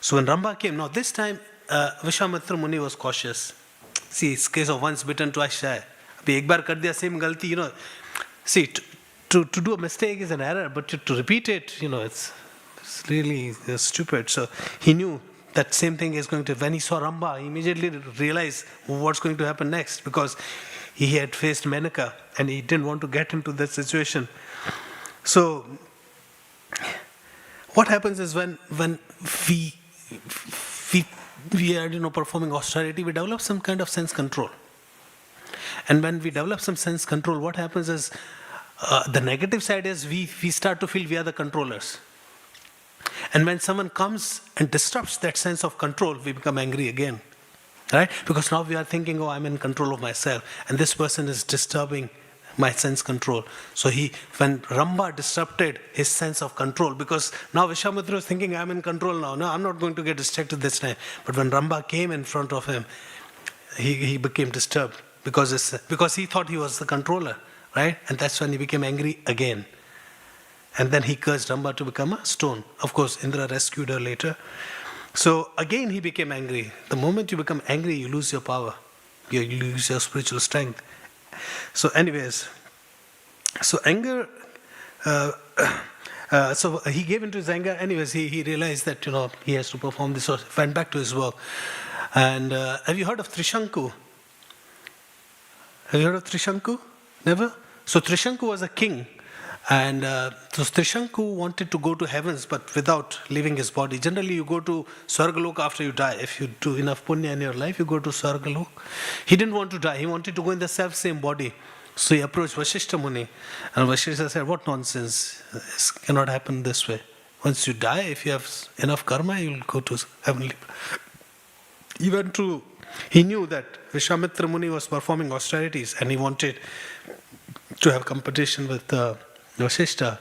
So when Ramba came, now this time Vishwamitra Muni was cautious. See, it's case of once bitten, twice shy. Abhi ek baar kar diya same galti, See, to do a mistake is an error, but to repeat it, it's really stupid. So he knew that same thing is going to, when he saw Ramba, he immediately realized what's going to happen next, because he had faced Menaka and he didn't want to get into that situation. So what happens is when we are performing austerity, we develop some kind of sense control. And when we develop some sense control, what happens is the negative side is we start to feel we are the controllers. And when someone comes and disrupts that sense of control, we become angry again. Right? Because now we are thinking, oh, I'm in control of myself, and this person is disturbing my sense control. So when Ramba disrupted his sense of control, because now Vishwamitra was thinking, I'm in control now. No, I'm not going to get distracted this time. But when Ramba came in front of him, he became disturbed because he thought he was the controller, right? And that's when he became angry again. And then he cursed Ramba to become a stone. Of course, Indra rescued her later. So again he became angry. The moment you become angry, you lose your power. You lose your spiritual strength. So anyways, so anger, so he gave into his anger. Anyways, he realized that, he has to perform this, so went back to his work. And have you heard of Trishanku? Have you heard of Trishanku? Never? So Trishanku was a king. And so Trishanku wanted to go to heavens, but without leaving his body. Generally, you go to Swargalok after you die. If you do enough punya in your life, you go to Swargalok. He didn't want to die. He wanted to go in the self-same body. So he approached Vashishta Muni. And Vashishta said, what nonsense. This cannot happen this way. Once you die, if you have enough karma, you will go to heavenly. He knew that Vishwamitra Muni was performing austerities, and he wanted to have competition with Vashishta.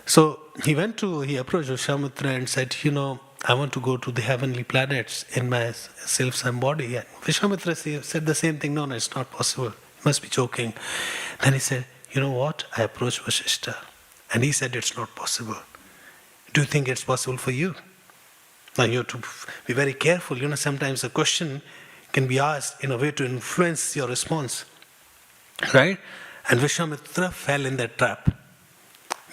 So he approached Vishwamitra and said, I want to go to the heavenly planets in my self-same body. And Vishwamitra said the same thing, no, it's not possible. You must be joking. Then he said, you know what? I approached Vashishta and he said it's not possible. Do you think it's possible for you? Now you have to be very careful. Sometimes a question can be asked in a way to influence your response. Right? And Vishwamitra fell in that trap.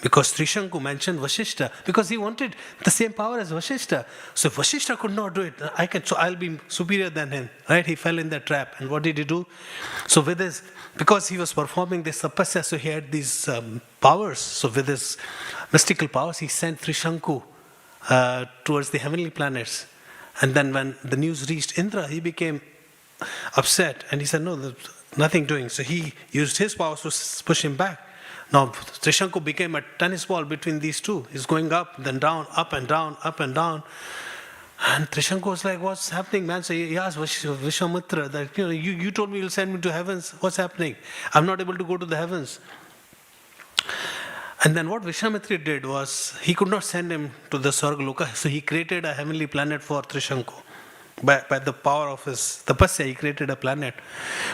Because Trishanku mentioned Vashishta, because he wanted the same power as Vashishta. So if Vashishta could not do it, so I'll be superior than him. Right? He fell in that trap. And what did he do? So because he was performing this tapasya, so he had these powers. So with his mystical powers, he sent Trishanku towards the heavenly planets. And then when the news reached Indra, he became upset. And he said, no, there's nothing doing. So he used his powers to push him back. Now, Trishanku became a tennis ball between these two. He's going up, then down, up and down, up and down. And Trishanku was like, what's happening, man? So he asked Vishwamitra that, you told me you'll send me to heavens. What's happening? I'm not able to go to the heavens. And then what Vishwamitra did was, he could not send him to the Swargaloka. So he created a heavenly planet for Trishanku. By the power of his tapasya, he created a planet.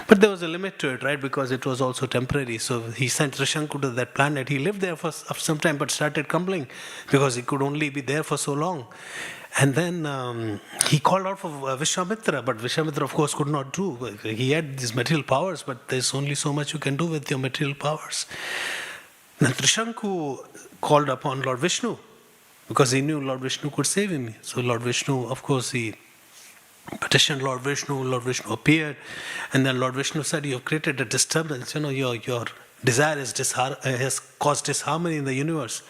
But there was a limit to it, right? Because it was also temporary. So he sent Trishanku to that planet. He lived there for some time, but started crumbling because he could only be there for so long. And then he called out for Vishwamitra, but Vishwamitra, of course, could not do. He had these material powers, but there's only so much you can do with your material powers. Then Trishanku called upon Lord Vishnu because he knew Lord Vishnu could save him. So Lord Vishnu, of course, he petitioned Lord Vishnu appeared, and then Lord Vishnu said, you have created a disturbance, your desire has caused disharmony in the universe.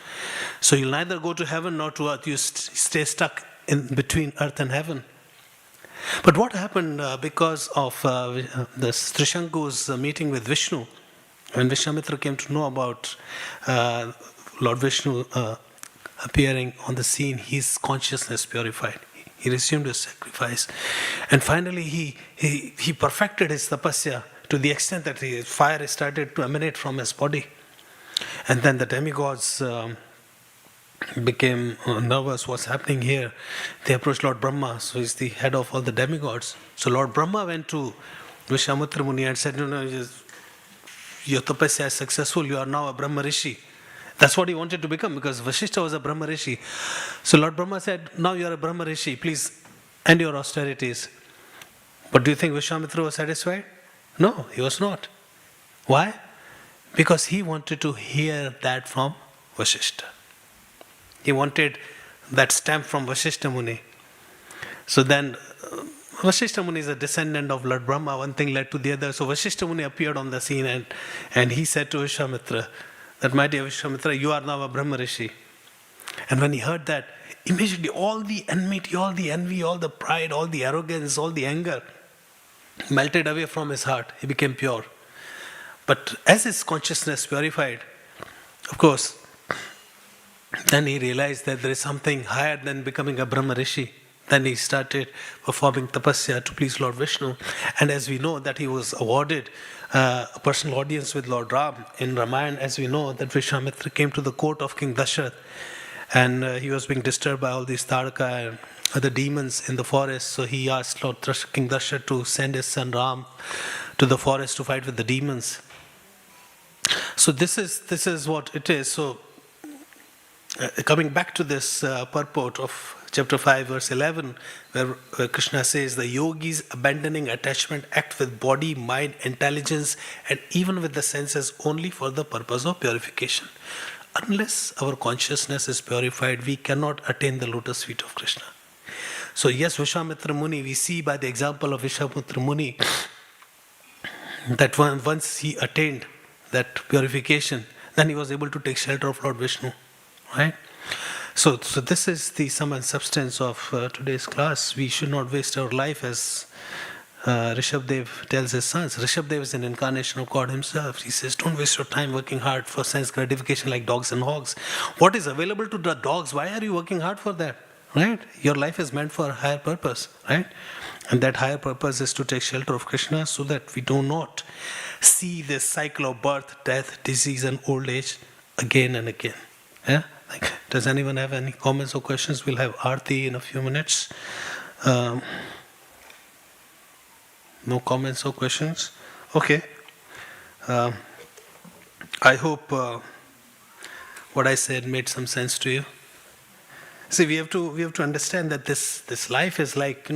So you'll neither go to heaven nor to earth, you stay stuck in between earth and heaven. But what happened because of the Trishanku's meeting with Vishnu, when Vishwamitra came to know about Lord Vishnu appearing on the scene, his consciousness purified. He resumed his sacrifice. And finally, he perfected his tapasya to the extent that fire started to emanate from his body. And then the demigods became nervous, what's happening here? They approached Lord Brahma, so he's the head of all the demigods. So Lord Brahma went to Vishwamitra Muni and said, your tapasya is successful, you are now a Brahma Rishi. That's what he wanted to become, because Vasishtha was a Brahma Rishi. So Lord Brahma said, now you are a Brahma Rishi, please end your austerities. But do you think Vishwamitra was satisfied? No, he was not. Why? Because he wanted to hear that from Vasishtha. He wanted that stamp from Vasishtha Muni. So then, Vasishtha Muni is a descendant of Lord Brahma. One thing led to the other. So Vasishtha Muni appeared on the scene and he said to Vishwamitra that, my dear Vishwamitra, you are now a Brahma Rishi. And when he heard that, immediately all the enmity, all the envy, all the pride, all the arrogance, all the anger melted away from his heart. He became pure. But as his consciousness purified, of course, then he realized that there is something higher than becoming a Brahma Rishi. Then he started performing tapasya to please Lord Vishnu. And as we know that he was awarded a personal audience with Lord Ram in Ramayana, as we know that Vishwamitra came to the court of King Darshan and he was being disturbed by all these Taraka and other demons in the forest. So he asked King Darshan to send his son Ram to the forest to fight with the demons. So this is what it is. So coming back to this purport of chapter 5 verse 11, where Krishna says, the yogis abandoning attachment act with body, mind, intelligence and even with the senses only for the purpose of purification. Unless our consciousness is purified, we cannot attain the lotus feet of Krishna. So yes, Vishwamitra Muni, we see by the example of Vishwamitra Muni that once he attained that purification, then he was able to take shelter of Lord Vishnu. Right? So this is the sum and substance of today's class. We should not waste our life, as Rishabdev tells his sons. Rishabdev is an incarnation of God himself. He says, don't waste your time working hard for sense gratification like dogs and hogs. What is available to the dogs, why are you working hard for that? Right? Your life is meant for a higher purpose. Right? And that higher purpose is to take shelter of Krishna so that we do not see this cycle of birth, death, disease and old age again and again. Yeah? Does anyone have any comments or questions? We'll have Aarti in a few minutes. No comments or questions? Okay. I hope what I said made some sense to you. See, we have to understand that this life is like,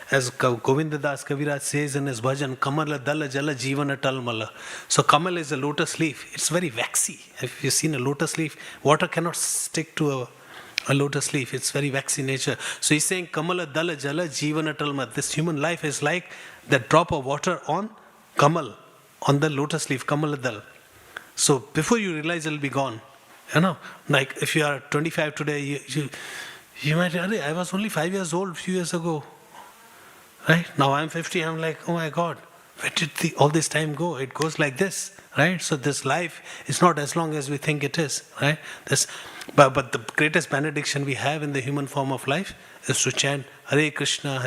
as Govinda Das Kaviraj says in his bhajan, Kamala Dala Jala Jivana Talmala. So Kamal is a lotus leaf. It's very waxy. If you've seen a lotus leaf, water cannot stick to a lotus leaf. It's very waxy nature. So he's saying Kamala Dala Jala Jivana Talmala. This human life is like that drop of water on Kamal, on the lotus leaf, Kamala Dal. So before you realize it'll be gone. Like if you are 25 today, you might, I was only 5 years old a few years ago. Right? Now I'm 50, I'm like, oh my God, where did all this time go? It goes like this, right? So this life is not as long as we think it is, right? But the greatest benediction we have in the human form of life is to chant Hare Krishna,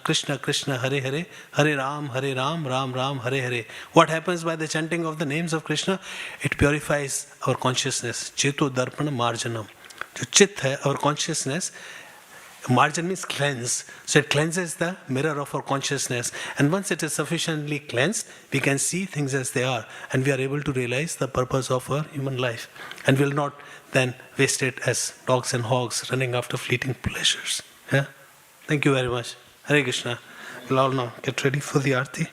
Krishna Krishna, Hare Hare, Hare Ram, Ram Ram, Hare Hare. What happens by the chanting of the names of Krishna? It purifies our consciousness. Cheto Darpana Marjanam. जो चित्त है, our consciousness, marjan means cleanse. So it cleanses the mirror of our consciousness. And once it is sufficiently cleansed, we can see things as they are. And we are able to realize the purpose of our human life. And will not then waste it as dogs and hogs running after fleeting pleasures. Yeah? Thank you very much. Hare Krishna. We'll all now get ready for the Aarti.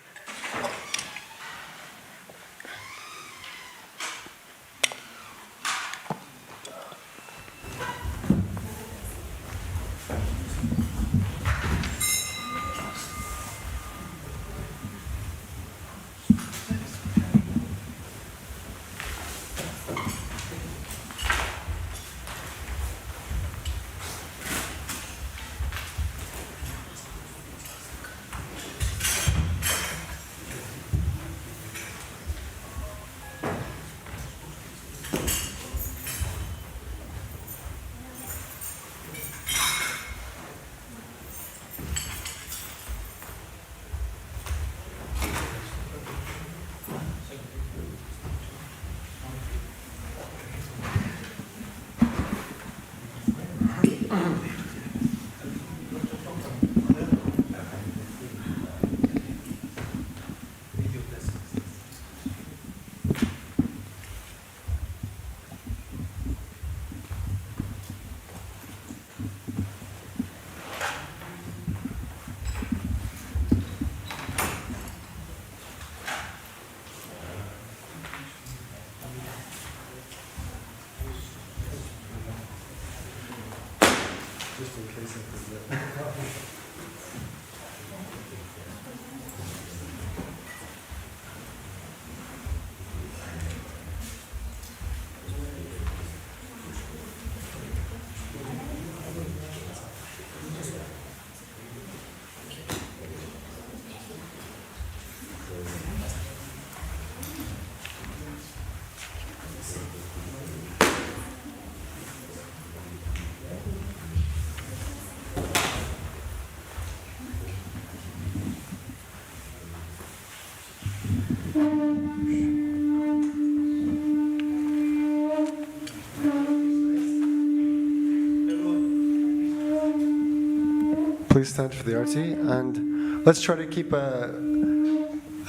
Please stand for the arti, and let's try to keep a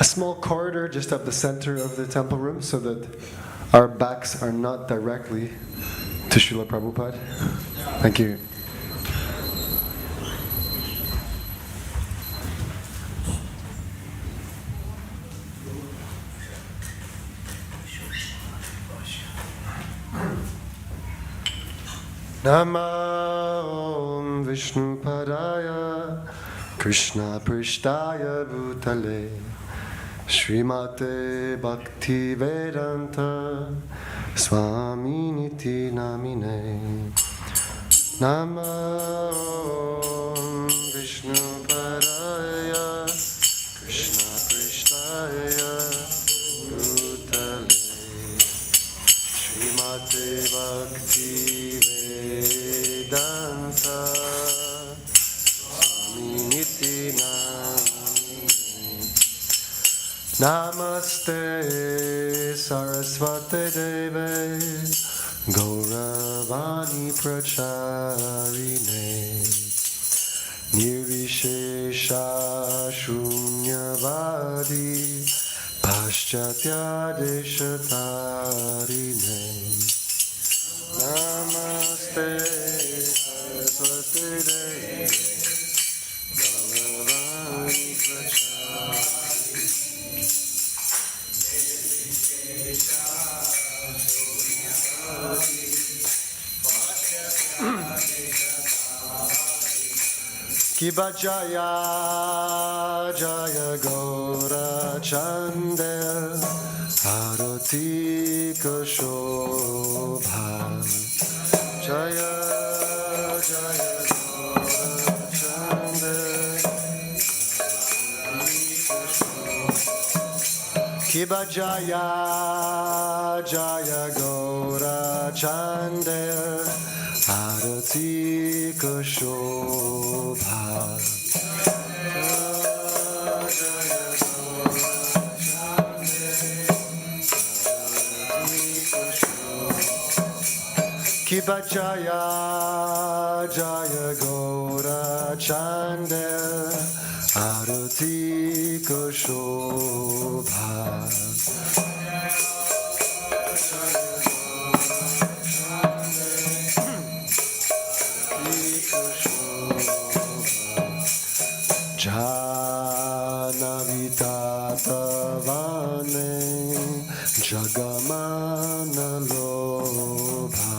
small corridor just up the center of the temple room so that our backs are not directly to Srila Prabhupada. Thank you. Namah Vishnu Padaya Krishna Prishtaya Bhutale Srimate Bhaktivedanta Swaminiti Namine Namah Vishnu Padaya Krishna Prishtaya Bhutale Srimate Bhaktivedanta Swaminiti Namine Namaste Saraswate Deve Gauravani Pracharine Nirvishesha Shunyavadi Paschatya Deshatarine Namaste Saraswati Devi Gauravani Pracharine Kiba Jaya Jaya Gaura Chandel Arati Kashobha Jaya Jaya Gaura Chandel Kiba Jaya Jaya Gaura Chandel Arati Kashobha Kiba Jaya Jaya Gaura Chandel Arati Kashobha Janavitatavane Jagamana Lobha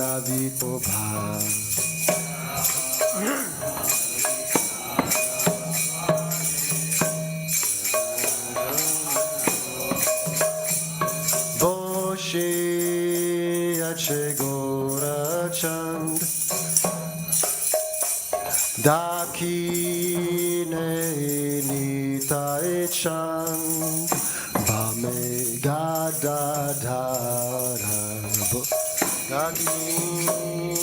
Janavitobha Ache Gora Chand Dakine Nitai Chand Bame Gada Dhara Dakine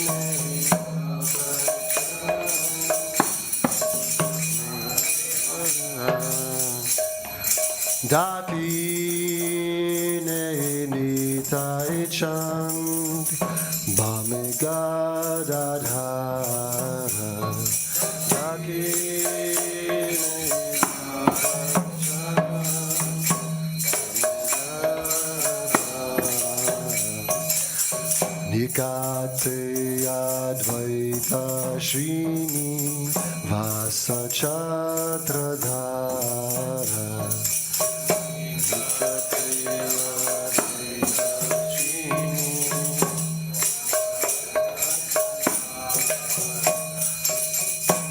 Dakine Nitai Chand Bame Gada Dhara Dakine Nikate Advaita Srini Vasa Chatradhara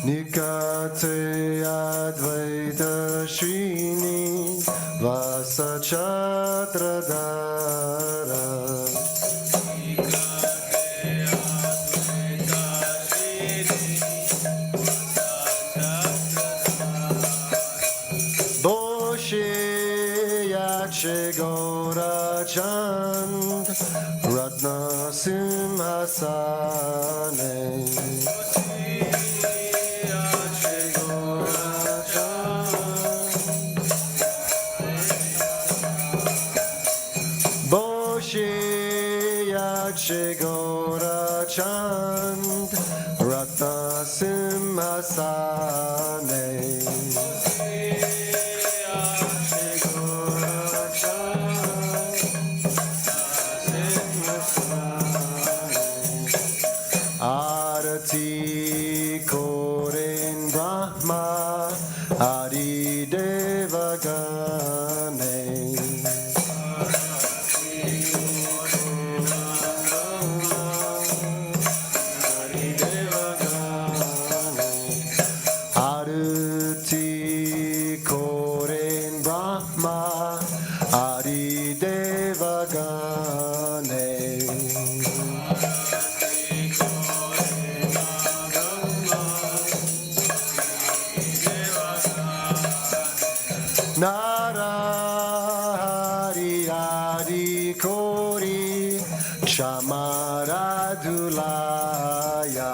Nikate Advaita Srini Vasa Chatradhara Gaura Chand Ratna Simhasane Boshe Yache Gaura Chand Ratna Simhasane Arati Koren Brahma Adi Devagane Arati Koren Brahma Adi Devagane Narahari Adi Kori Chamaradulaya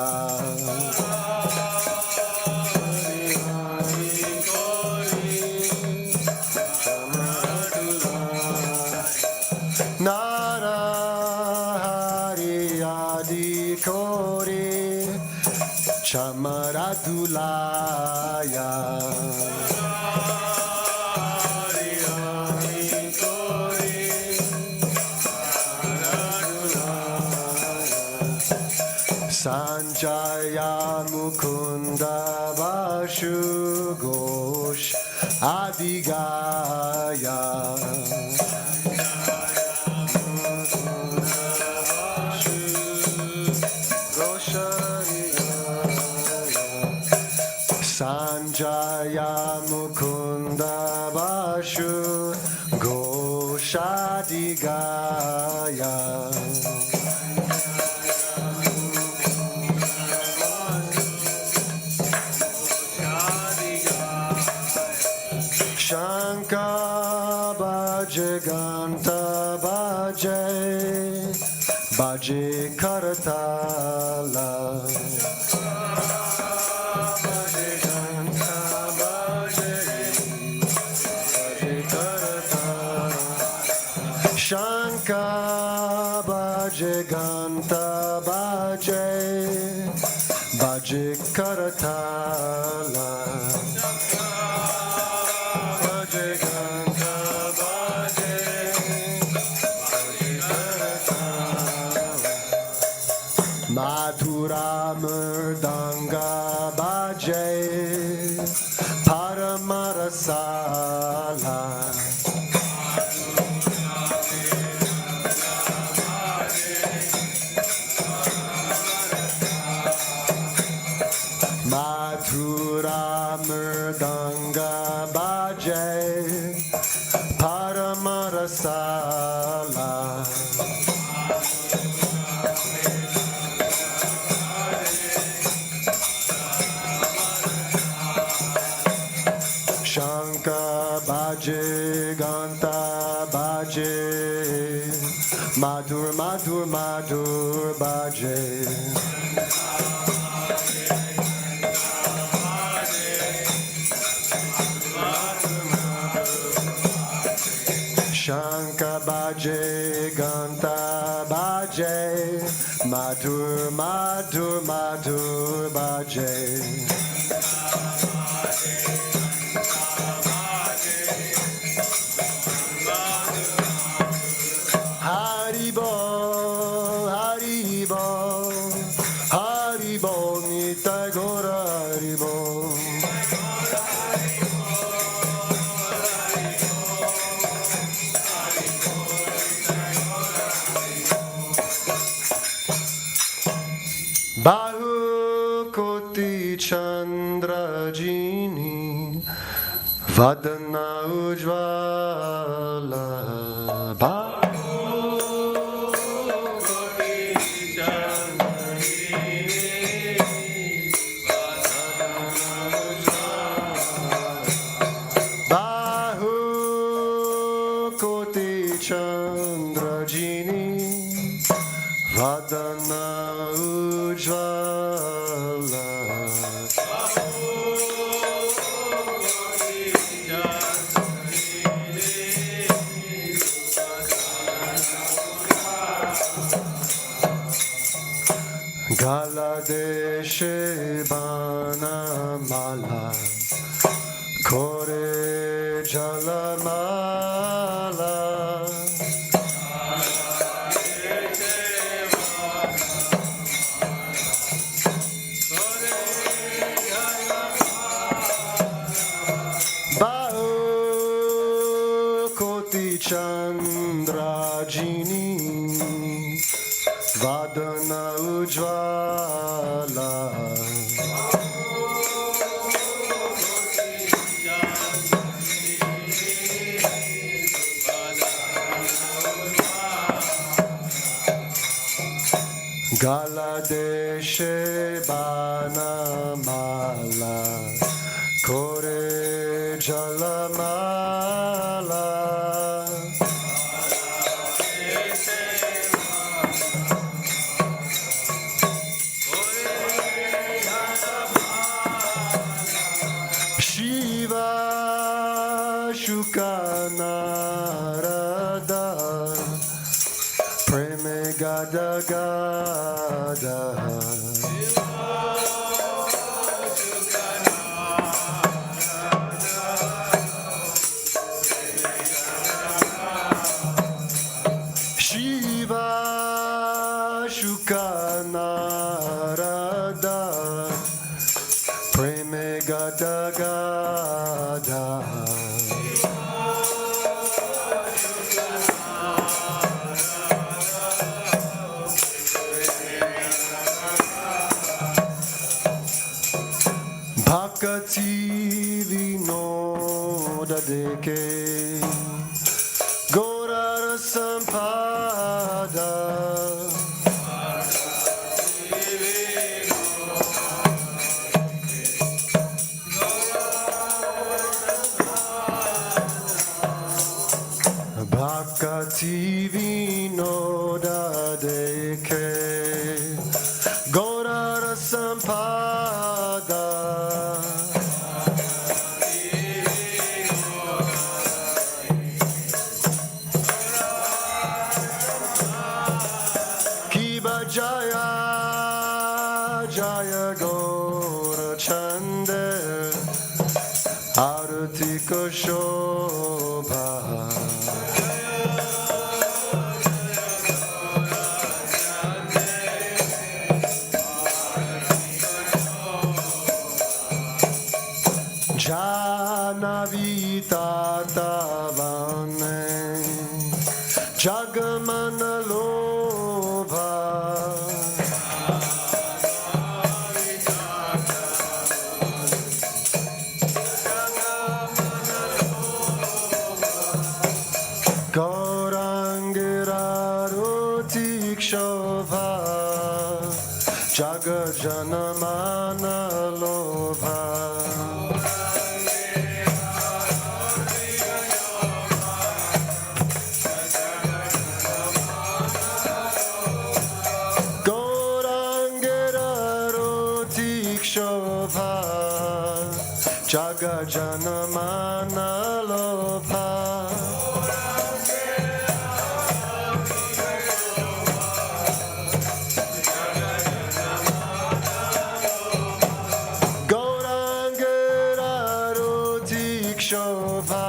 Narahari Adi Kori Chamaradulaya Sanjaya Mukunda Vashu Ghosh Adigaya Sanjaya Mukunda Vashu Ghosh Adigaya Shanka Bhaje Ganta Bhaje Bhaje Karatala Bhaje Ganta Bhaje Bhaje Karatala Shanka Bhaje Ganta Bhaje Bhaje Karatala Madhura Mridanga Bhaje Paramarasala Madhura Mridanga Bhaje Paramarasala Shanka Bhaje Ganta Bhaje Madhur Madhur Madhur Bhaje Shanka Bhaje Ganta Bhaje Madhur Madhur Madhur Bhaje Haribol Haribol, Haribol, Nitai Gora Haribol. Bahu Koti Chandrajini Vadana Ujvala Bahu Koti Chandrajini Bahu Koti Chandrajini Vadana Ujvala Gala Deshe Bana Mala Kore Jala Mala Bahu Koti Chandrajini Vadana Ujvala Gala Deshe Bana Mala Kore Jala Mala Shiva Shukanarada Preme Gada Gada Shiva Shukanarada Preme Gada Gada Bhakti Vinoda Deke Gora Sampada Bhakti Vinoda Deke Gora Sampada Kiba Jaya Jaya Gora Chande Arati Shobha Janavita Tavane Jagamana Lobha Gaurangiraroti Kshobha Jagajanamana Lobha Shobha Jaga Janamana Lobha Gaurangiraroti Shobha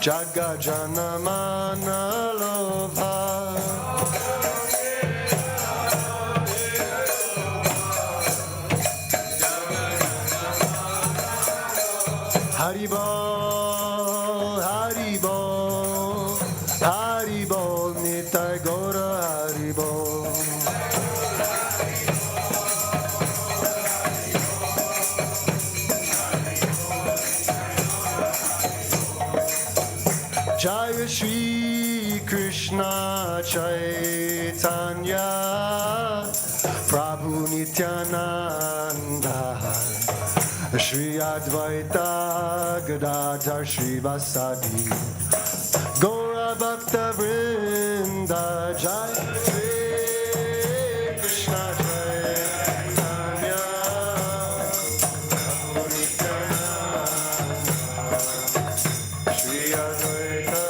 Jaga Janamana Lobha Haribol, Haribol, Haribol, Nitai Gora Haribol. Jaya Shri Krishna Chaitanya Prabhu Nityananda Shri Advaita Gadadhar Shri Vasadi Gaura Bhakta Vrinda Jaya Shri Krishna Chaitanya Prabhu Nityananda Shri Advaita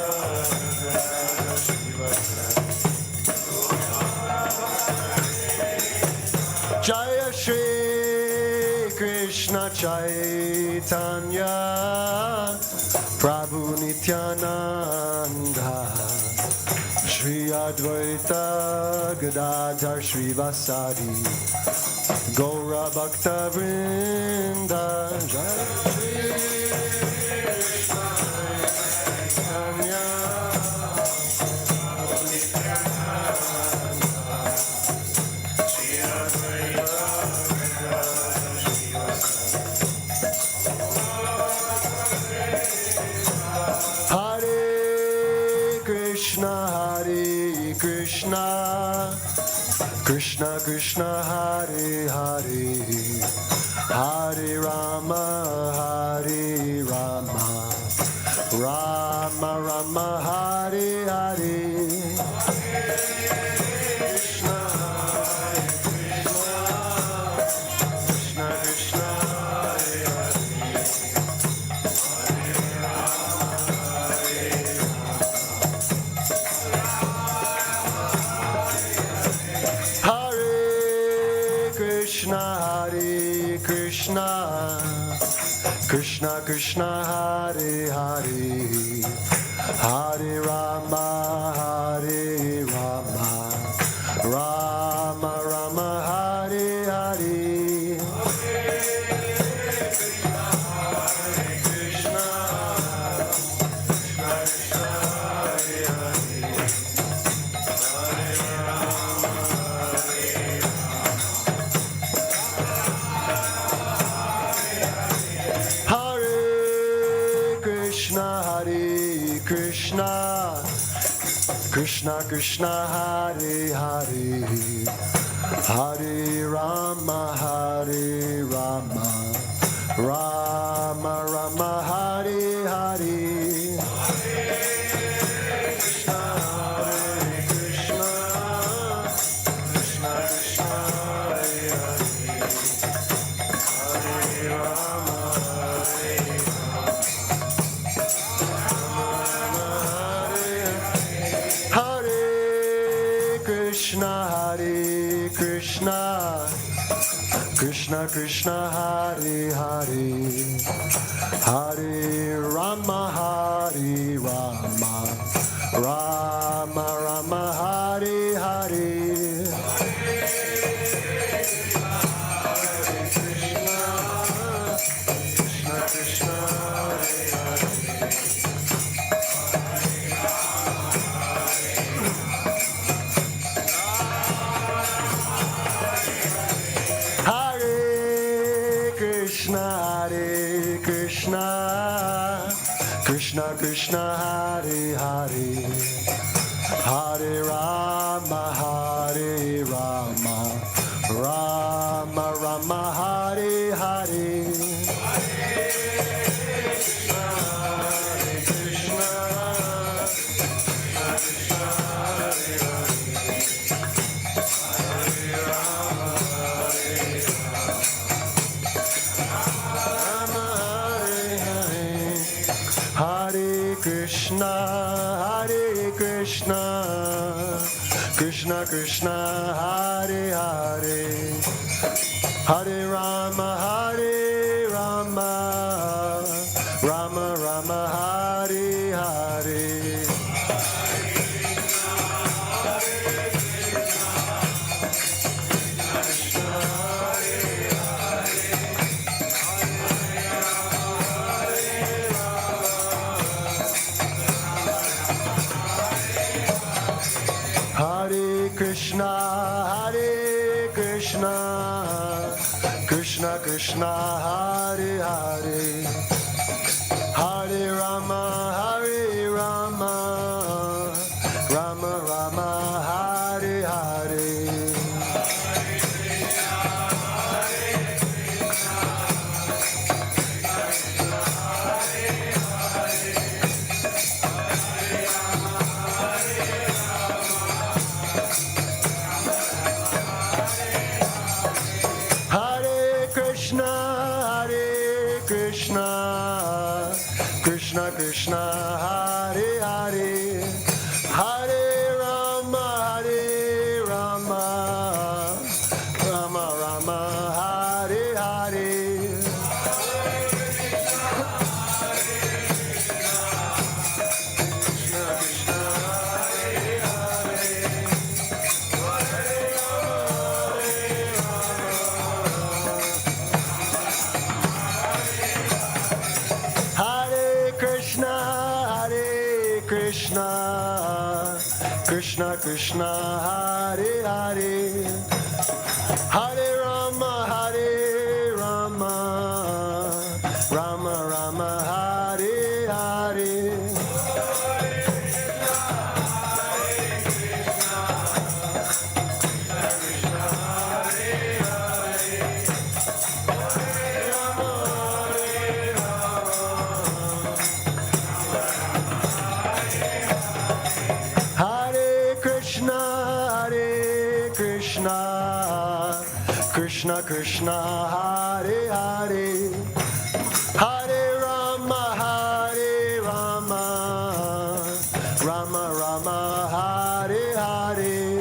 Gadadhar Shri Vasadi Jaya Shri Krishna Chaitanya Prabhu Nityananda Shri Advaita Gadadhar Shri Vasadi Gaura Bhakta Vrinda Jaya Shri Krishna Chaitanya Prabhu Nityananda Shri Advaita Hare Krishna, Krishna Krishna, Hare Hare, Hare Rama, Hare Rama, Rama Rama, Hare Hare. Krishna, Krishna Krishna, Hare Hare. Krishna Krishna, Hare Hare, Hare Rama, Hare Rama, Rama Rama, Hare Hare. Hare Krishna, Krishna Krishna, Hare Hare, Hare Rama, Hare Krishna, Krishna Krishna, Hare Hare, Hare Rama, Hare Rama, Rama Rama, Hare Hare. Krishna, Hare Krishna, Krishna Krishna, Hare Hare, Hare Rama, Hare Krishna Krishna, Hare Hare, Hare Rama, Hare Rama, Rama Rama, Hare Hare. Krishna Krishna, Hare Hare. Krishna Krishna, Hare Hare, Hare Rama, Hare Rama, Rama Rama, Hare Hare. Hare Krishna, Krishna Krishna, Hare Hare, Hare Rama, Hare Rama, Hare Hare. Hare Krishna, Krishna Krishna, Hare Hare, Hare Rama, Hare Rama, Rama Rama, Hare Hare. Hare Hare Krishna, Krishna Krishna, Hare Hare, Hare Rama, Rama Rama, Hare Hare. Krishna Krishna, Hare Hare, Hare Rama, Rama Rama, Hare Hare. Krishna Krishna, Hare Hare, Hare Rama, Rama Rama, Hare Hare. Krishna Krishna, Hare Hare, Hare Rama, Rama Rama, Hare Hare.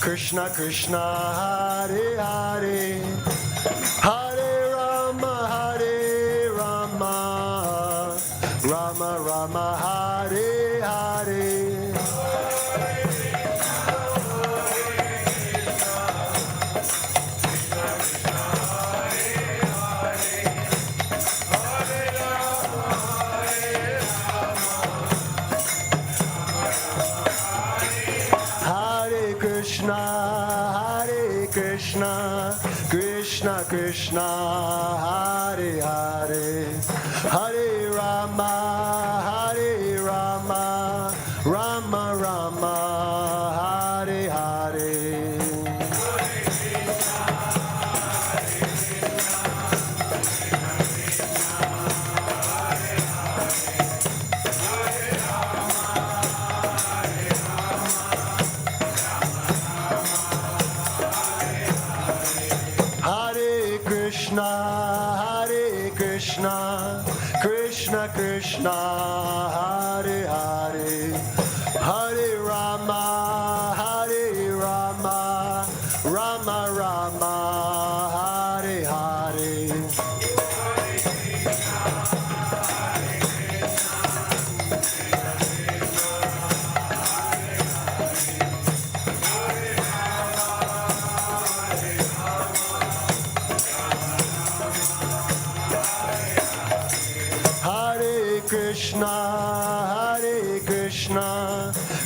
Krishna Krishna, Hare Hare, Hare Rama, Rama Rama, Hare Hare. Krishna Krishna, Hare Hare, Hare Rama, Rama Rama, Hare Hare. Krishna Krishna, Hare Hare, Hare Rama, Rama Rama, Hare Hare.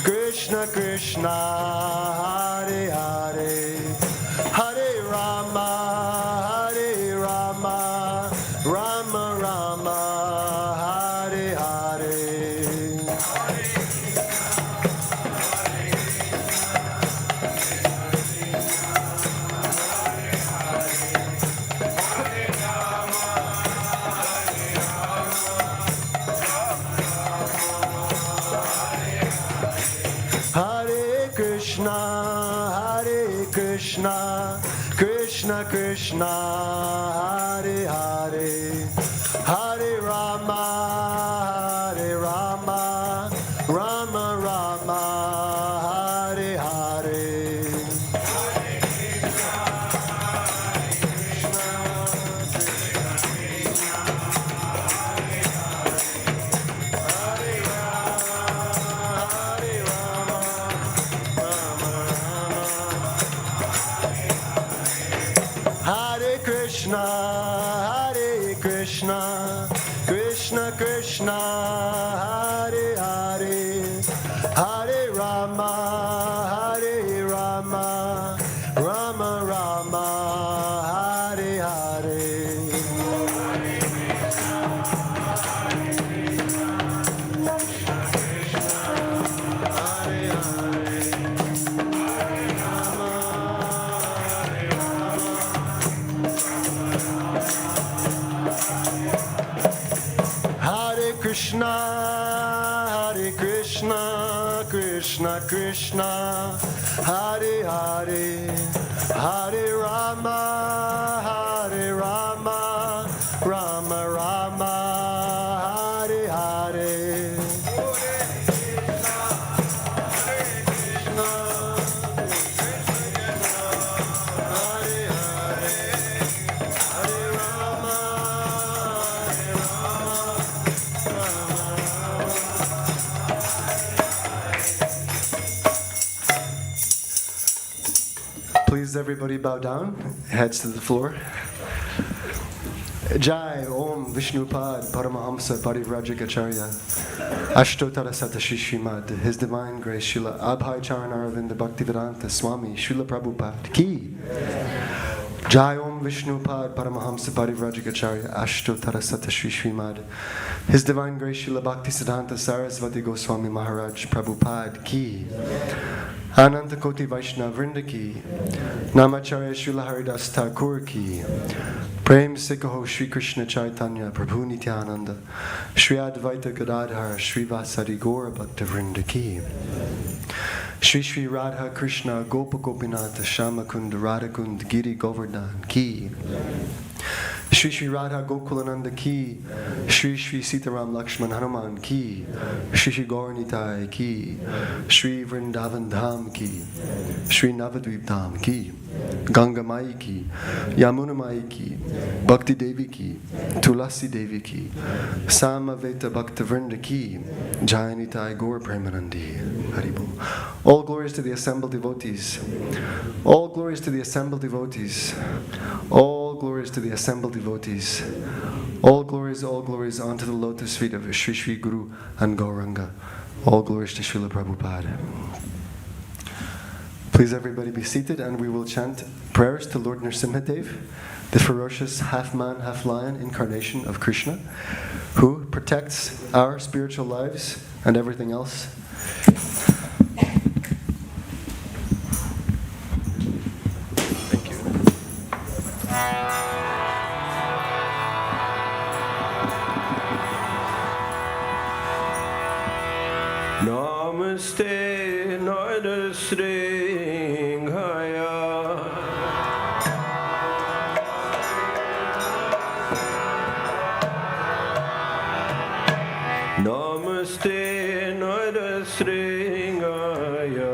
Krishna Krishna, Hare Hare, Hare Rama, Rama Rama, Hare Hare. Krishna Krishna, Hare Hare, Hare Rama, Rama Rama, Hare Hare. Krishna, Krishna Krishna, Hare Hare, Hare Rama, Hare Rama, Rama Rama, Hare Hare. Hare Krishna, Hare Krishna, Krishna Krishna, Hare Hare, Hare Rama, Hare Rama, Rama Rama, Hare Hare. Please everybody bow down, heads to the floor. Jai Om Vishnupad Paramahamsa Parivrajikacharya Ashtotara Sata Shishimad, His Divine Grace Srila Abhay Charan Aravinda Bhaktivedanta Swami Srila Prabhupada Ki. Jai Om Vishnupad Paramahamsa Parivrajikacharya Ashtotara Sata Shishimad, His Divine Grace Srila Bhaktisiddhanta Sarasvati Goswami Maharaj Prabhupada Ki. Ananta Koti Vaishnava Vrinda Ki, Namacharya Srila Haridas Thakur Ki, Prem Sikaho Shri Krishna Chaitanya Prabhu Nityananda, Shri Advaita Gadadhar Shri Vasadi Gaura Bhakta Vrinda Ki, Shri Shri Radha Krishna Gopa Gopinatha Shamakund Radhakund Giri Govardhan Ki, Shri Shri Radha Gokulananda Ki, Shri Shri Sitaram Lakshman Hanuman Ki, Shri Shri Gauranitai Ki, Shri Vrindavan Dham Ki, Shri Navadvip Dham Ki, Ganga Mai Ki, Yamuna Mai Ki, Bhakti Devi Ki, Tulasi Devi Ki, Samaveta Bhakta Vrinda Ki, Jayanitai Gaur Premanandi. Haribol. All glories to the assembled devotees. All glories to the assembled devotees. All glories to the assembled devotees. All glories onto the lotus feet of Shri Shri Guru and Gauranga. All glories to Srila Prabhupada. Please everybody be seated and we will chant prayers to Lord Nrsimhadev, the ferocious half-man, half-lion incarnation of Krishna, who protects our spiritual lives and everything else. Thank you. Namaste Nardasringhaya Namaste Nardasringhaya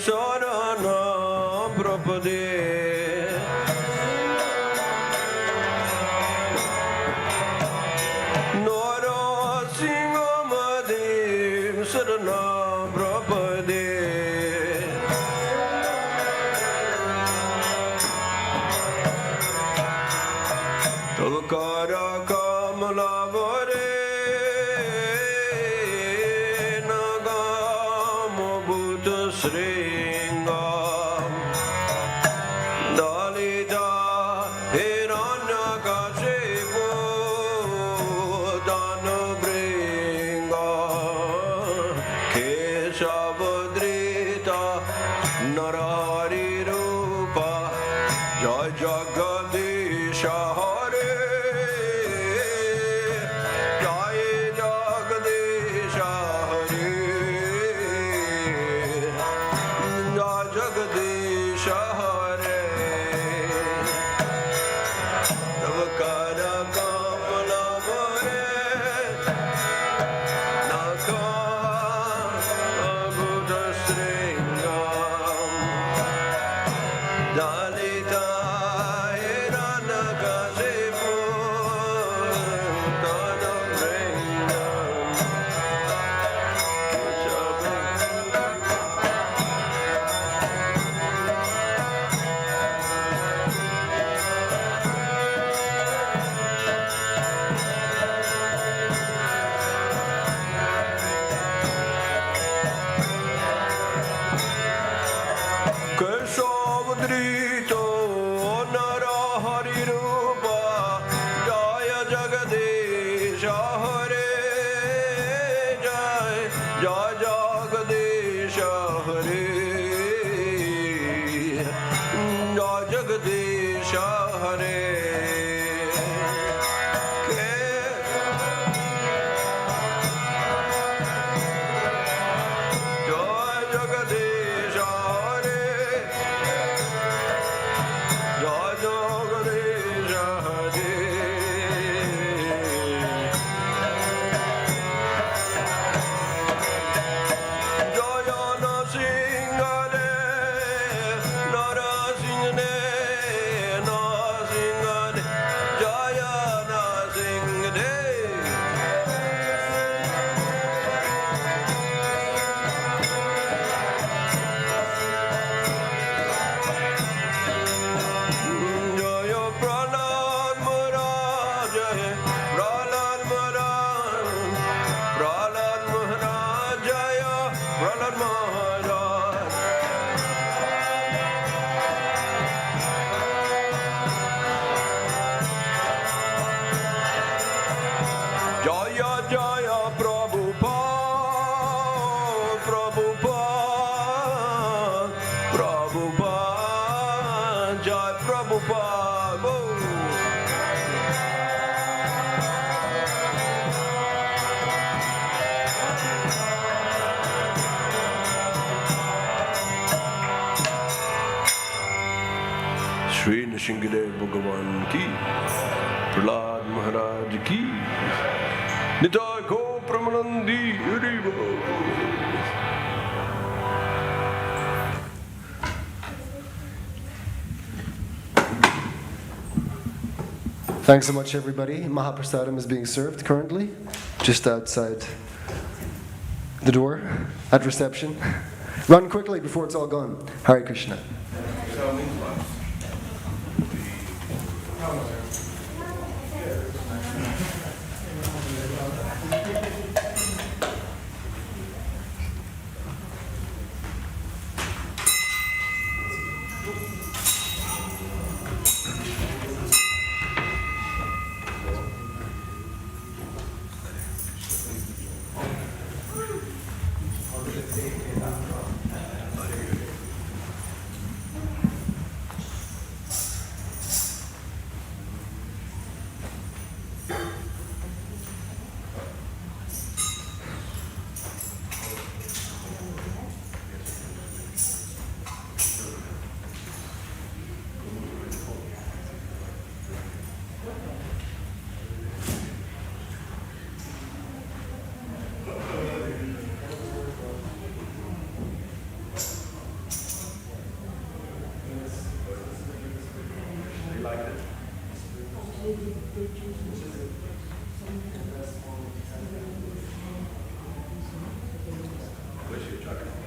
saranam prapade. Narasimhamadem saranam prapade. Tavakara kamala vare nagamo bhuta sringam dalita hiranyakashipu danabringa keshavadrita narahari rupa jai jagadisha hare jai jagadisha hare jai jagadisha hare tavakara kamala vare naka sringam dalita hiranakashipu danabringam Keshavadrito narahari rupa jaya jagadisha hare jai jai jagadisha hare jai jagadisha hare jai jagadisha hare jai jagadisha hare jaya nasingale narasingane nasingane jaya nasingane Jaya Prahlad Maharaj, Jaya Prahlad Maharaj, Prahlad Maharaj, Jaya Prahlad Maharaj. Jaya Jaya Prabhupada, Prabhupada, Prabhupada, Jai Prabhupada. Shri Nrsimhadev Bhagavan ki, Prahlad Maharaj ki, Nitai Go Pramanandi Haribo. Thanks so much, everybody. Mahaprasadam is being served currently, just outside the door at reception. Run quickly before it's all gone. Hare Krishna. Bless you, Chakra.